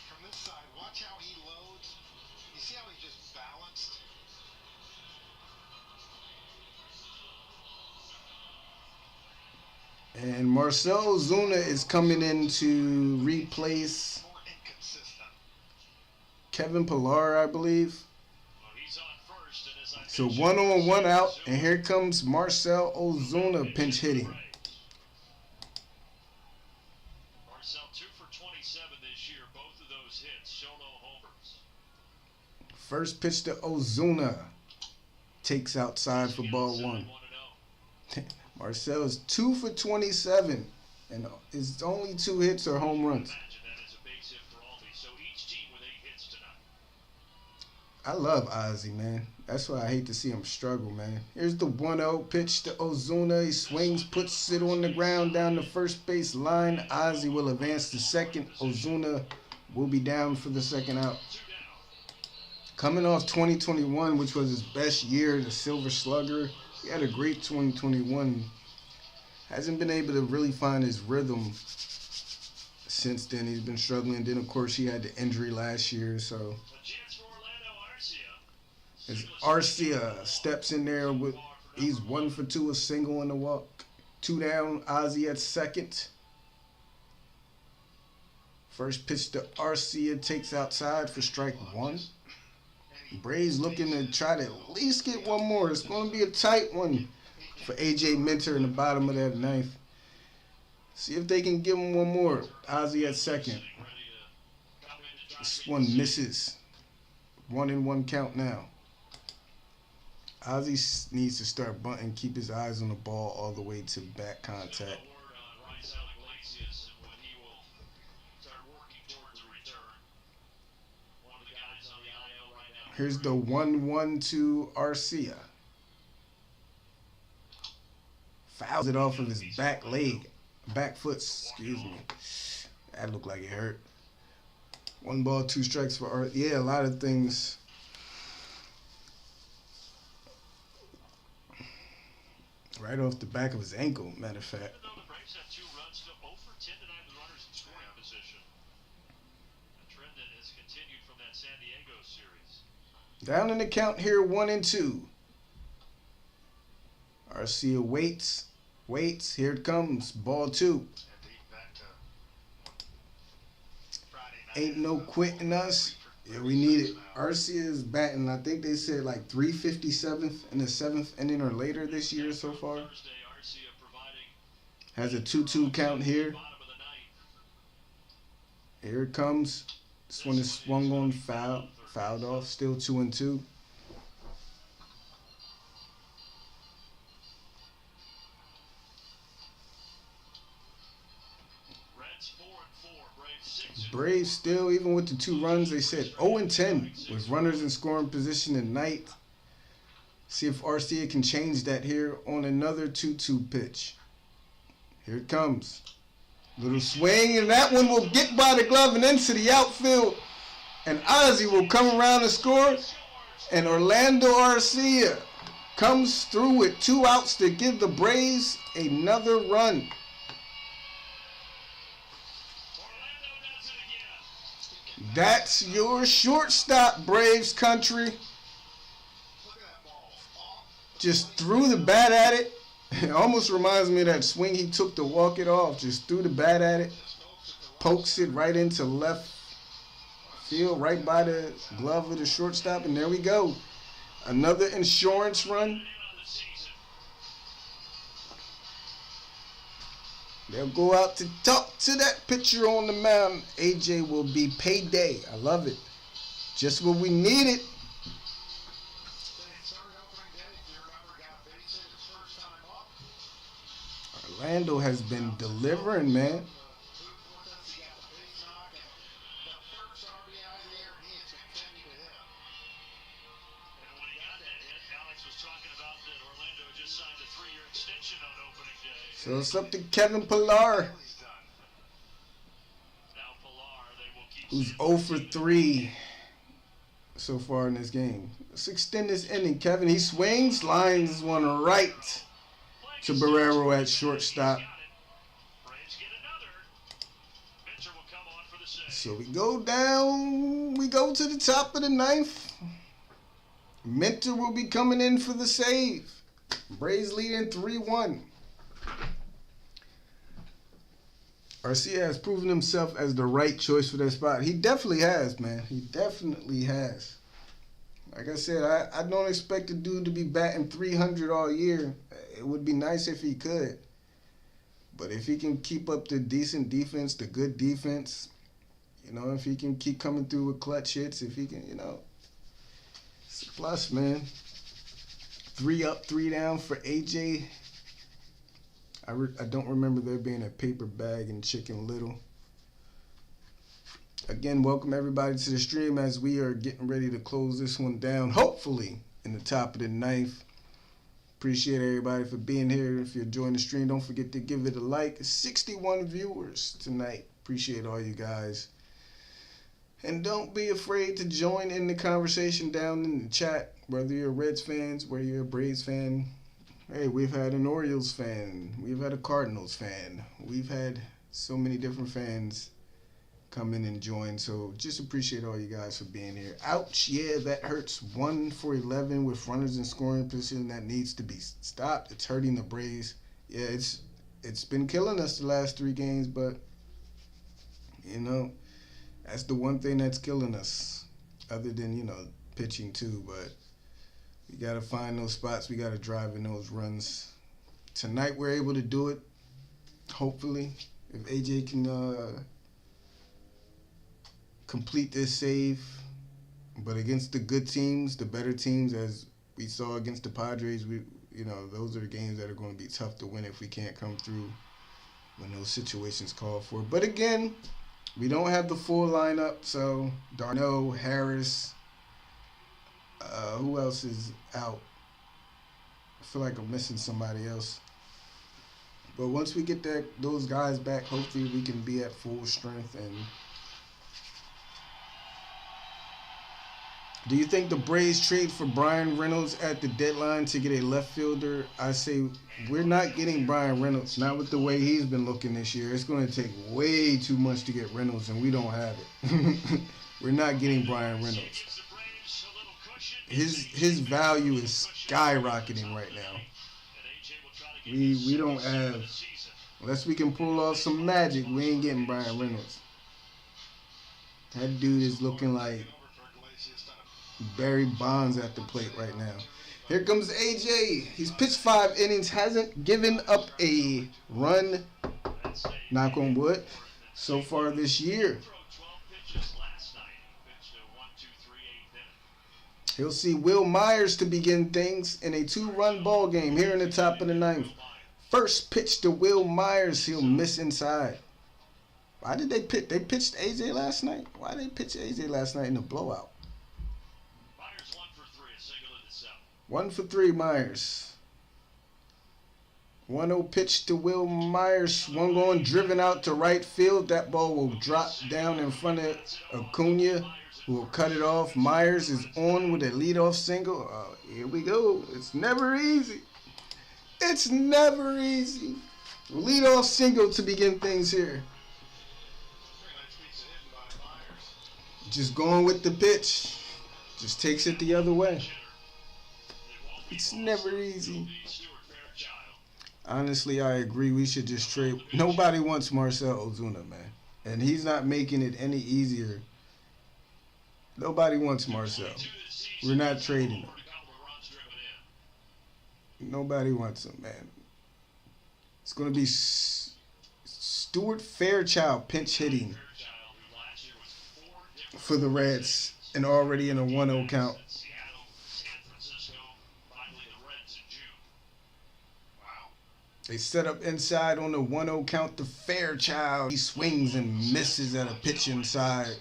From this side, watch how he loads. You see how he just balanced? And Marcell Ozuna is coming in to replace More inconsistent. Kevin Pillar, I believe. He's on first, and as I So mentioned, 1 on, 1 out, and here comes Marcell Ozuna pinch hitting. Marcell 2 for 27 this year. Both of those hits show no homers. First pitch to Ozuna. Takes outside for ball 1. 1-0. Marcell is 2 for 27, and his only 2 hits are home runs. Imagine that as a base hit for Albies. So each team with 8 hits tonight. I love Ozzy, man. That's why I hate to see him struggle, man. Here's the 1-0 pitch to Ozuna. He swings, puts it on the ground down the first base line. Ozzy will advance to second. Ozuna will be down for the second out. Coming off 2021, which was his best year, the Silver Slugger. He had a great 2021. Hasn't been able to really find his rhythm since then. He's been struggling. Then, of course, he had the injury last year, so... A chance for Orlando Arcia. As Arcia steps in there with, he's 1 for 2, a single in the walk. 2 down, Ozzy at second. First pitch to Arcia takes outside for strike 1. Braves looking to try to at least get 1 more. It's going to be a tight one for AJ Minter in the bottom of that 9th. See if they can give him 1 more. Ozzy at second. This one misses. 1-1 count now. Ozzy needs to start bunting, keep his eyes on the ball all the way to back contact. Here's the 1-1 to Arcia. Fouls it off of his back leg. Back foot, excuse me. That looked like it hurt. 1 ball, 2 strikes for Arcia. Yeah, a lot of things. Right off the back of his ankle, matter of fact. Even though the Braves have 2 runs, still 0 for 10 tonight with runners in scoring position. A trend that has continued from that San Diego Mango series. Down in the count here, 1-2. Arcia waits. Here it comes. Ball 2. And deep back to Friday night. Ain't no quitting us. Yeah, we need it. Arcia is batting, I think they said like 357th in the 7th inning or later this year so far. Thursday, Arcia providing Has a 2-2 count here. bottom of the ninth. Here it comes. This one is swung on, fouled off. Still 2-2. Reds 4-4, Braves 6. Braves still, even with the 2 runs, they said 0-10 with runners in scoring position in ninth. See if Arcia can change that here on another 2-2 pitch. Here it comes. Little swing, and that one will get by the glove and into the outfield. And Ozzie will come around and score. And Orlando Arcia comes through with 2 outs to give the Braves another run. Orlando does it again. That's your shortstop, Braves country. Look at that ball. Just threw the bat at it. It almost reminds me of that swing he took to walk it off. Just threw the bat at it. Pokes it right into left field, right by the glove of the shortstop. And there we go. Another insurance run. On the season. They'll go out to talk to that pitcher on the mound. AJ will be payday. I love it. Just what we needed. Orlando has been delivering, man. And when he got that hit, Alex was talking about that Orlando just signed a 3-year extension on opening day. So it's up to Kevin Pillar, Now Pilar, they will keep who's 0 for 3 so far in this game. Let's extend this inning, Kevin. He swings, lines one right to Barrero at shortstop. Braves get another. Mitchell will come on for the save. So we go down, we go to the top of the ninth. Minter will be coming in for the save. Braves leading 3-1. Arcia has proven himself as the right choice for that spot. He definitely has, man. He definitely has. Like I said, I don't expect the dude to be batting 300 all year. It would be nice if he could. But if he can keep up the decent defense, the good defense, you know, if he can keep coming through with clutch hits, if he can, you know, it's a plus, man. 3 up, 3 down for AJ. I don't remember there being a paper bag in Chicken Little. Again, welcome everybody to the stream as we are getting ready to close this one down, hopefully in the top of the ninth. Appreciate everybody for being here. If you're enjoying the stream, don't forget to give it a like. 61 viewers tonight. Appreciate all you guys. And don't be afraid to join in the conversation down in the chat, whether you're a Reds fans, whether you're a Braves fan. Hey, we've had an Orioles fan. We've had a Cardinals fan. We've had so many different fans come in and join. So just appreciate all you guys for being here. Ouch, yeah, that hurts. 1 for 11 with runners in scoring position. That needs to be stopped. It's hurting the Braves. Yeah, it's been killing us the last 3 games, but, you know, that's the one thing that's killing us, other than, you know, pitching too. But we got to find those spots. We got to drive in those runs. Tonight we're able to do it, hopefully, if AJ can complete this save. But against the good teams, the better teams, as we saw against the Padres, those are the games that are going to be tough to win if we can't come through when those situations call for it. But again, we don't have the full lineup, so Darno, Harris, who else is out? I feel like I'm missing somebody else. But once we get those guys back, hopefully we can be at full strength. And do you think the Braves trade for Brian Reynolds at the deadline to get a left fielder? I say we're not getting Brian Reynolds, not with the way he's been looking this year. It's going to take way too much to get Reynolds, and we don't have it. we're not getting Brian Reynolds. His value is skyrocketing right now. We don't have, unless we can pull off some magic, we ain't getting Brian Reynolds. That dude is looking like Barry Bonds at the plate right now. Here comes AJ. He's pitched 5 innings, hasn't given up a run, knock on wood, so far this year. He'll see Will Myers to begin things in a 2-run ball game here in the top of the 9th. First pitch to Will Myers. He'll miss inside. Why did they pitch? They pitched AJ last night. Why did they pitch AJ last night in a blowout? Myers 1 for 3, a single in the 7th. 1 for 3, Myers. 1-0 pitch to Will Myers. Swung on, driven out to right field. That ball will drop down in front of Acuna, who will cut it off. Myers is on with a leadoff single. Oh, here we go. It's never easy. It's never easy. Leadoff single to begin things here. Just going with the pitch. Just takes it the other way. It's never easy. Honestly, I agree. We should just trade. Nobody wants Marcell Ozuna, man. And he's not making it any easier. Nobody wants Marcell. We're not trading him. Nobody wants him, man. It's going to be Stuart Fairchild pinch hitting for the Reds, and already in a 1-0 count. They set up inside on the 1-0 count to Fairchild. He swings and misses at a pitch inside.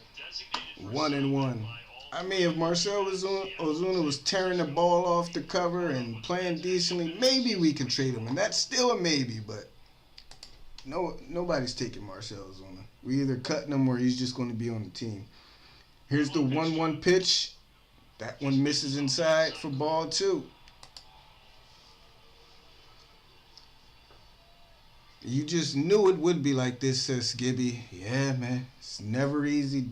1-1. I mean, if Marcell Ozuna was tearing the ball off the cover and playing decently, maybe we could trade him. And that's still a maybe, but nobody's taking Marcell Ozuna. We either cutting him or he's just going to be on the team. Here's the 1-1 pitch. That one misses inside for ball 2. You just knew it would be like this, says Gibby. Yeah, man. It's never easy.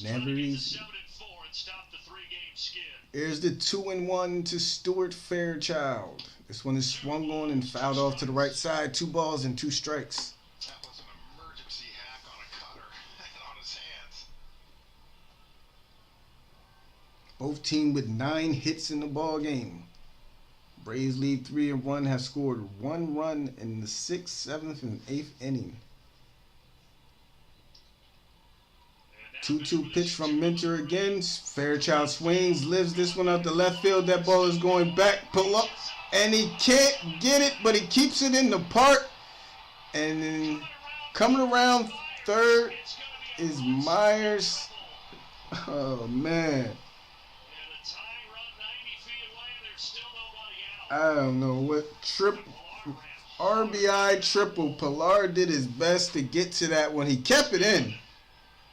Never easy. Here's the 2-1 to Stuart Fairchild. This one is swung on and fouled off to the right side. 2 balls and 2 strikes. That was an emergency hack on a cutter on his hands. Both teams with 9 hits in the ball game. Braves lead 3-1, have scored 1 run in the 6th, 7th, and 8th inning. 2-2 pitch from Minter again. Fairchild swings, lives this one out the left field. That ball is going back, pull up, and he can't get it, but he keeps it in the park. And then coming around third is Myers. Oh, man. I don't know what RBI triple. Pilar did his best to get to that one. He kept it in.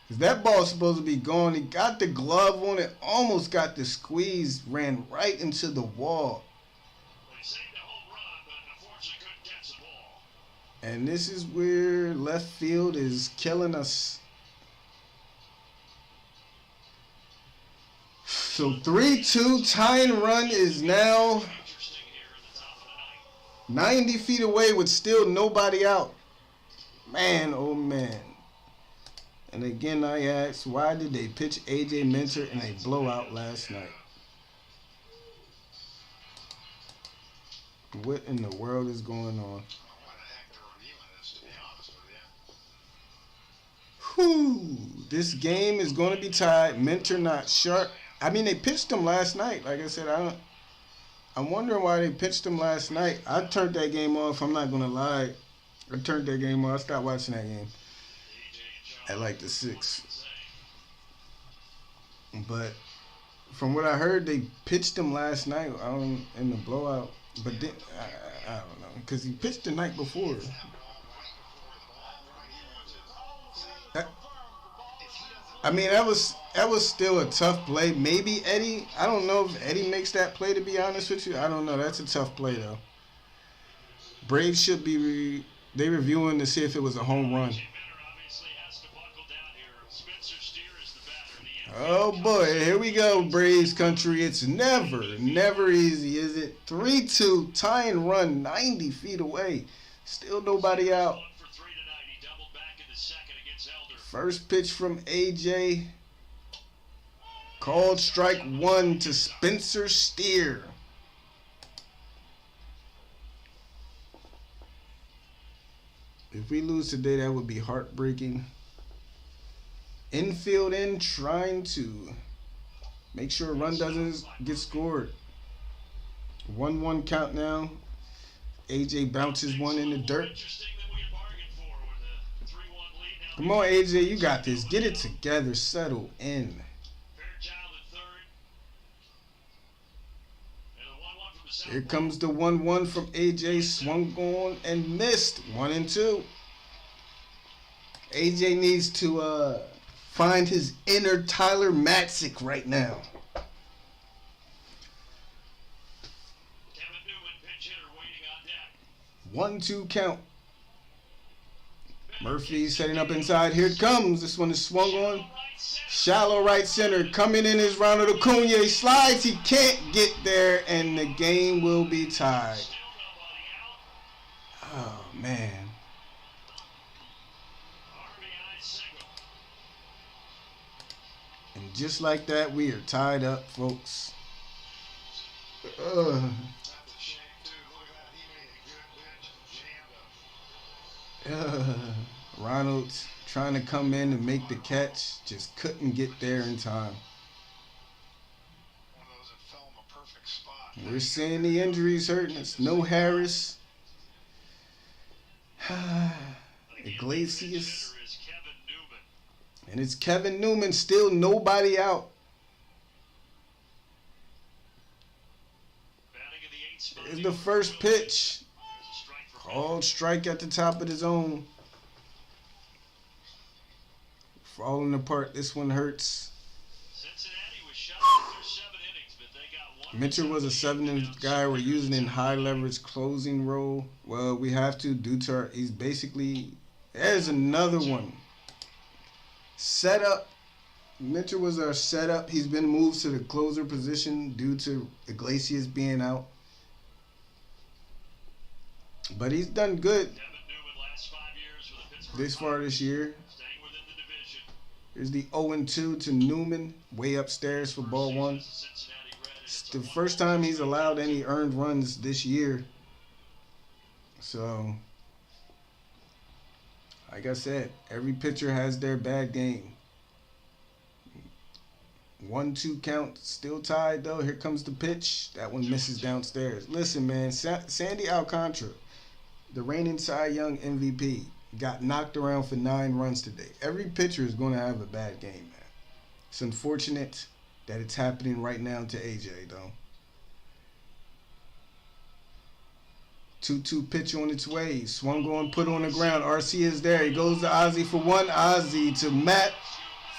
Because that ball's supposed to be gone. He got the glove on it, almost got the squeeze, ran right into the wall. And this is where left field is killing us. So 3-2 tying run is now 90 feet away with still nobody out. Man, oh man. And again, I ask, why did they pitch AJ Minter in a blowout last night? What in the world is going on? Whew. This game is going to be tied. Minter not sharp. I mean, they pitched him last night. Like I said, I'm wondering why they pitched him last night. I turned that game off. I'm not going to lie. I turned that game off. I stopped watching that game at like the 6th. But from what I heard, they pitched him last night in the blowout. But then, I don't know. Because he pitched the night before. I mean, that was still a tough play. Maybe Eddie. I don't know if Eddie makes that play, to be honest with you. I don't know. That's a tough play, though. Braves should be they reviewing to see if it was a home run. Oh boy, here we go, Braves country. It's never easy, is it? 3-2, tying run 90 feet away. Still nobody out. For 3 tonight. He doubled back in the second against Elder. First pitch from AJ. Called strike one to Spencer Steer. If we lose today, that would be heartbreaking. Infield in, trying to make sure a run doesn't get scored. 1-1 count now. AJ bounces one in the dirt. Interesting that we had bargained for with a 3-1 lead. Now Come on, AJ, you got this. Get it together. Settle in. Fairchild at third. And the 1-1 from the south. Here comes the 1-1 from AJ. Swung on and missed. 1-2. AJ needs to find his inner Tyler Matzik right now. Kevin Newman, pinch hitter, waiting on deck. 1-2 count. Murphy setting up inside. Here it comes. This one is swung on. Shallow right center. Coming in is Ronald Acuna. He slides. He can't get there, and the game will be tied. Oh, man. RBI single. And just like that, we are tied up, folks. That's a shame, too. Look at that. He made a good pitch and jammed him. Ronald trying to come in and make the catch. Just couldn't get there in time. One of those that fell in the perfect spot. We're seeing the injuries hurting us. No Harris. Iglesias. Hitter is Kevin Newman. And it's Kevin Newman. Still nobody out. Batting in the 8th spot. Here's the first pitch. There's a strike for Called strike at the top of the zone. Falling apart. This one hurts. Cincinnati was shut out through 7 innings, but they got one. Mitchell was a 7-inning guy. We're using in high leverage closing role. Well, we have to due to our. He's basically. There's another one. Setup. Mitchell was our setup. He's been moved to the closer position due to Iglesias being out. But he's done good Kevin Newman last 5 years for the Pittsburgh this far this year. staying within the division. Here's the 0-2 to Newman, way upstairs for ball one. Cincinnati Reds. It's the first time he's allowed any earned runs this year. So, like I said, every pitcher has their bad game. 1-2 count, still tied though. Here comes the pitch. That one misses downstairs. Listen, man, Sandy Alcantara, the reigning Cy Young MVP, got knocked around for 9 runs today. Every pitcher is going to have a bad game, man. It's unfortunate that it's happening right now to AJ, though. 2-2 pitch on its way. Swung on, put on the ground. RC is there. He goes to Ozzy for one. Ozzy to Matt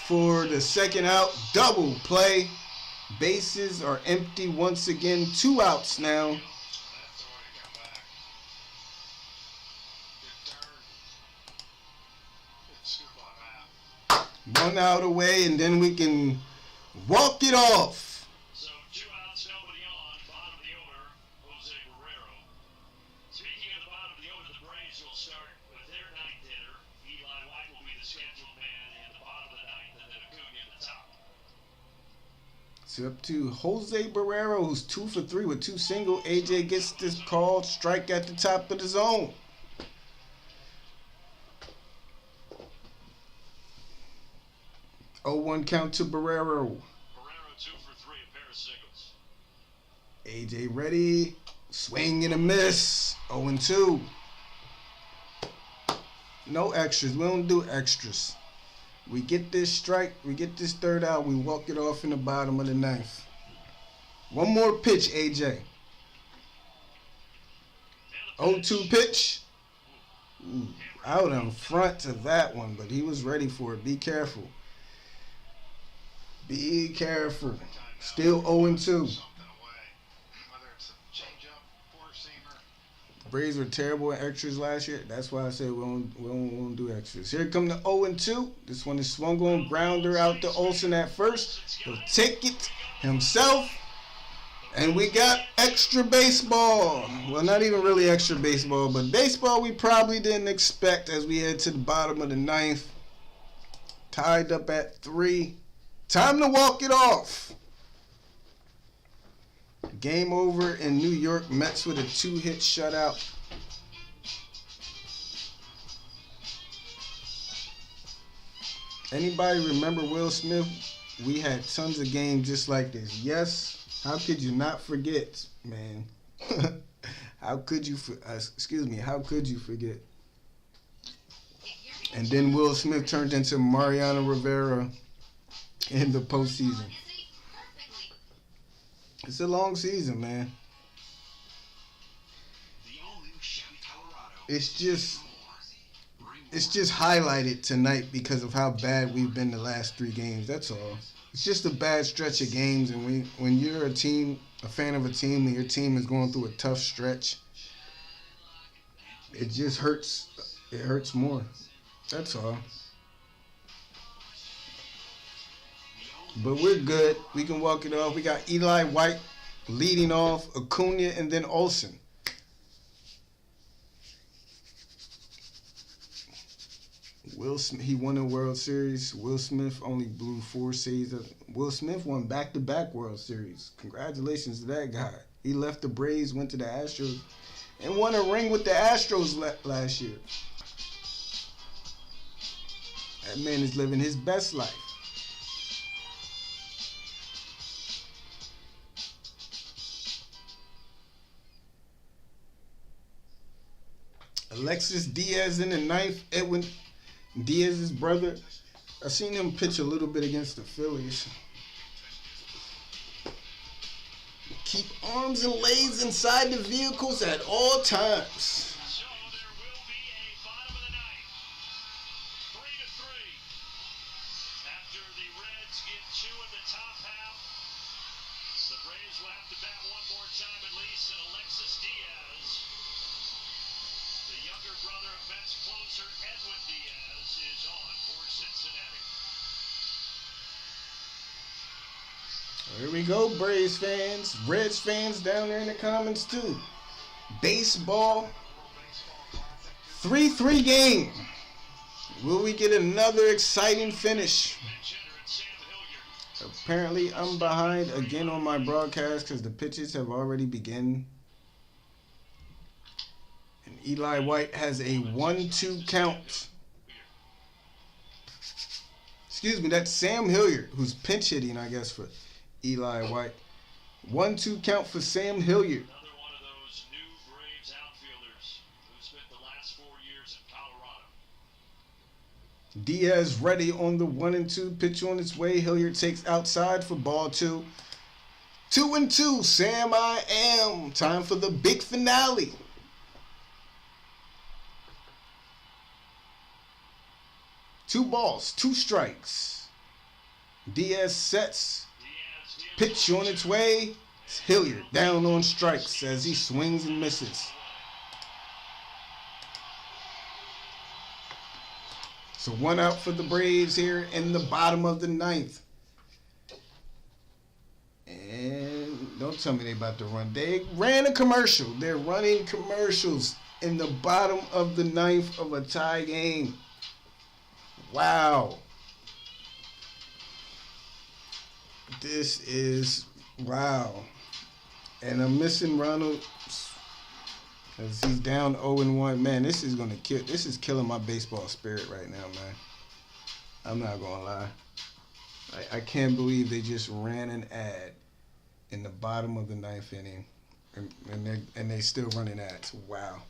for the second out. Double play. Bases are empty once again. 2 outs now. That's the way to come back. Good turn. Good scoop on that. 1 out away, and then we can walk it off. So 2 outs, nobody on. Bottom of the order, Jose Guerrero. Speaking of the bottom of the order, the Braves will start with their 9th hitter. Eli White will be the scheduled man in the bottom of the 9th, and then Acuna in the top. It's up to Jose Barrero, who's 2 for 3 with 2 single. AJ gets this called strike at the top of the zone. Oh, 1 count to Barrero. Guerrero 2 for 3, a pair of singles. AJ ready. Swing and a miss. 0-2. No extras. We don't do extras. We get this strike. We get this third out. We walk it off in the bottom of the 9th. One more pitch, AJ. 0-2 pitch. Ooh, out in front of that one, but he was ready for it. Be careful. Be careful. Still 0-2. Something away. Whether it's a changeup, four-seamer. Braves were terrible in extras last year. That's why I said we don't do extras. Here come the 0-2. This one is swung on, grounder out to Olsen at first. He'll take it himself. And we got extra baseball. Well, not even really extra baseball, but baseball we probably didn't expect as we head to the bottom of the ninth. Tied up at 3. Time to walk it off. Game over in New York. Mets with a 2-hit shutout. Anybody remember Will Smith? We had tons of games just like this. Yes. How could you not forget, man? How could you forget? And then Will Smith turned into Mariano Rivera in the postseason. It's a long season, man. It's just highlighted tonight because of how bad we've been the last 3 games. That's all. It's just a bad stretch of games, and when you're a fan of a team, and your team is going through a tough stretch, it just hurts. It hurts more. That's all. But we're good. We can walk it off. We got Eli White leading off, Acuna, and then Olsen. Will Smith, he won a World Series. Will Smith only blew 4 saves. Will Smith won back-to-back World Series. Congratulations to that guy. He left the Braves, went to the Astros, and won a ring with the Astros last year. That man is living his best life. Alexis Diaz in the ninth. Edwin Diaz's brother. I seen him pitch a little bit against the Phillies. Keep arms and legs inside the vehicles at all times. So there will be a bottom of the ninth. 3-3. After the Reds get 2 in the top half, the Braves will have to bat one more time at least, and Alexis Diaz, the younger brother of Mets closer Edwin Diaz, is on for Cincinnati. Here we go, Braves fans. Reds fans down there in the comments too. Baseball. 3-3 game. Will we get another exciting finish? Apparently, I'm behind again on my broadcast because the pitches have already begun. And Eli White has a 1-2 count. Excuse me, that's Sam Hilliard, who's pinch hitting, I guess, for Eli White. 1-2 count for Sam Hilliard. Another one of those new Braves outfielders who spent the last 4 years in Colorado. Diaz ready on the 1-2 pitch on its way. Hilliard takes outside for ball 2. 2-2. Sam, I am. Time for the big finale. Two balls, 2 strikes. Diaz sets. Pitch on its way. It's Hilliard down on strikes as he swings and misses. So 1 out for the Braves here in the bottom of the ninth. And don't tell me they about to run. They ran a commercial. They're running commercials in the bottom of the ninth of a tie game. Wow. This is wow. And I'm missing Ronald as he's down 0-1. Man, this is killing my baseball spirit right now, man. I'm not gonna lie. I can't believe they just ran an ad in the bottom of the ninth inning, and they still running ads. Wow.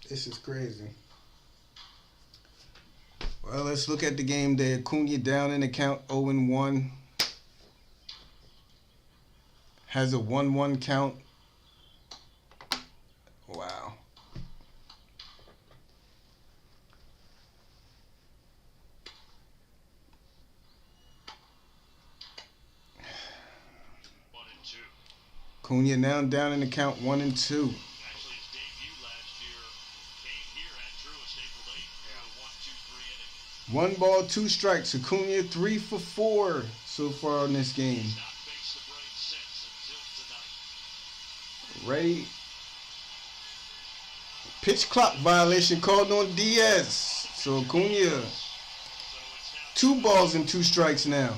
This is crazy. Well, let's look at the game there. Acuna down in the count, 0-1. Has a 1-1 count. Wow. Acuna now down in the count 1-2. Actually, his debut last year came here at Truist April 8th. 1, 2, 3 inning. 1 ball, 2 strikes. Acuna 3 for 4 so far in this game. He's not faced the Braves since until tonight. Ready. Pitch clock violation called on Diaz. So Acuna, So it's now 2 balls and 2 strikes now.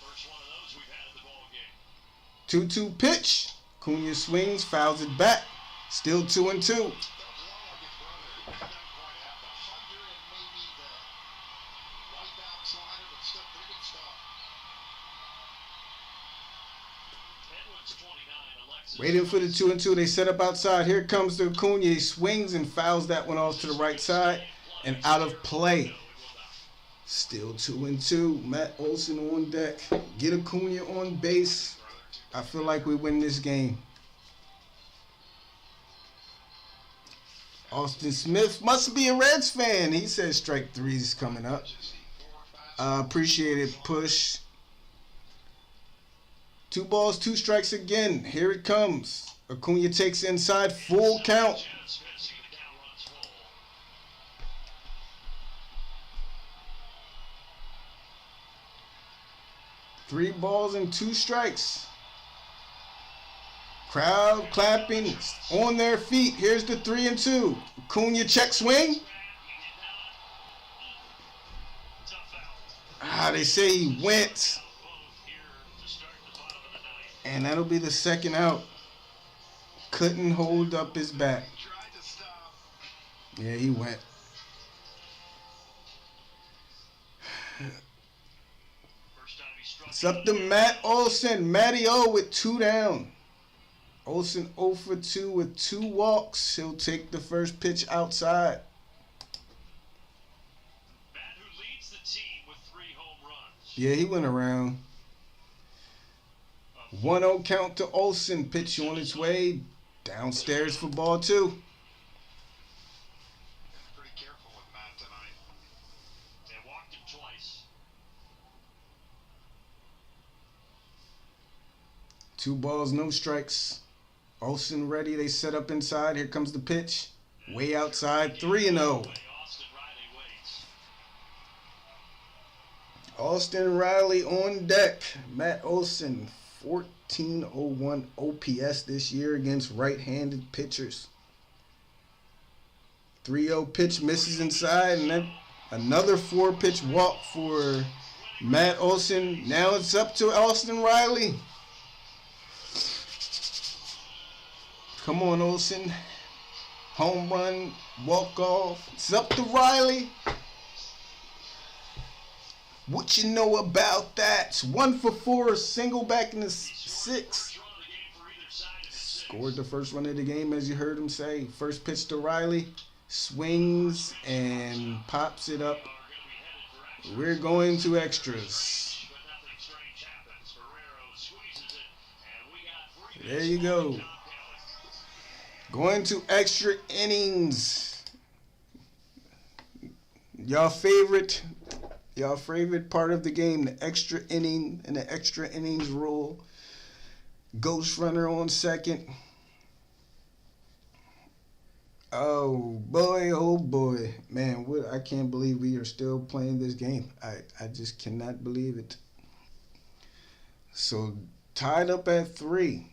first one of those we've had in the ball game. 2-2 pitch. Acuna swings, fouls it back. Still 2-2. That was long like his brother. He did not quite have the 100 and maybe the wipeout slider, but still pretty good stuff. Edwards 29, Alexis. Waiting for the 2-2. They set up outside. Here comes the Acuna. He swings and fouls that one off to the right side and out of play. Still 2-2. Matt Olson on deck. Get Acuna on base. I feel like we win this game. Austin Smith must be a Reds fan. He says strike 3 is coming up. Appreciate it, Push. 2 balls, 2 strikes again. Here it comes. Acuna takes inside, full count. Just missing the count runs full. 3 balls and 2 strikes. Crowd clapping on their feet. Here's the 3-2. Acuna check swing. They say he went. And that'll be the second out. Couldn't hold up his bat. Tried to stop. Yeah, he went. It's up to Matt Olson. Matty O with 2 down. Olson 0 for 2 with 2 walks. He'll take the first pitch outside. Matt, who leads the team with 3 home runs. Yeah, he went around. 1-0 count to Olson. Pitch on its way downstairs for ball 2. Pretty careful with Matt tonight. They walked him twice. 2 balls, no strikes. Olson ready. They set up inside. Here comes the pitch. Way outside. 3-0. Austin Riley waits. Austin Riley on deck. Matt Olson, 1401 OPS this year against right-handed pitchers. 3-0 pitch misses inside, and then another 4-pitch walk for Matt Olson. Now it's up to Austin Riley. Come on, Olson. Home run, walk off. It's up to Riley. What you know about that? 1 for 4, single back in the 6th. Scored the first run of the game, as you heard him say. First pitch to Riley. Swings and pops it up. We're going to extras. There you go. Going to extra innings. Y'all favorite part of the game, the extra inning and the extra innings rule. Ghost runner on second. Oh boy. Man, I can't believe we are still playing this game. I just cannot believe it. So tied up at 3.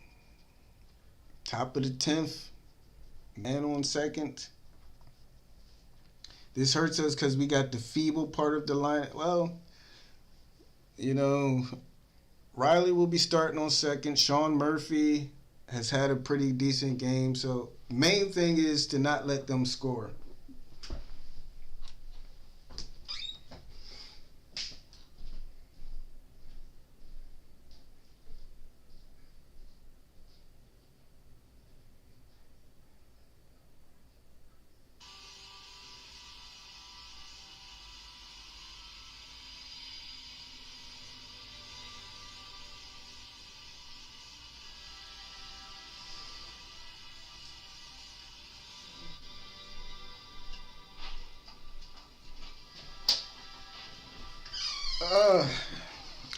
Top of the 10th. Man on second. This hurts us because we got the feeble part of the line. Well, Riley will be starting on second. Sean Murphy has had a pretty decent game. So main thing is to not let them score.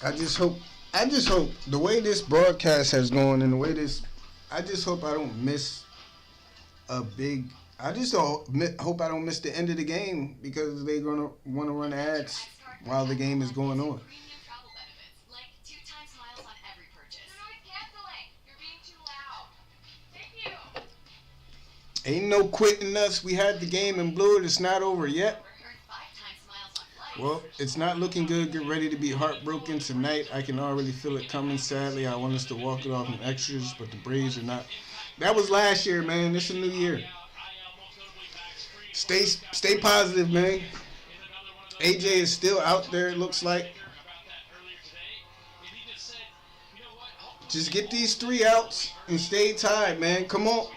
I just hope I just hope the way this broadcast has gone and the way this, I just hope I don't miss a big. I just hope I don't miss the end of the game because they're gonna want to run ads while the game is going on. Premium travel benefits, like 2 times miles on every purchase. The noise canceling. You're being too loud. Thank you. Ain't no quitting us. We had the game and blew it. It's not over yet. Earn 5 times miles on flights. Well, it's not looking good. Get ready to be heartbroken tonight. I can already feel it coming. Sadly, I want us to walk it off in extras, but the Braves are not. That was last year, man. This is a new year. Stay positive, man. AJ is still out there, it looks like. Just get these 3 outs and stay tied, man. Come on.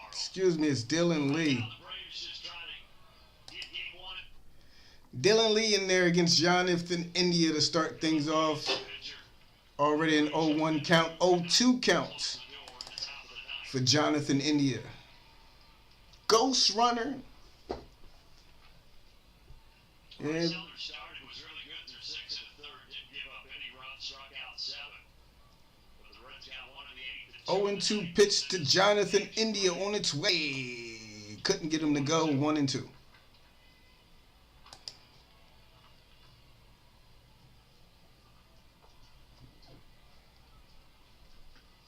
Excuse me, it's Dylan Lee. Dylan Lee in there against Jonathan India to start things off. Already an 0-1 count, 0-2 count for Jonathan India. Ghost runner. And 0-2 pitch to Jonathan India on its way. Couldn't get him to go. 1-2.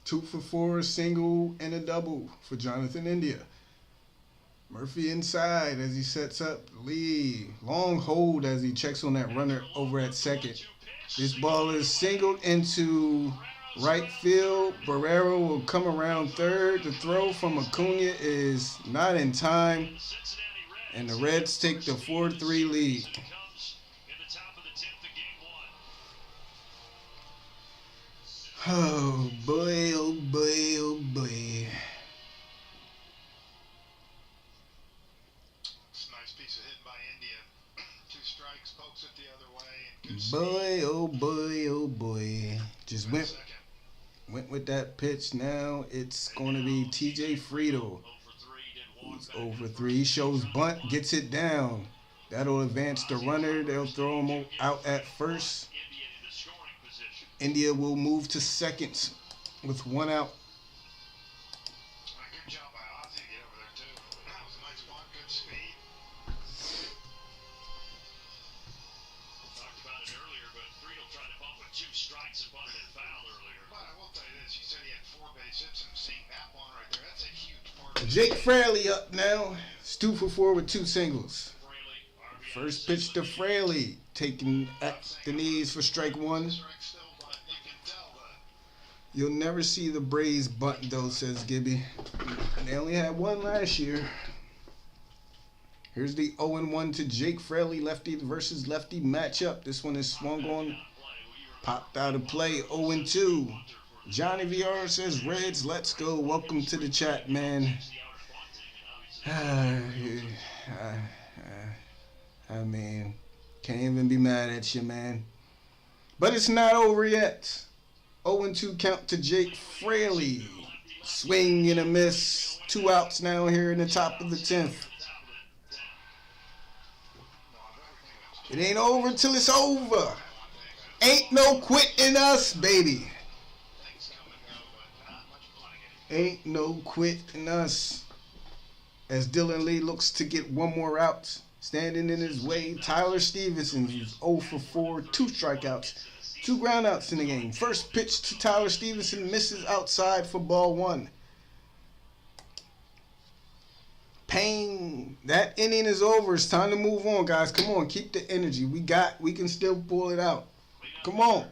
2 for 4, a single and a double for Jonathan India. Murphy inside as he sets up Lee. Long hold as he checks on that runner over at second. This ball is singled into right field. Barrero will come around third. The throw from Acuna is not in time. And the Reds take the 4-3 lead. Oh boy, oh boy, oh boy. It's a nice piece of hit by India. 2 strikes, pokes it the other way. And Boy, oh boy, oh boy. Just went with that pitch. Now it's going to be TJ Friedel. Who's over 3. He shows bunt, gets it down. That'll advance the runner. They'll throw him out at first. India will move to second with 1 out. good job by Ozzy to get over there, too. That was a nice bunt, good speed. Talked about it earlier, but Friedel tried to bump with 2 strikes and bunted and fouled earlier. But I will tell you this, you said he had 4 base hits, and seeing that one right there, that's a huge part of it. Jake Fraley up now. It's 2 for 4 with 2 singles. First pitch to Fraley, taking at the knees for strike 1. You'll never see the Braves bunt though, says Gibby. They only had 1 last year. Here's the 0-1 to Jake Fraley, lefty versus lefty matchup. This one is swung on, popped out of play, 0-2. Johnny VR says, Reds, let's go. Welcome to the chat, man. I mean, can't even be mad at you, man. But it's not over yet. 0-2 count to Jake Fraley. Swing and a miss. 2 outs now here in the top of the 10th. It ain't over till it's over. Ain't no quitting us, baby. Ain't no quitting us. As Dylan Lee looks to get 1 more out. Standing in his way, Tyler Stevenson, who's 0 for 4, 2 strikeouts. 2 groundouts in the game. First pitch to Tyler Stevenson, misses outside for ball 1. Payne, that inning is over. It's time to move on, guys. Come on, keep the energy. We can still pull it out. Come on.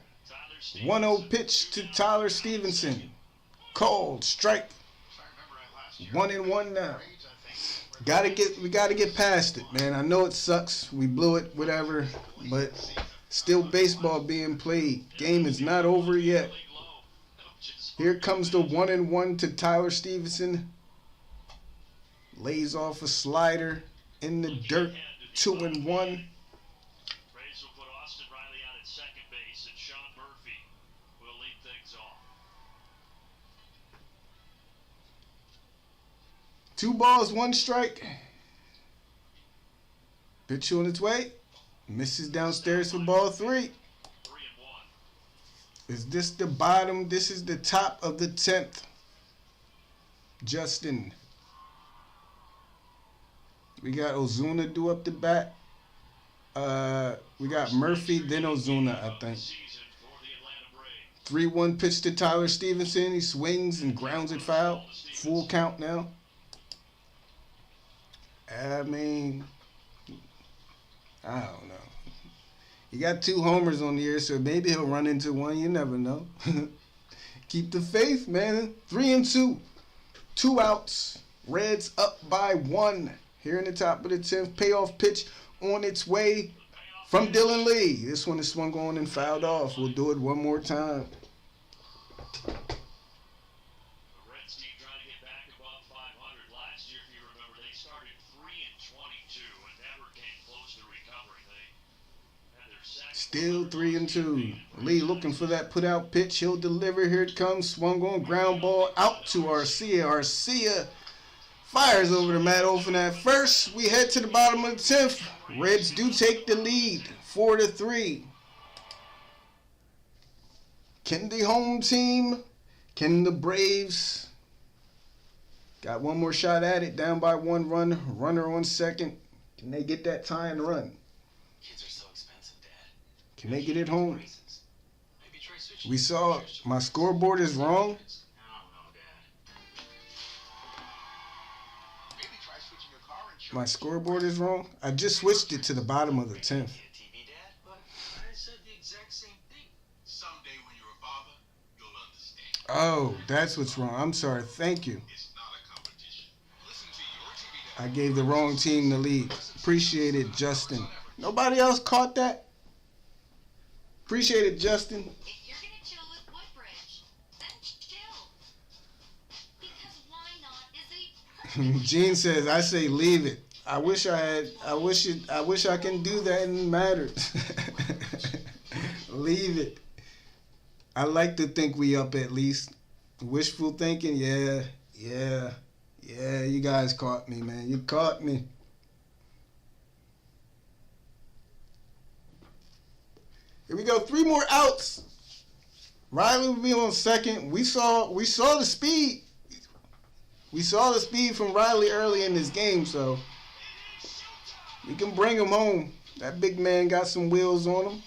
1-0 pitch to Tyler Stevenson. Called, strike. 1-1 now. We gotta get past it, man. I know it sucks. We blew it, whatever, but still baseball being played. Game is not over yet. Here comes the 1-1 to Tyler Stevenson. Lays off a slider in the dirt. 2-1. Braves will put Austin Riley out at second base, and Sean Murphy will lead things off. 2 balls, 1 strike. Pitch on its way. Misses downstairs for ball 3. 3-1. Is this the bottom? This is the top of the 10th. Justin. We got Ozuna due up the bat. We got Murphy, then Ozuna, I think. Season for the Atlanta Braves. 3-1 pitch to Tyler Stevenson. He swings and grounds it foul. Full count now. I mean, I don't know. He got 2 homers on the year, so maybe he'll run into one. You never know. Keep the faith, man. 3-2. 2 outs. Reds up by 1. Here in the top of the 10th. Payoff pitch on its way from Dylan Lee. This one is swung on and fouled off. We'll do it one more time. The Reds team trying to get back above 500. Last year, if you remember, they started 3-22 and never came close to recovering. They had their second. Still 3-2. Lee looking for that put out pitch. He'll deliver. Here it comes. Swung on. Ground ball out to Arcia. Arcia fires over the mat open at first. We head to the bottom of the 10th. Reds do take the lead. 4-3. Can the home team, can the Braves, got one more shot at it, down by 1 run, runner on second. Can they get that tie and run? Kids are so expensive, Dad. Can they get it home? Raisins. Maybe try switching We saw my scoreboard is wrong. I don't know, Dad. Maybe try switching your car insurance. My scoreboard is wrong. I just switched it to the bottom of the 10th. Get a TV, Dad? But I said the exact same thing. Someday when you're a father, you'll understand. Oh, that's what's wrong. I'm sorry. Thank you. It's not a competition. Listen to your TV I gave the wrong team the lead. Appreciate it, Justin. Nobody else caught that? Appreciate it, Justin. If you're gonna chill with Woodbridge, then chill. Because why not is a perfect Gene says, I say leave it. I wish I can do that and it matters. Leave it. I like to think we up at least. Wishful thinking, yeah. You guys caught me, man. You caught me. Here we go. 3 more outs. Riley will be on second. We saw the speed. We saw the speed from Riley early in this game, so we can bring him home. That big man got some wheels on him.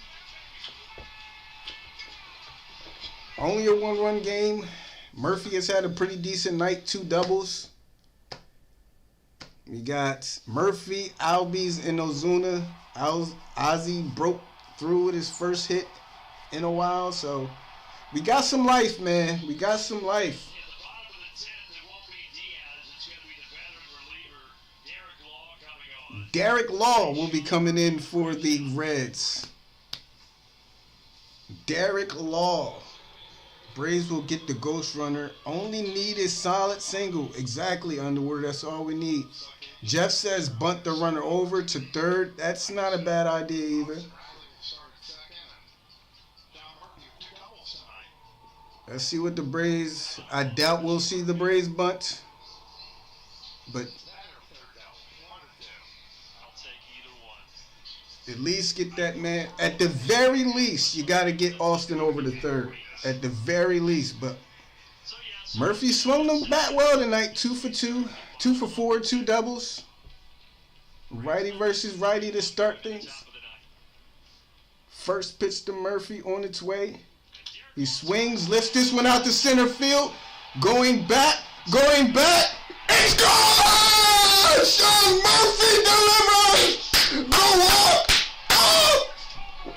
Only a 1-run game. Murphy has had a pretty decent night, 2 doubles. We got Murphy, Albies, and Ozuna. Ozzy broke through with his first hit in a while, so we got some life, man. We got some life. In the bottom of the 10th, it won't be Diaz. It's going to be the veteran reliever, Derek Law, coming on. Derek Law will be coming in for the Reds. Derek Law. Braves will get the ghost runner. Only need is solid single. Exactly, Underwood. That's all we need. Jeff says bunt the runner over to third. That's not a bad idea either. Let's see what the Braves. I doubt we'll see the Braves bunt. But I'll take either one. at least get that man. At the very least, you got to get Austin over to third. At the very least. But So, yes, Murphy swung them bat well tonight. 2 for 2. 2 for 4. 2 doubles. Righty versus righty to start things. top of the 9th. First pitch to Murphy on its way. He swings, lifts this one out to center field. Going back. It's gone! Sean Murphy delivers! Go up! Oh!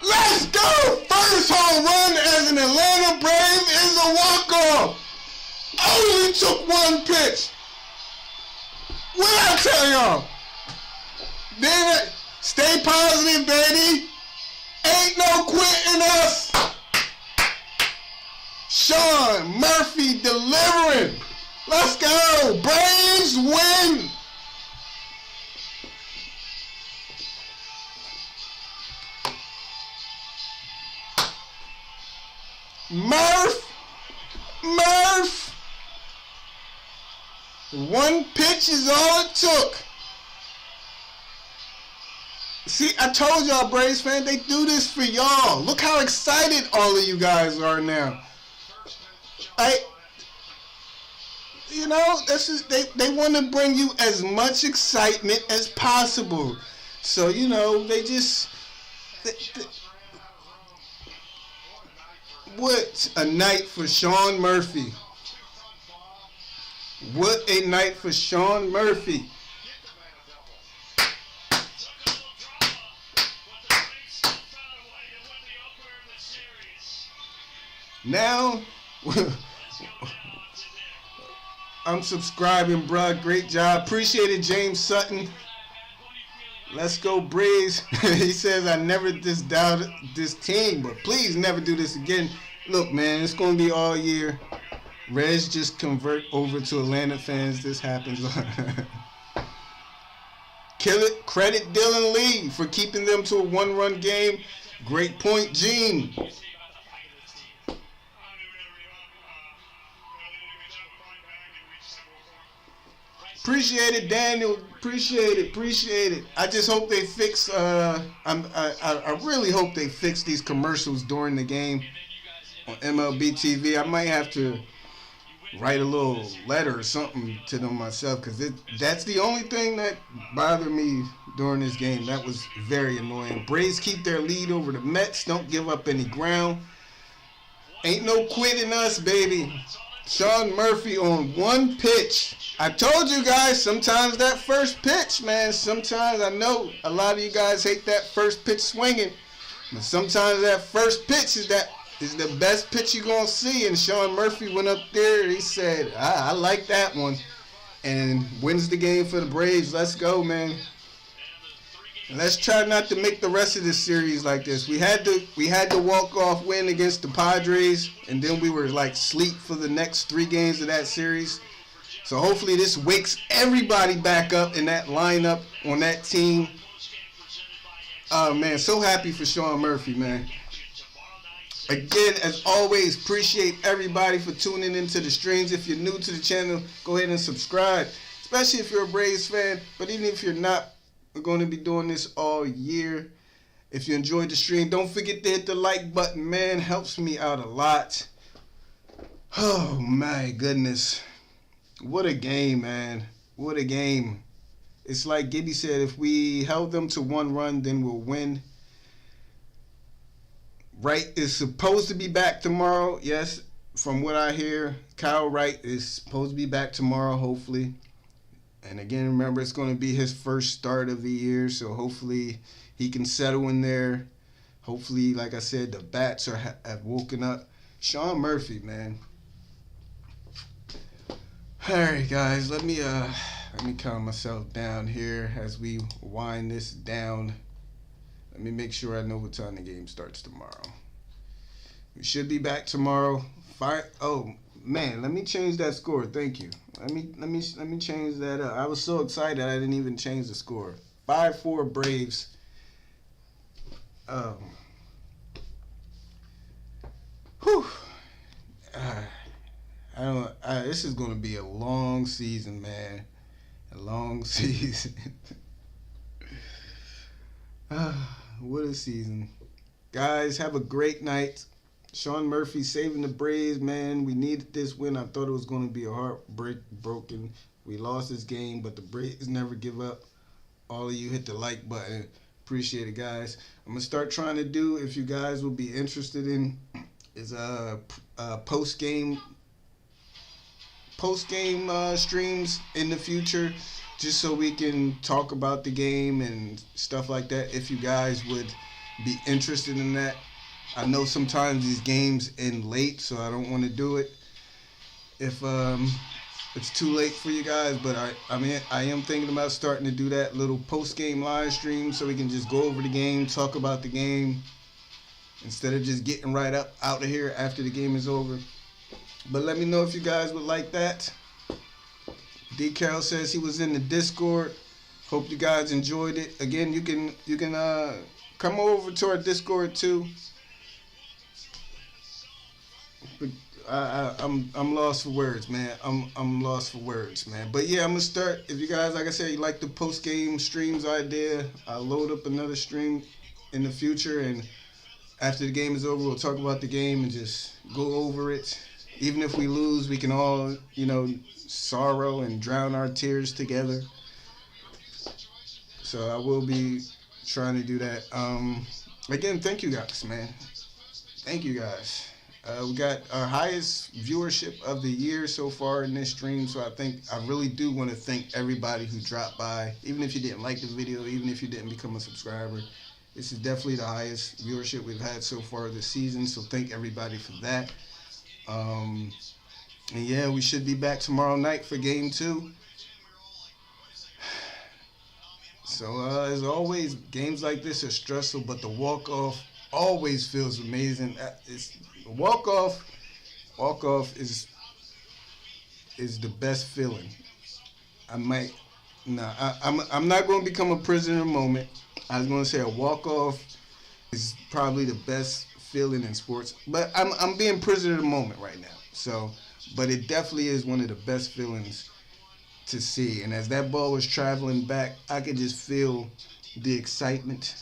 Let's go! First home run as an Atlanta Brave is a walk-off. Only took 1 pitch. What did I tell y'all? Then stay positive, baby. Ain't no quitting us. Sean Murphy delivering. Let's go. Braves win. Murph. One pitch is all it took. See, I told y'all, Braves fans, they do this for y'all. Look how excited all of you guys are now. You know, this is they want to bring you as much excitement as possible. So, you know, what a night for Sean Murphy. What a night for Sean Murphy. Now, I'm subscribing, bruh. Great job. Appreciate it, James Sutton. Let's go, Braves. He says, I never doubted this team, but please never do this again. Look, man, it's going to be all year. Reds just convert over to Atlanta fans. This happens. Kill it. Credit Dylan Lee for keeping them to a one-run game. Great point, Gene. Appreciate it, Daniel. Appreciate it. I just hope they fix. I really hope they fix these commercials during the game on MLB TV. I might have to write a little letter or something to them myself, because that's the only thing that bothered me during this game. That was very annoying. Braves keep their lead over the Mets. Don't give up any ground. Ain't no quitting us, baby. Sean Murphy on one pitch. I told you guys, sometimes that first pitch, man, sometimes I know a lot of you guys hate that first pitch swinging, but sometimes that first pitch is the best pitch you're going to see. And Sean Murphy went up there and he said, I like that one, and wins the game for the Braves. Let's go, man. And let's try not to make the rest of this series like this. We had to walk-off win against the Padres, and then we were like sleep for the next 3 games of that series. So hopefully this wakes everybody back up in that lineup on that team. Oh, man, so happy for Sean Murphy, man. Again, as always, appreciate everybody for tuning into the streams. If you're new to the channel, go ahead and subscribe, especially if you're a Braves fan. But even if you're not, we're going to be doing this all year. If you enjoyed the stream, don't forget to hit the like button, man. Helps me out a lot. Oh, my goodness. What a game, man. What a game. It's like Gibby said, if we held them to 1 run, then we'll win. Wright is supposed to be back tomorrow. Yes, from what I hear, Kyle Wright is supposed to be back tomorrow, hopefully. And again, remember, it's going to be his first start of the year, so hopefully he can settle in there. Hopefully, like I said, the bats have woken up. Sean Murphy, man. All right, guys, let me calm myself down here as we wind this down. Let me make sure I know what time the game starts tomorrow. We should be back tomorrow. Oh man, let me change that score. Thank you. Let me change that up. I was so excited I didn't even change the score. 5-4 Braves. This is gonna be a long season, man. A long season. What a season. Guys, have a great night. Sean Murphy saving the Braves, man. We needed this win. I thought it was going to be a heartbroken. We lost this game, but the Braves never give up. All of you hit the like button. Appreciate it, guys. I'm going to start trying to do, if you guys will be interested in, is post-game streams in the future, just so we can talk about the game and stuff like that, if you guys would be interested in that. I know sometimes these games end late, so I don't want to do it if it's too late for you guys, but I am thinking about starting to do that little post-game live stream so we can just go over the game, talk about the game, instead of just getting right out of here after the game is over. But let me know if you guys would like that. D. Carroll says he was in the Discord. Hope you guys enjoyed it. Again, you can come over to our Discord too. But I'm lost for words, man. I'm lost for words, man. But yeah, I'm gonna start. If you guys, like I said, you like the post game streams idea, I'll load up another stream in the future, and after the game is over, we'll talk about the game and just go over it. Even if we lose, we can all, sorrow and drown our tears together. So I will be trying to do that. Again, thank you guys, man. Thank you guys. We got our highest viewership of the year so far in this stream, so I really do want to thank everybody who dropped by, even if you didn't like the video, even if you didn't become a subscriber. This is definitely the highest viewership we've had so far this season, so thank everybody for that. And yeah, we should be back tomorrow night for game 2. So as always, games like this are stressful, but the walk-off always feels amazing. Walk-off is the best feeling. I'm not going to become a prisoner of the moment. I was going to say a walk-off is probably the best feeling in sports, but I'm being prisoner of the moment right now. So, but it definitely is one of the best feelings to see. And as that ball was traveling back, I could just feel the excitement,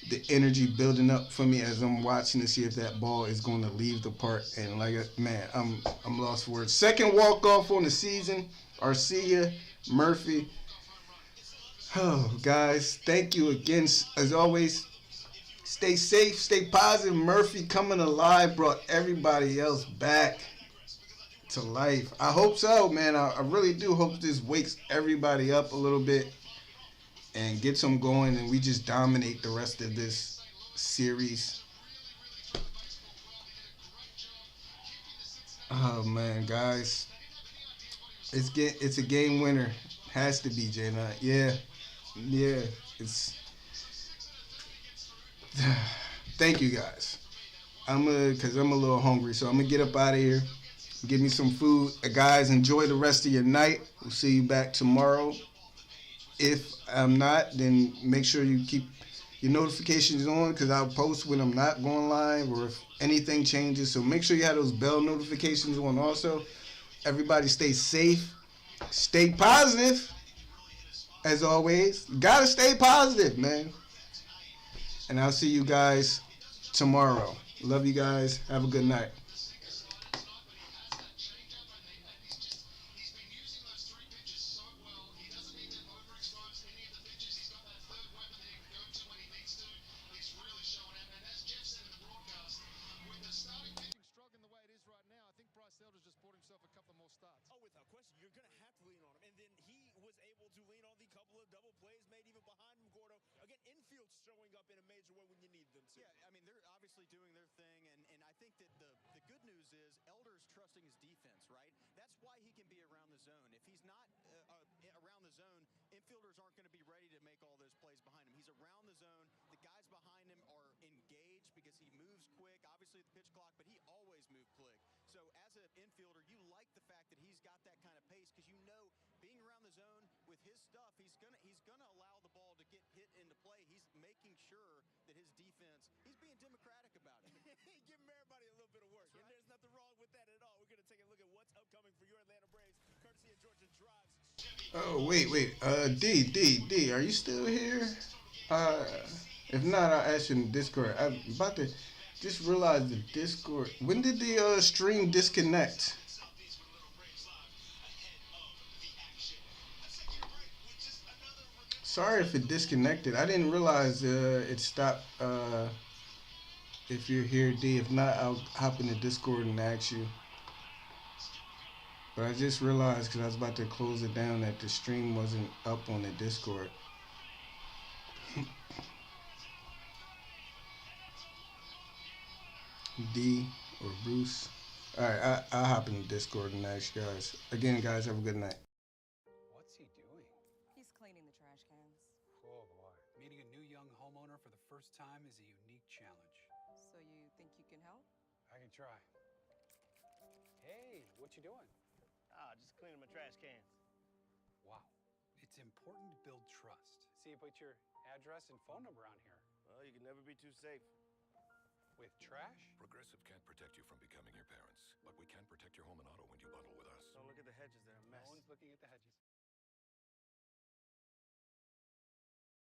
the energy building up for me as I'm watching to see if that ball is going to leave the park. And man, I'm lost for words. Second walk-off on the season. Arcia, Murphy. Oh, guys, thank you again. As always, stay safe, stay positive. Murphy coming alive brought everybody else back to life. I hope so, man. I really do hope this wakes everybody up a little bit and gets them going, and we just dominate the rest of this series. Oh man, guys, it's a game winner. Has to be J9. Yeah. It's. Thank you guys. Cause I'm a little hungry, so I'm gonna get up out of here. Give me some food. Guys, enjoy the rest of your night. We'll see you back tomorrow. If I'm not, then make sure you keep your notifications on, because I'll post when I'm not going live or if anything changes. So make sure you have those bell notifications on also. Everybody stay safe. Stay positive. As always. Gotta stay positive, man. And I'll see you guys tomorrow. Love you guys. Have a good night. Struggling the way it is right now, I think Bryce Elder just bought himself a couple more starts. Oh, without question, you're going to have to lean on him. And then he was able to lean on the couple of double plays made even behind him, Gordo. Again, infield showing up in a major way when you need them to. Yeah, I mean, they're obviously doing their thing, and I think that the good news is Elder's trusting his defense, right? That's why he can be around the zone. If he's not around the zone, infielders aren't going to be ready to make all those plays behind him. He's around the zone. The guys behind him are engaged because he moves quick, obviously at the pitch clock, but he always moved quick. So as an infielder, you like the fact that he's got that kind of pace because you know being around the zone with his stuff, he's gonna allow the ball to get hit into play. He's making sure that his defense, he's being democratic about it. Giving everybody a little bit of work. Right. And there's nothing wrong with that at all. We're going to take a look at what's upcoming for your Atlanta Braves, courtesy of Georgia Drives. Oh, wait. D, are you still here? If not, I'll ask you in the Discord. I'm about to just realize the Discord. When did the stream disconnect? Sorry if it disconnected. I didn't realize it stopped. If you're here, D. If not, I'll hop in the Discord and ask you. But I just realized, because I was about to close it down, that the stream wasn't up on the Discord. D or Bruce. Alright, I'll hop in the Discord and ask you guys. Again, guys, have a good night. What's he doing? He's cleaning the trash cans. Oh boy. Meeting a new young homeowner for the first time is a unique challenge. So you think you can help? I can try. Hey, what you doing? Just cleaning my trash cans. Wow. It's important to build trust. See, you put your address and phone number on here. Well, you can never be too safe. With trash? Progressive can't protect you from becoming your parents, but we can protect your home and auto when you bundle with us. Don't look at the hedges, they're a No mess. one's looking at the hedges.